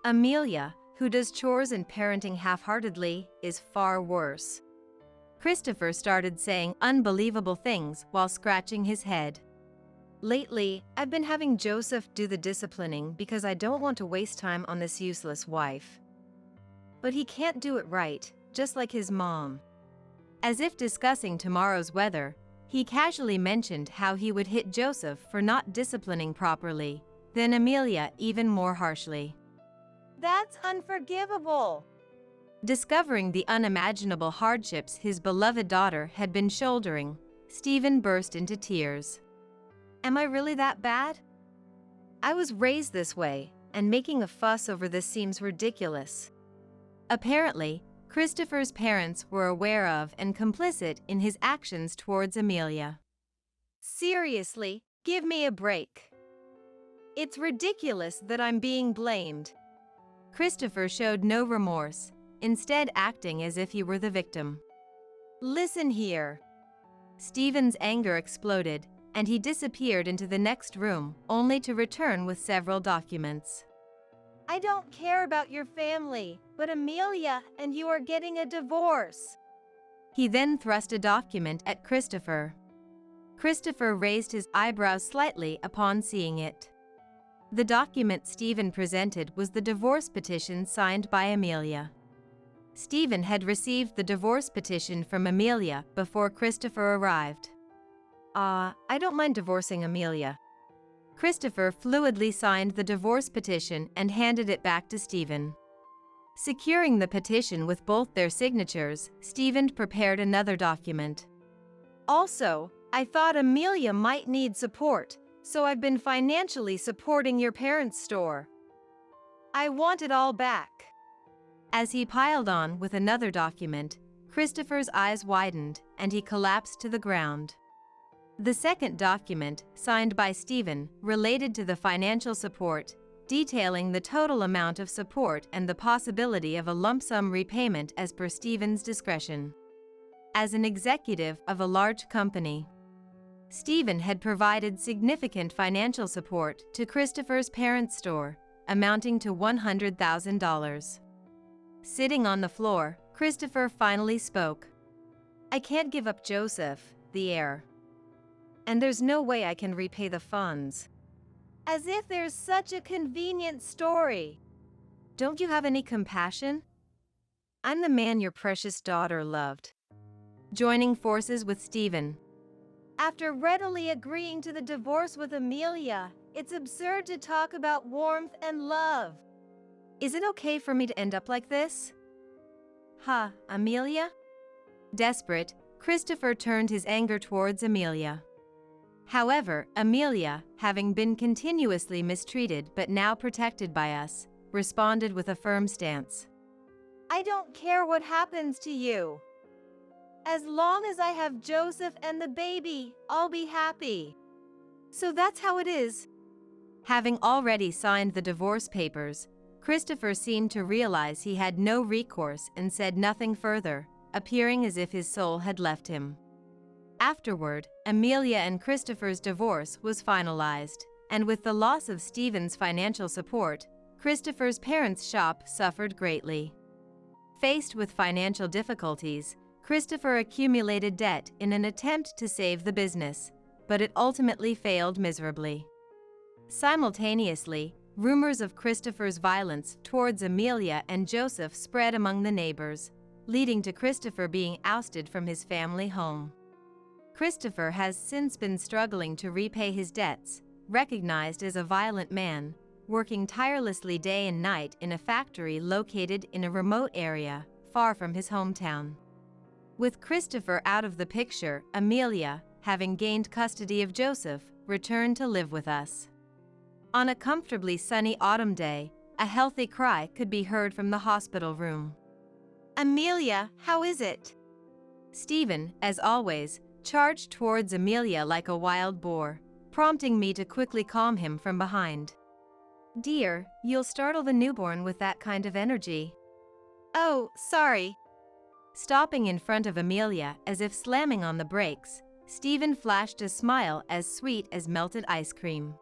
Amelia, who does chores and parenting half-heartedly, is far worse. Christopher started saying unbelievable things while scratching his head. Lately, I've been having Joseph do the disciplining because I don't want to waste time on this useless wife. But he can't do it right, just like his mom. As if discussing tomorrow's weather, he casually mentioned how he would hit Joseph for not disciplining properly, then Amelia even more harshly. That's unforgivable. Discovering the unimaginable hardships his beloved daughter had been shouldering, Stephen burst into tears. Am I really that bad? I was raised this way, and making a fuss over this seems ridiculous. Apparently, Christopher's parents were aware of and complicit in his actions towards Amelia. Seriously, give me a break. It's ridiculous that I'm being blamed. Christopher showed no remorse, instead acting as if he were the victim. Listen here. Stephen's anger exploded, and he disappeared into the next room, only to return with several documents. I don't care about your family, but Amelia and you are getting a divorce. He then thrust a document at Christopher. Christopher raised his eyebrows slightly upon seeing it. The document Stephen presented was the divorce petition signed by Amelia. Stephen had received the divorce petition from Amelia before Christopher arrived. I don't mind divorcing Amelia. Christopher fluidly signed the divorce petition and handed it back to Stephen. Securing the petition with both their signatures, Stephen prepared another document. Also, I thought Amelia might need support, so I've been financially supporting your parents' store. I want it all back. As he piled on with another document, Christopher's eyes widened and he collapsed to the ground. The second document, signed by Stephen, related to the financial support, detailing the total amount of support and the possibility of a lump sum repayment as per Stephen's discretion. As an executive of a large company, Stephen had provided significant financial support to Christopher's parents' store, amounting to $100,000. Sitting on the floor, Christopher finally spoke. I can't give up Joseph, the heir. And there's no way I can repay the funds. As if there's such a convenient story. Don't you have any compassion? I'm the man your precious daughter loved. Joining forces with Stephen. After readily agreeing to the divorce with Amelia, it's absurd to talk about warmth and love. Is it okay for me to end up like this? Amelia? Desperate, Christopher turned his anger towards Amelia. However, Amelia, having been continuously mistreated but now protected by us, responded with a firm stance. I don't care what happens to you. As long as I have Joseph and the baby, I'll be happy. So that's how it is. Having already signed the divorce papers, Christopher seemed to realize he had no recourse and said nothing further, appearing as if his soul had left him. Afterward, Amelia and Christopher's divorce was finalized, and with the loss of Stephen's financial support, Christopher's parents' shop suffered greatly. Faced with financial difficulties, Christopher accumulated debt in an attempt to save the business, but it ultimately failed miserably. Simultaneously, rumors of Christopher's violence towards Amelia and Joseph spread among the neighbors, leading to Christopher being ousted from his family home. Christopher has since been struggling to repay his debts, recognized as a violent man, working tirelessly day and night in a factory located in a remote area, far from his hometown. With Christopher out of the picture, Amelia, having gained custody of Joseph, returned to live with us. On a comfortably sunny autumn day, a healthy cry could be heard from the hospital room. Amelia, how is it? Stephen, as always, charged towards Amelia like a wild boar, prompting me to quickly calm him from behind. "Dear, you'll startle the newborn with that kind of energy." Oh, sorry. Stopping in front of Amelia as if slamming on the brakes, Stephen flashed a smile as sweet as melted ice cream.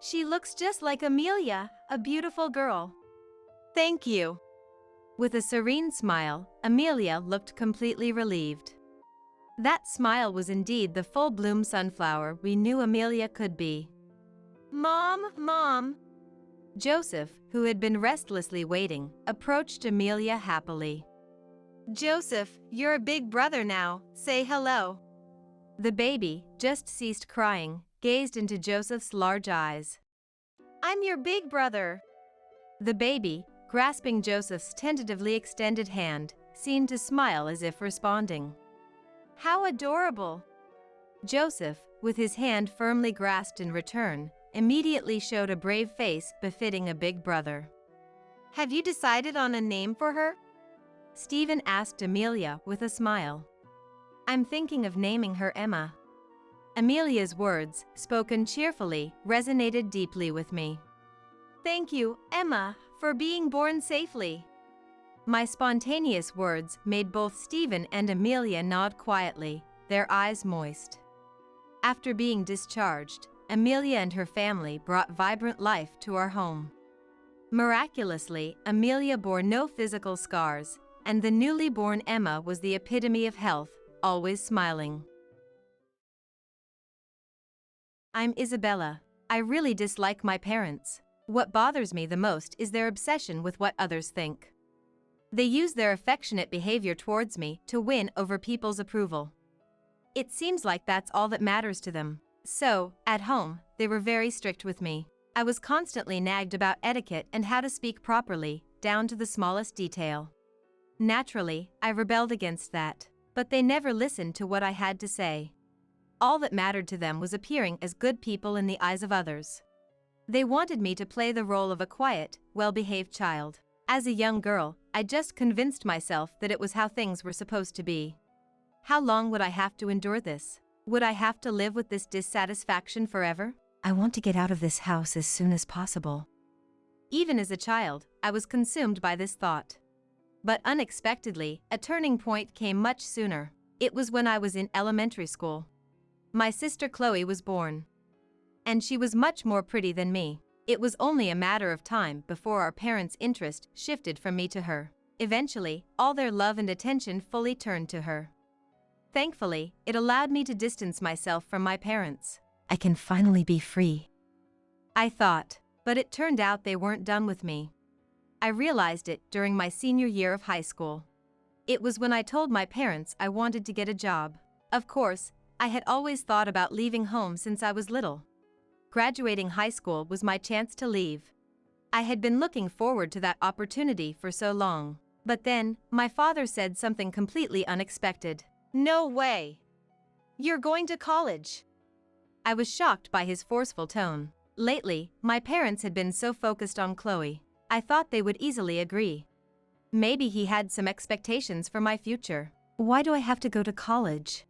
"She looks just like Amelia, a beautiful girl." "Thank you." With a serene smile, Amelia looked completely relieved. That smile was indeed the full-bloom sunflower we knew Amelia could be. Mom. Joseph, who had been restlessly waiting, approached Amelia happily. "Joseph, you're a big brother now, say hello." The baby, just ceased crying, gazed into Joseph's large eyes. "I'm your big brother." The baby, grasping Joseph's tentatively extended hand, seemed to smile as if responding. "How adorable." Joseph, with his hand firmly grasped in return, immediately showed a brave face befitting a big brother. "Have you decided on a name for her?" Stephen asked Amelia with a smile. "I'm thinking of naming her Emma." Amelia's words, spoken cheerfully, resonated deeply with me. "Thank you, Emma, for being born safely." My spontaneous words made both Stephen and Amelia nod quietly, their eyes moist. After being discharged, Amelia and her family brought vibrant life to our home. Miraculously, Amelia bore no physical scars, and the newly born Emma was the epitome of health, always smiling. I'm Isabella. I really dislike my parents. What bothers me the most is their obsession with what others think. They use their affectionate behavior towards me to win over people's approval. It seems like that's all that matters to them. So, at home, they were very strict with me. I was constantly nagged about etiquette and how to speak properly, down to the smallest detail. Naturally, I rebelled against that, but they never listened to what I had to say. All that mattered to them was appearing as good people in the eyes of others. They wanted me to play the role of a quiet, well-behaved child. As a young girl, I just convinced myself that it was how things were supposed to be. How long would I have to endure this? Would I have to live with this dissatisfaction forever? I want to get out of this house as soon as possible. Even as a child, I was consumed by this thought. But unexpectedly, a turning point came much sooner. It was when I was in elementary school. My sister Chloe was born. And she was much more pretty than me. It was only a matter of time before our parents' interest shifted from me to her. Eventually, all their love and attention fully turned to her. Thankfully, it allowed me to distance myself from my parents. I can finally be free, I thought, but it turned out they weren't done with me. I realized it during my senior year of high school. It was when I told my parents I wanted to get a job. Of course, I had always thought about leaving home since I was little. Graduating high school was my chance to leave. I had been looking forward to that opportunity for so long. But then, my father said something completely unexpected. "No way. You're going to college." I was shocked by his forceful tone. Lately, my parents had been so focused on Chloe. I thought they would easily agree. Maybe he had some expectations for my future. Why do I have to go to college?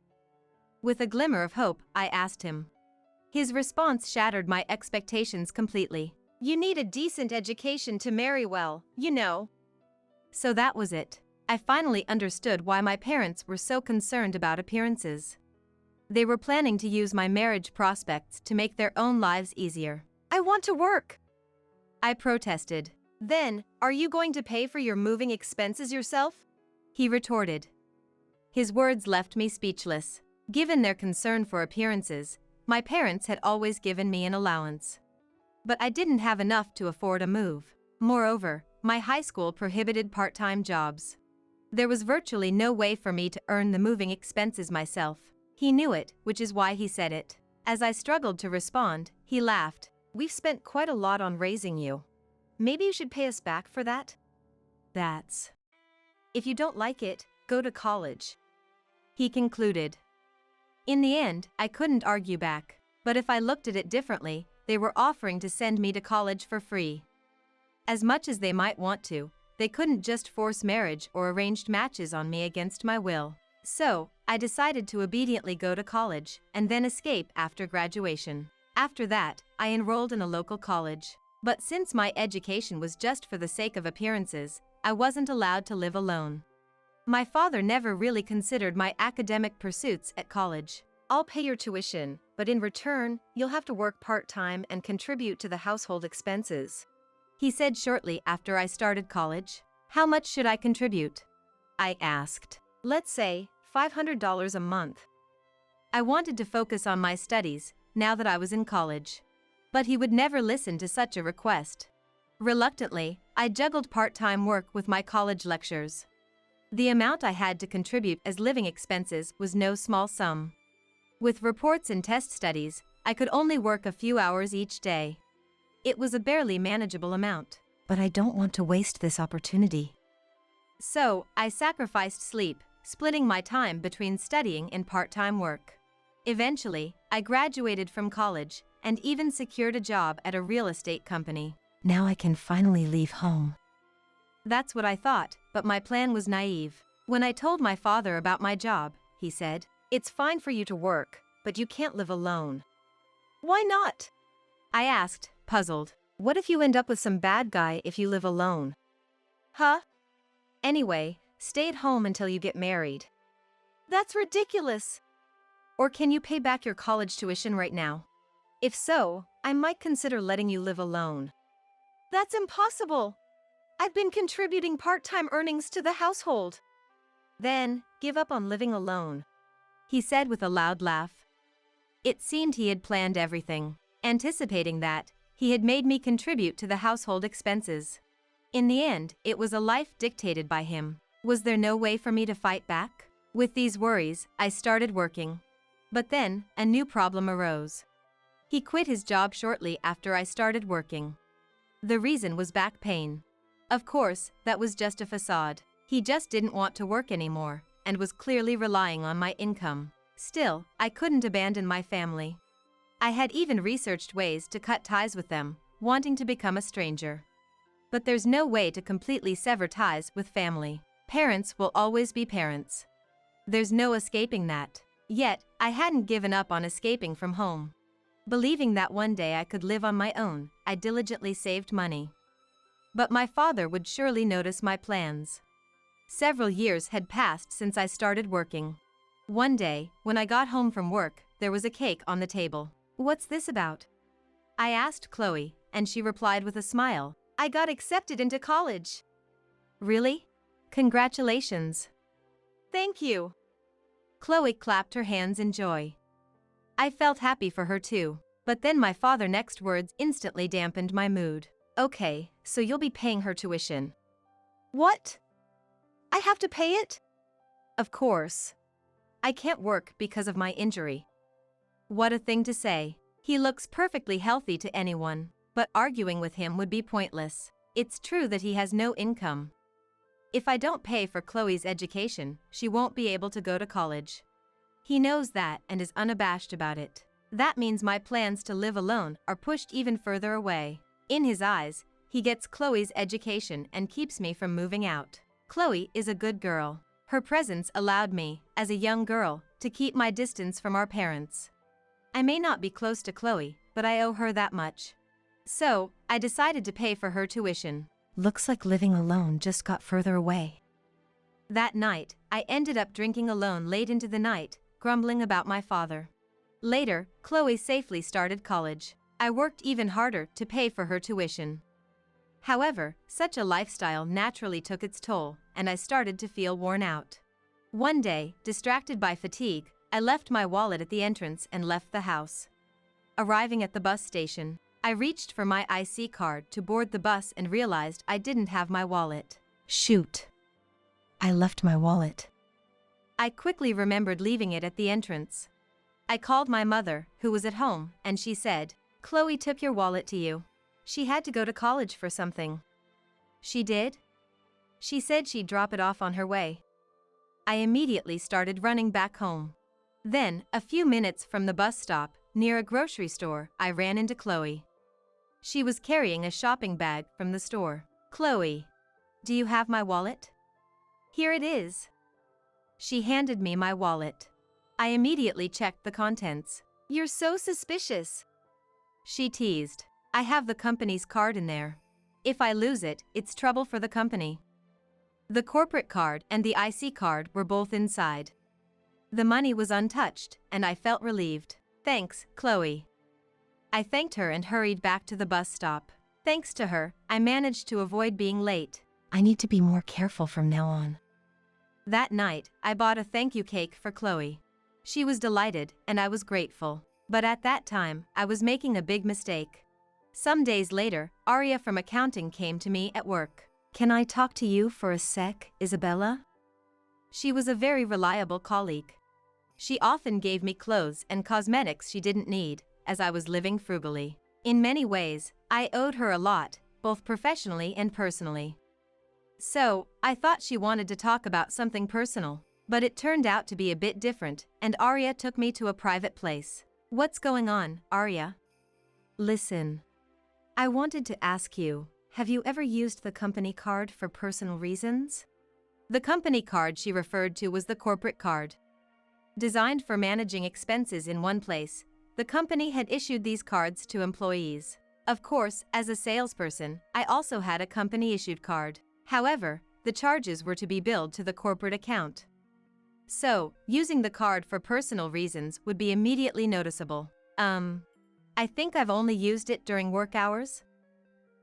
With a glimmer of hope, I asked him. His response shattered my expectations completely. You need a decent education to marry well, you know. So that was it. I finally understood why my parents were so concerned about appearances. They were planning to use my marriage prospects to make their own lives easier. I want to work. I protested. Then, are you going to pay for your moving expenses yourself? He retorted. His words left me speechless. Given their concern for appearances, my parents had always given me an allowance. But I didn't have enough to afford a move. Moreover, my high school prohibited part-time jobs. There was virtually no way for me to earn the moving expenses myself. He knew it, which is why he said it. As I struggled to respond, he laughed. We've spent quite a lot on raising you. Maybe you should pay us back for that? That's... If you don't like it, go to college. He concluded. In the end, I couldn't argue back. But if I looked at it differently, they were offering to send me to college for free. As much as they might want to, they couldn't just force marriage or arranged matches on me against my will. So, I decided to obediently go to college and then escape after graduation. After that, I enrolled in a local college. But since my education was just for the sake of appearances, I wasn't allowed to live alone. My father never really considered my academic pursuits at college. I'll pay your tuition, but in return, you'll have to work part-time and contribute to the household expenses. He said shortly after I started college. How much should I contribute? I asked. Let's say $500 a month. I wanted to focus on my studies now that I was in college. But he would never listen to such a request. Reluctantly, I juggled part-time work with my college lectures. The amount I had to contribute as living expenses was no small sum. With reports and test studies, I could only work a few hours each day. It was a barely manageable amount. But I don't want to waste this opportunity. So, I sacrificed sleep, splitting my time between studying and part-time work. Eventually, I graduated from college and even secured a job at a real estate company. Now I can finally leave home. That's what I thought, but my plan was naive. When I told my father about my job, he said, It's fine for you to work, but you can't live alone. Why not? I asked, puzzled. What if you end up with some bad guy if you live alone? Huh? Anyway, stay at home until you get married. That's ridiculous. Or can you pay back your college tuition right now? If so, I might consider letting you live alone. That's impossible. I've been contributing part-time earnings to the household. Then, give up on living alone. He said with a loud laugh. It seemed he had planned everything. Anticipating that, he had made me contribute to the household expenses. In the end, it was a life dictated by him. Was there no way for me to fight back? With these worries, I started working. But then, a new problem arose. He quit his job shortly after I started working. The reason was back pain. Of course, that was just a facade. He just didn't want to work anymore, and was clearly relying on my income. Still, I couldn't abandon my family. I had even researched ways to cut ties with them, wanting to become a stranger. But there's no way to completely sever ties with family. Parents will always be parents. There's no escaping that. Yet, I hadn't given up on escaping from home. Believing that one day I could live on my own, I diligently saved money. But my father would surely notice my plans. Several years had passed since I started working. One day, when I got home from work, there was a cake on the table. What's this about? I asked Chloe, and she replied with a smile. I got accepted into college. Really? Congratulations. Thank you. Chloe clapped her hands in joy. I felt happy for her too, but then my father's next words instantly dampened my mood. Okay, so you'll be paying her tuition. What? I have to pay it? Of course. I can't work because of my injury. What a thing to say. He looks perfectly healthy to anyone, but arguing with him would be pointless. It's true that he has no income. If I don't pay for Chloe's education, she won't be able to go to college. He knows that and is unabashed about it. That means my plans to live alone are pushed even further away. In his eyes, he gets Chloe's education and keeps me from moving out. Chloe is a good girl. Her presence allowed me, as a young girl, to keep my distance from our parents. I may not be close to Chloe, but I owe her that much. So, I decided to pay for her tuition. Looks like living alone just got further away. That night, I ended up drinking alone late into the night, grumbling about my father. Later, Chloe safely started college. I worked even harder to pay for her tuition. However, such a lifestyle naturally took its toll, and I started to feel worn out. One day, distracted by fatigue, I left my wallet at the entrance and left the house. Arriving at the bus station, I reached for my IC card to board the bus and realized I didn't have my wallet. Shoot. I left my wallet. I quickly remembered leaving it at the entrance. I called my mother, who was at home, and she said, "Chloe took your wallet to you. She had to go to college for something." "She did?" "She said she'd drop it off on her way." I immediately started running back home. Then, a few minutes from the bus stop, near a grocery store, I ran into Chloe. She was carrying a shopping bag from the store. "Chloe, do you have my wallet?" "Here it is." She handed me my wallet. I immediately checked the contents. "You're so suspicious," she teased. "I have the company's card in there. If I lose it, it's trouble for the company." The corporate card and the IC card were both inside. The money was untouched, and I felt relieved. "Thanks, Chloe." I thanked her and hurried back to the bus stop. Thanks to her, I managed to avoid being late. I need to be more careful from now on. That night, I bought a thank you cake for Chloe. She was delighted, and I was grateful. But at that time, I was making a big mistake. Some days later, Aria from accounting came to me at work. "Can I talk to you for a sec, Isabella?" She was a very reliable colleague. She often gave me clothes and cosmetics she didn't need, as I was living frugally. In many ways, I owed her a lot, both professionally and personally. So, I thought she wanted to talk about something personal, but it turned out to be a bit different, and Aria took me to a private place. "What's going on, Aria?" Listen. I wanted to ask you, have you ever used the company card for personal reasons? The company card she referred to was the corporate card. Designed for managing expenses in one place, the company had issued these cards to employees. Of course, as a salesperson, I also had a company-issued card. However, the charges were to be billed to the corporate account. So, using the card for personal reasons would be immediately noticeable. I think I've only used it during work hours,"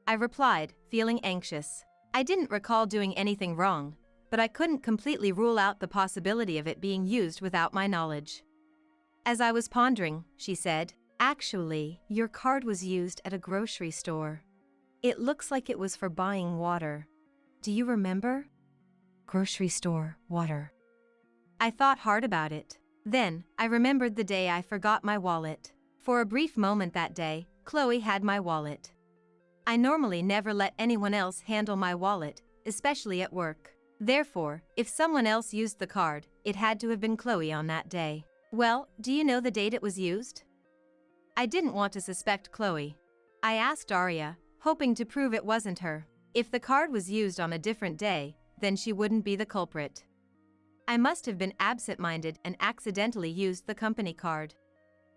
I replied, feeling anxious. I didn't recall doing anything wrong, but I couldn't completely rule out the possibility of it being used without my knowledge. As I was pondering, she said, "Actually, your card was used at a grocery store. It looks like it was for buying water. Do you remember? Grocery store, water." I thought hard about it. Then, I remembered the day I forgot my wallet. For a brief moment that day, Chloe had my wallet. I normally never let anyone else handle my wallet, especially at work. Therefore, if someone else used the card, it had to have been Chloe on that day. "Well, do you know the date it was used?" I didn't want to suspect Chloe. I asked Aria, hoping to prove it wasn't her. If the card was used on a different day, then she wouldn't be the culprit. I must have been absent-minded and accidentally used the company card.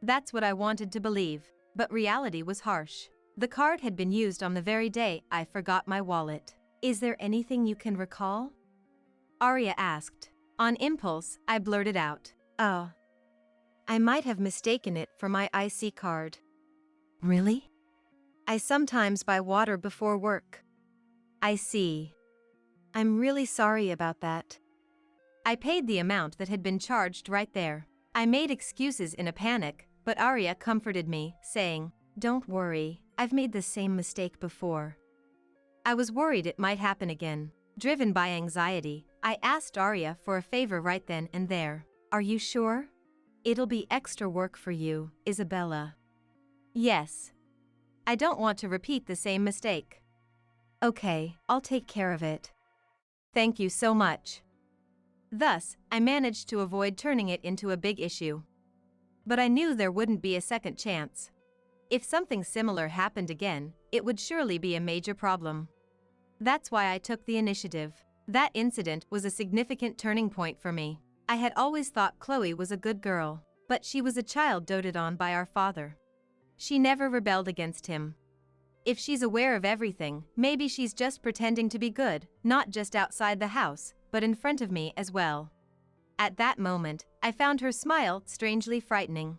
That's what I wanted to believe, but reality was harsh. The card had been used on the very day I forgot my wallet. "Is there anything you can recall?" Aria asked. On impulse, I blurted out, "Oh. I might have mistaken it for my IC card." "Really?" "I sometimes buy water before work." "I see. I'm really sorry about that." I paid the amount that had been charged right there. I made excuses in a panic, but Aria comforted me, saying, "Don't worry, I've made the same mistake before." I was worried it might happen again. Driven by anxiety, I asked Aria for a favor right then and there. "Are you sure? It'll be extra work for you, Isabella." "Yes. I don't want to repeat the same mistake." "Okay, I'll take care of it." "Thank you so much." Thus, I managed to avoid turning it into a big issue. But I knew there wouldn't be a second chance. If something similar happened again, it would surely be a major problem. That's why I took the initiative. That incident was a significant turning point for me. I had always thought Chloe was a good girl. But she was a child doted on by our father. She never rebelled against him. If she's aware of everything, maybe she's just pretending to be good, not just outside the house, but in front of me as well. At that moment, I found her smile strangely frightening.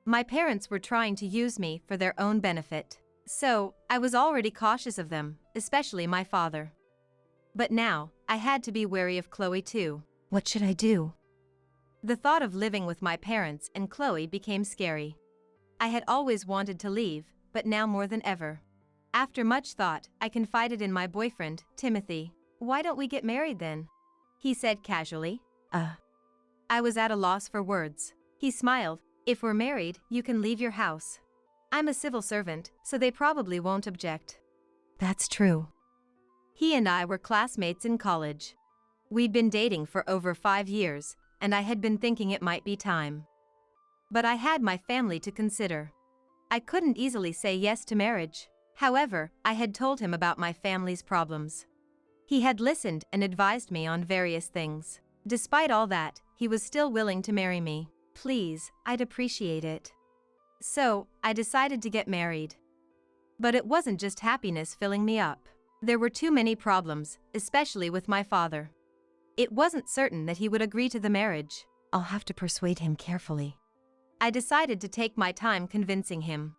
My parents were trying to use me for their own benefit. So, I was already cautious of them, especially my father. But now, I had to be wary of Chloe too. What should I do? The thought of living with my parents and Chloe became scary. I had always wanted to leave, but now more than ever. After much thought, I confided in my boyfriend, Timothy. Why don't we get married then? He said casually. I was at a loss for words. He smiled. If we're married, you can leave your house. I'm a civil servant, so they probably won't object. That's true. He and I were classmates in college. We'd been dating for over 5 years, and I had been thinking it might be time. But I had my family to consider. I couldn't easily say yes to marriage. However, I had told him about my family's problems. He had listened and advised me on various things. Despite all that, he was still willing to marry me. Please, I'd appreciate it. So, I decided to get married. But it wasn't just happiness filling me up. There were too many problems, especially with my father. It wasn't certain that he would agree to the marriage. I'll have to persuade him carefully. I decided to take my time convincing him.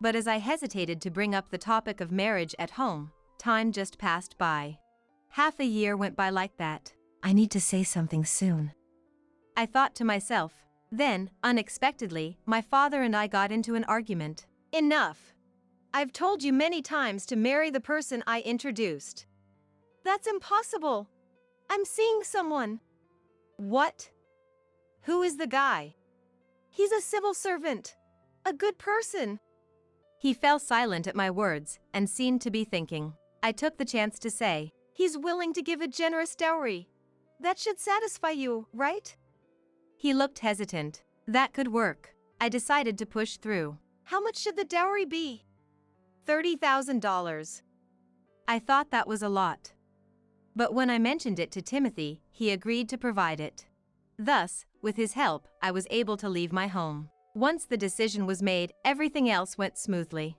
But as I hesitated to bring up the topic of marriage at home, time just passed by. Half a year went by like that. I need to say something soon, I thought to myself. Then, unexpectedly, my father and I got into an argument. Enough. I've told you many times to marry the person I introduced. That's impossible. I'm seeing someone. What? Who is the guy? He's a civil servant. A good person. He fell silent at my words and seemed to be thinking. I took the chance to say, He's willing to give a generous dowry. That should satisfy you, right? He looked hesitant. That could work. I decided to push through. How much should the dowry be? $30,000. I thought that was a lot. But when I mentioned it to Timothy, he agreed to provide it. Thus, with his help, I was able to leave my home. Once the decision was made, everything else went smoothly.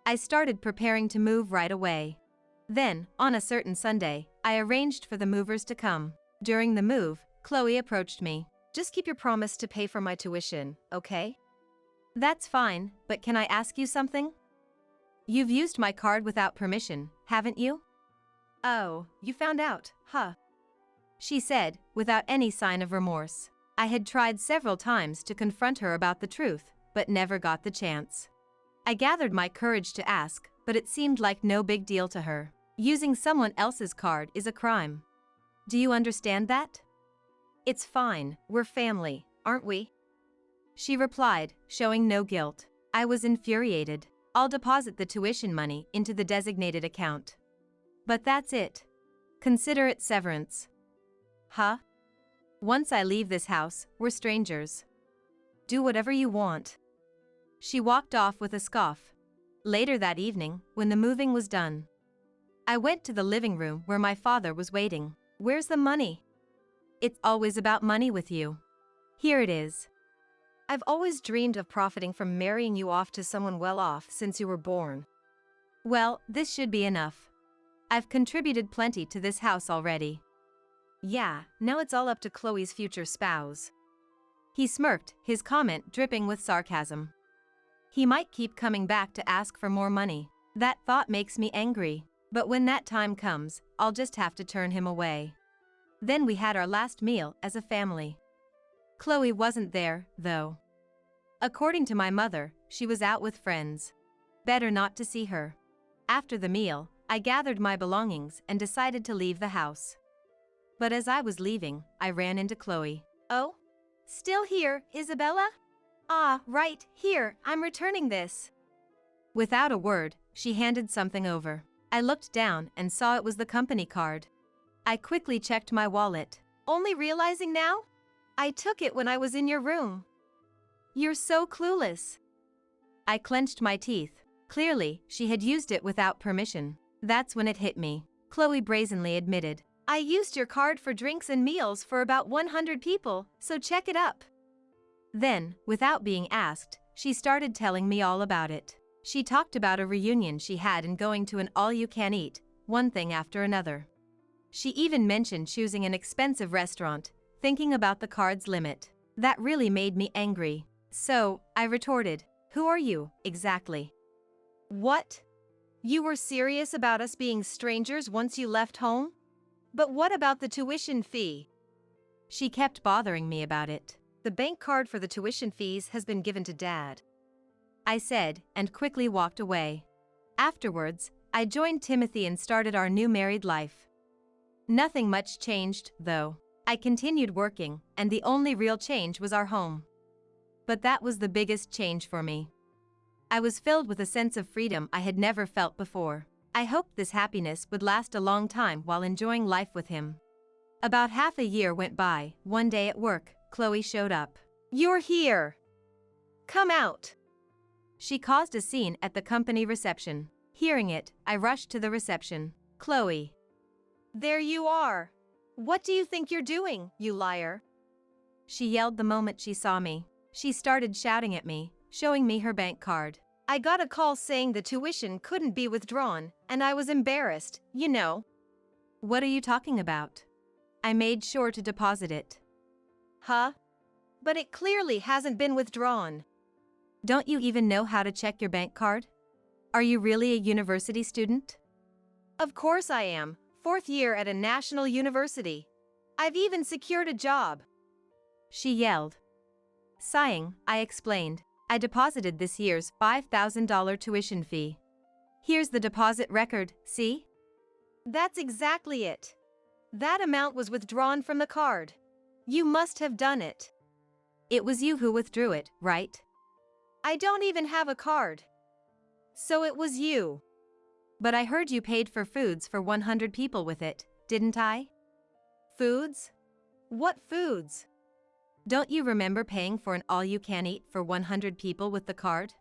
I started preparing to move right away. Then, on a certain Sunday, I arranged for the movers to come. During the move, Chloe approached me. Just keep your promise to pay for my tuition, okay? That's fine, but can I ask you something? You've used my card without permission, haven't you? Oh, you found out, huh? She said, without any sign of remorse. I had tried several times to confront her about the truth, but never got the chance. I gathered my courage to ask, but it seemed like no big deal to her. Using someone else's card is a crime. Do you understand that? It's fine, we're family, aren't we? She replied, showing no guilt. I was infuriated. I'll deposit the tuition money into the designated account. But that's it. Consider it severance. Huh? Once I leave this house, we're strangers. Do whatever you want. She walked off with a scoff. Later that evening, when the moving was done, I went to the living room where my father was waiting. Where's the money? It's always about money with you. Here it is. I've always dreamed of profiting from marrying you off to someone well off since you were born. Well, this should be enough. I've contributed plenty to this house already. Yeah, now it's all up to Chloe's future spouse. He smirked, his comment dripping with sarcasm. He might keep coming back to ask for more money. That thought makes me angry. But when that time comes, I'll just have to turn him away. Then we had our last meal as a family. Chloe wasn't there, though. According to my mother, she was out with friends. Better not to see her. After the meal, I gathered my belongings and decided to leave the house. But as I was leaving, I ran into Chloe. Oh? Still here, Isabella? Ah, right, here, I'm returning this. Without a word, she handed something over. I looked down and saw it was the company card. I quickly checked my wallet. Only realizing now? I took it when I was in your room. You're so clueless. I clenched my teeth. Clearly, she had used it without permission. That's when it hit me. Chloe brazenly admitted. I used your card for drinks and meals for about 100 people, so check it up. Then, without being asked, she started telling me all about it. She talked about a reunion she had and going to an all-you-can-eat, one thing after another. She even mentioned choosing an expensive restaurant, thinking about the card's limit. That really made me angry. So, I retorted, "Who are you, exactly?" What? You were serious about us being strangers once you left home? But what about the tuition fee? She kept bothering me about it. The bank card for the tuition fees has been given to Dad, I said, and quickly walked away. Afterwards, I joined Timothy and started our new married life. Nothing much changed, though. I continued working, and the only real change was our home. But that was the biggest change for me. I was filled with a sense of freedom I had never felt before. I hoped this happiness would last a long time while enjoying life with him. About half a year went by. One day at work, Chloe showed up. You're here. Come out. She caused a scene at the company reception. Hearing it, I rushed to the reception. Chloe. There you are. What do you think you're doing, you liar? She yelled the moment she saw me. She started shouting at me, showing me her bank card. I got a call saying the tuition couldn't be withdrawn, and I was embarrassed, you know. What are you talking about? I made sure to deposit it. Huh? But it clearly hasn't been withdrawn. Don't you even know how to check your bank card? Are you really a university student? Of course I am, 4th year at a national university. I've even secured a job. She yelled. Sighing, I explained. I deposited this year's $5,000 tuition fee. Here's the deposit record, see? That's exactly it. That amount was withdrawn from the card. You must have done it. It was you who withdrew it, right? I don't even have a card. So it was you. But I heard you paid for foods for 100 people with it, didn't I? Foods? What foods? Don't you remember paying for an all-you-can-eat for 100 people with the card?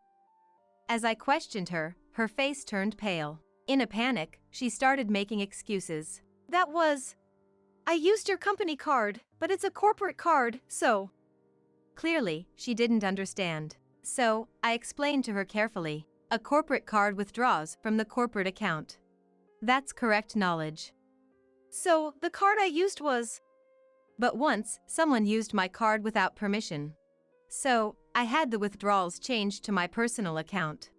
As I questioned her, her face turned pale. In a panic, she started making excuses. That was... I used your company card, but it's a corporate card, so... Clearly, she didn't understand. So, I explained to her carefully. A corporate card withdraws from the corporate account. That's correct knowledge. So, the card I used was... But once, someone used my card without permission. So, I had the withdrawals changed to my personal account.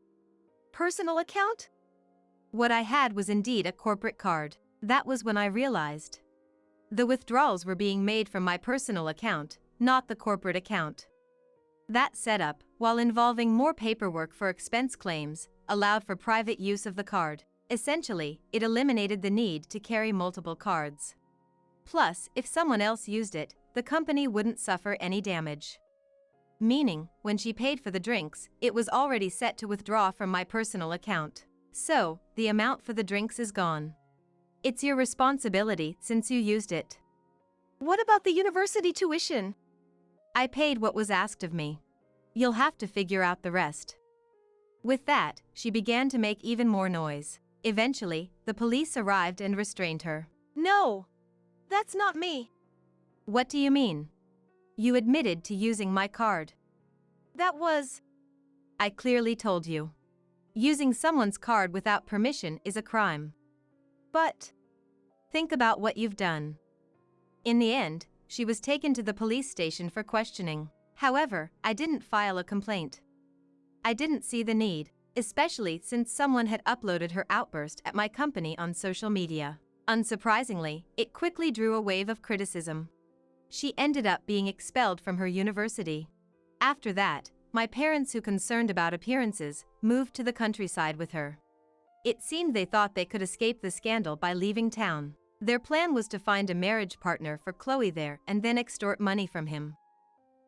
Personal account? What I had was indeed a corporate card. That was when I realized. The withdrawals were being made from my personal account, not the corporate account. That setup, while involving more paperwork for expense claims, allowed for private use of the card. Essentially, it eliminated the need to carry multiple cards. Plus, if someone else used it, the company wouldn't suffer any damage. Meaning, when she paid for the drinks, it was already set to withdraw from my personal account. So, the amount for the drinks is gone. It's your responsibility since you used it. What about the university tuition? I paid what was asked of me. You'll have to figure out the rest. With that, she began to make even more noise. Eventually, the police arrived and restrained her. No! That's not me. What do you mean? You admitted to using my card. That was... I clearly told you. Using someone's card without permission is a crime. But... Think about what you've done. In the end, she was taken to the police station for questioning. However, I didn't file a complaint. I didn't see the need, especially since someone had uploaded her outburst at my company on social media. Unsurprisingly, it quickly drew a wave of criticism. She ended up being expelled from her university. After that, my parents, who concerned about appearances, moved to the countryside with her. It seemed they thought they could escape the scandal by leaving town. Their plan was to find a marriage partner for Chloe there and then extort money from him.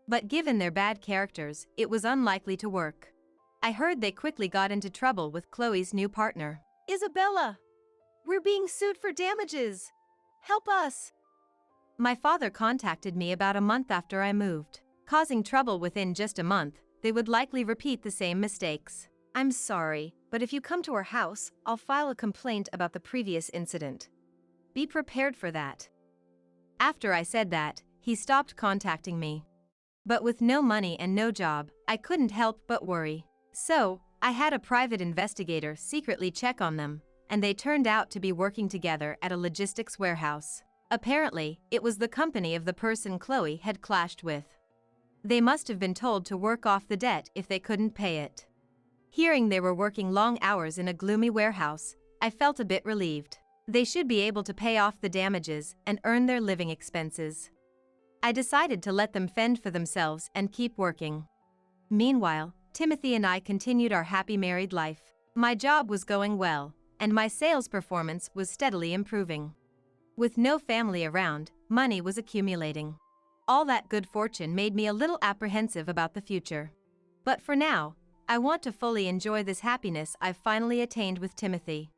But given their bad characters, it was unlikely to work. I heard they quickly got into trouble with Chloe's new partner. Isabella! We're being sued for damages. Help us. My father contacted me about a month after I moved. Causing trouble within just a month, they would likely repeat the same mistakes. I'm sorry, but if you come to our house, I'll file a complaint about the previous incident. Be prepared for that. After I said that, he stopped contacting me. But with no money and no job, I couldn't help but worry. So, I had a private investigator secretly check on them, and they turned out to be working together at a logistics warehouse. Apparently, it was the company of the person Chloe had clashed with. They must have been told to work off the debt if they couldn't pay it. Hearing they were working long hours in a gloomy warehouse, I felt a bit relieved. They should be able to pay off the damages and earn their living expenses. I decided to let them fend for themselves and keep working. Meanwhile, Timothy and I continued our happy married life. My job was going well, and my sales performance was steadily improving. With no family around, money was accumulating. All that good fortune made me a little apprehensive about the future. But for now, I want to fully enjoy this happiness I've finally attained with Timothy.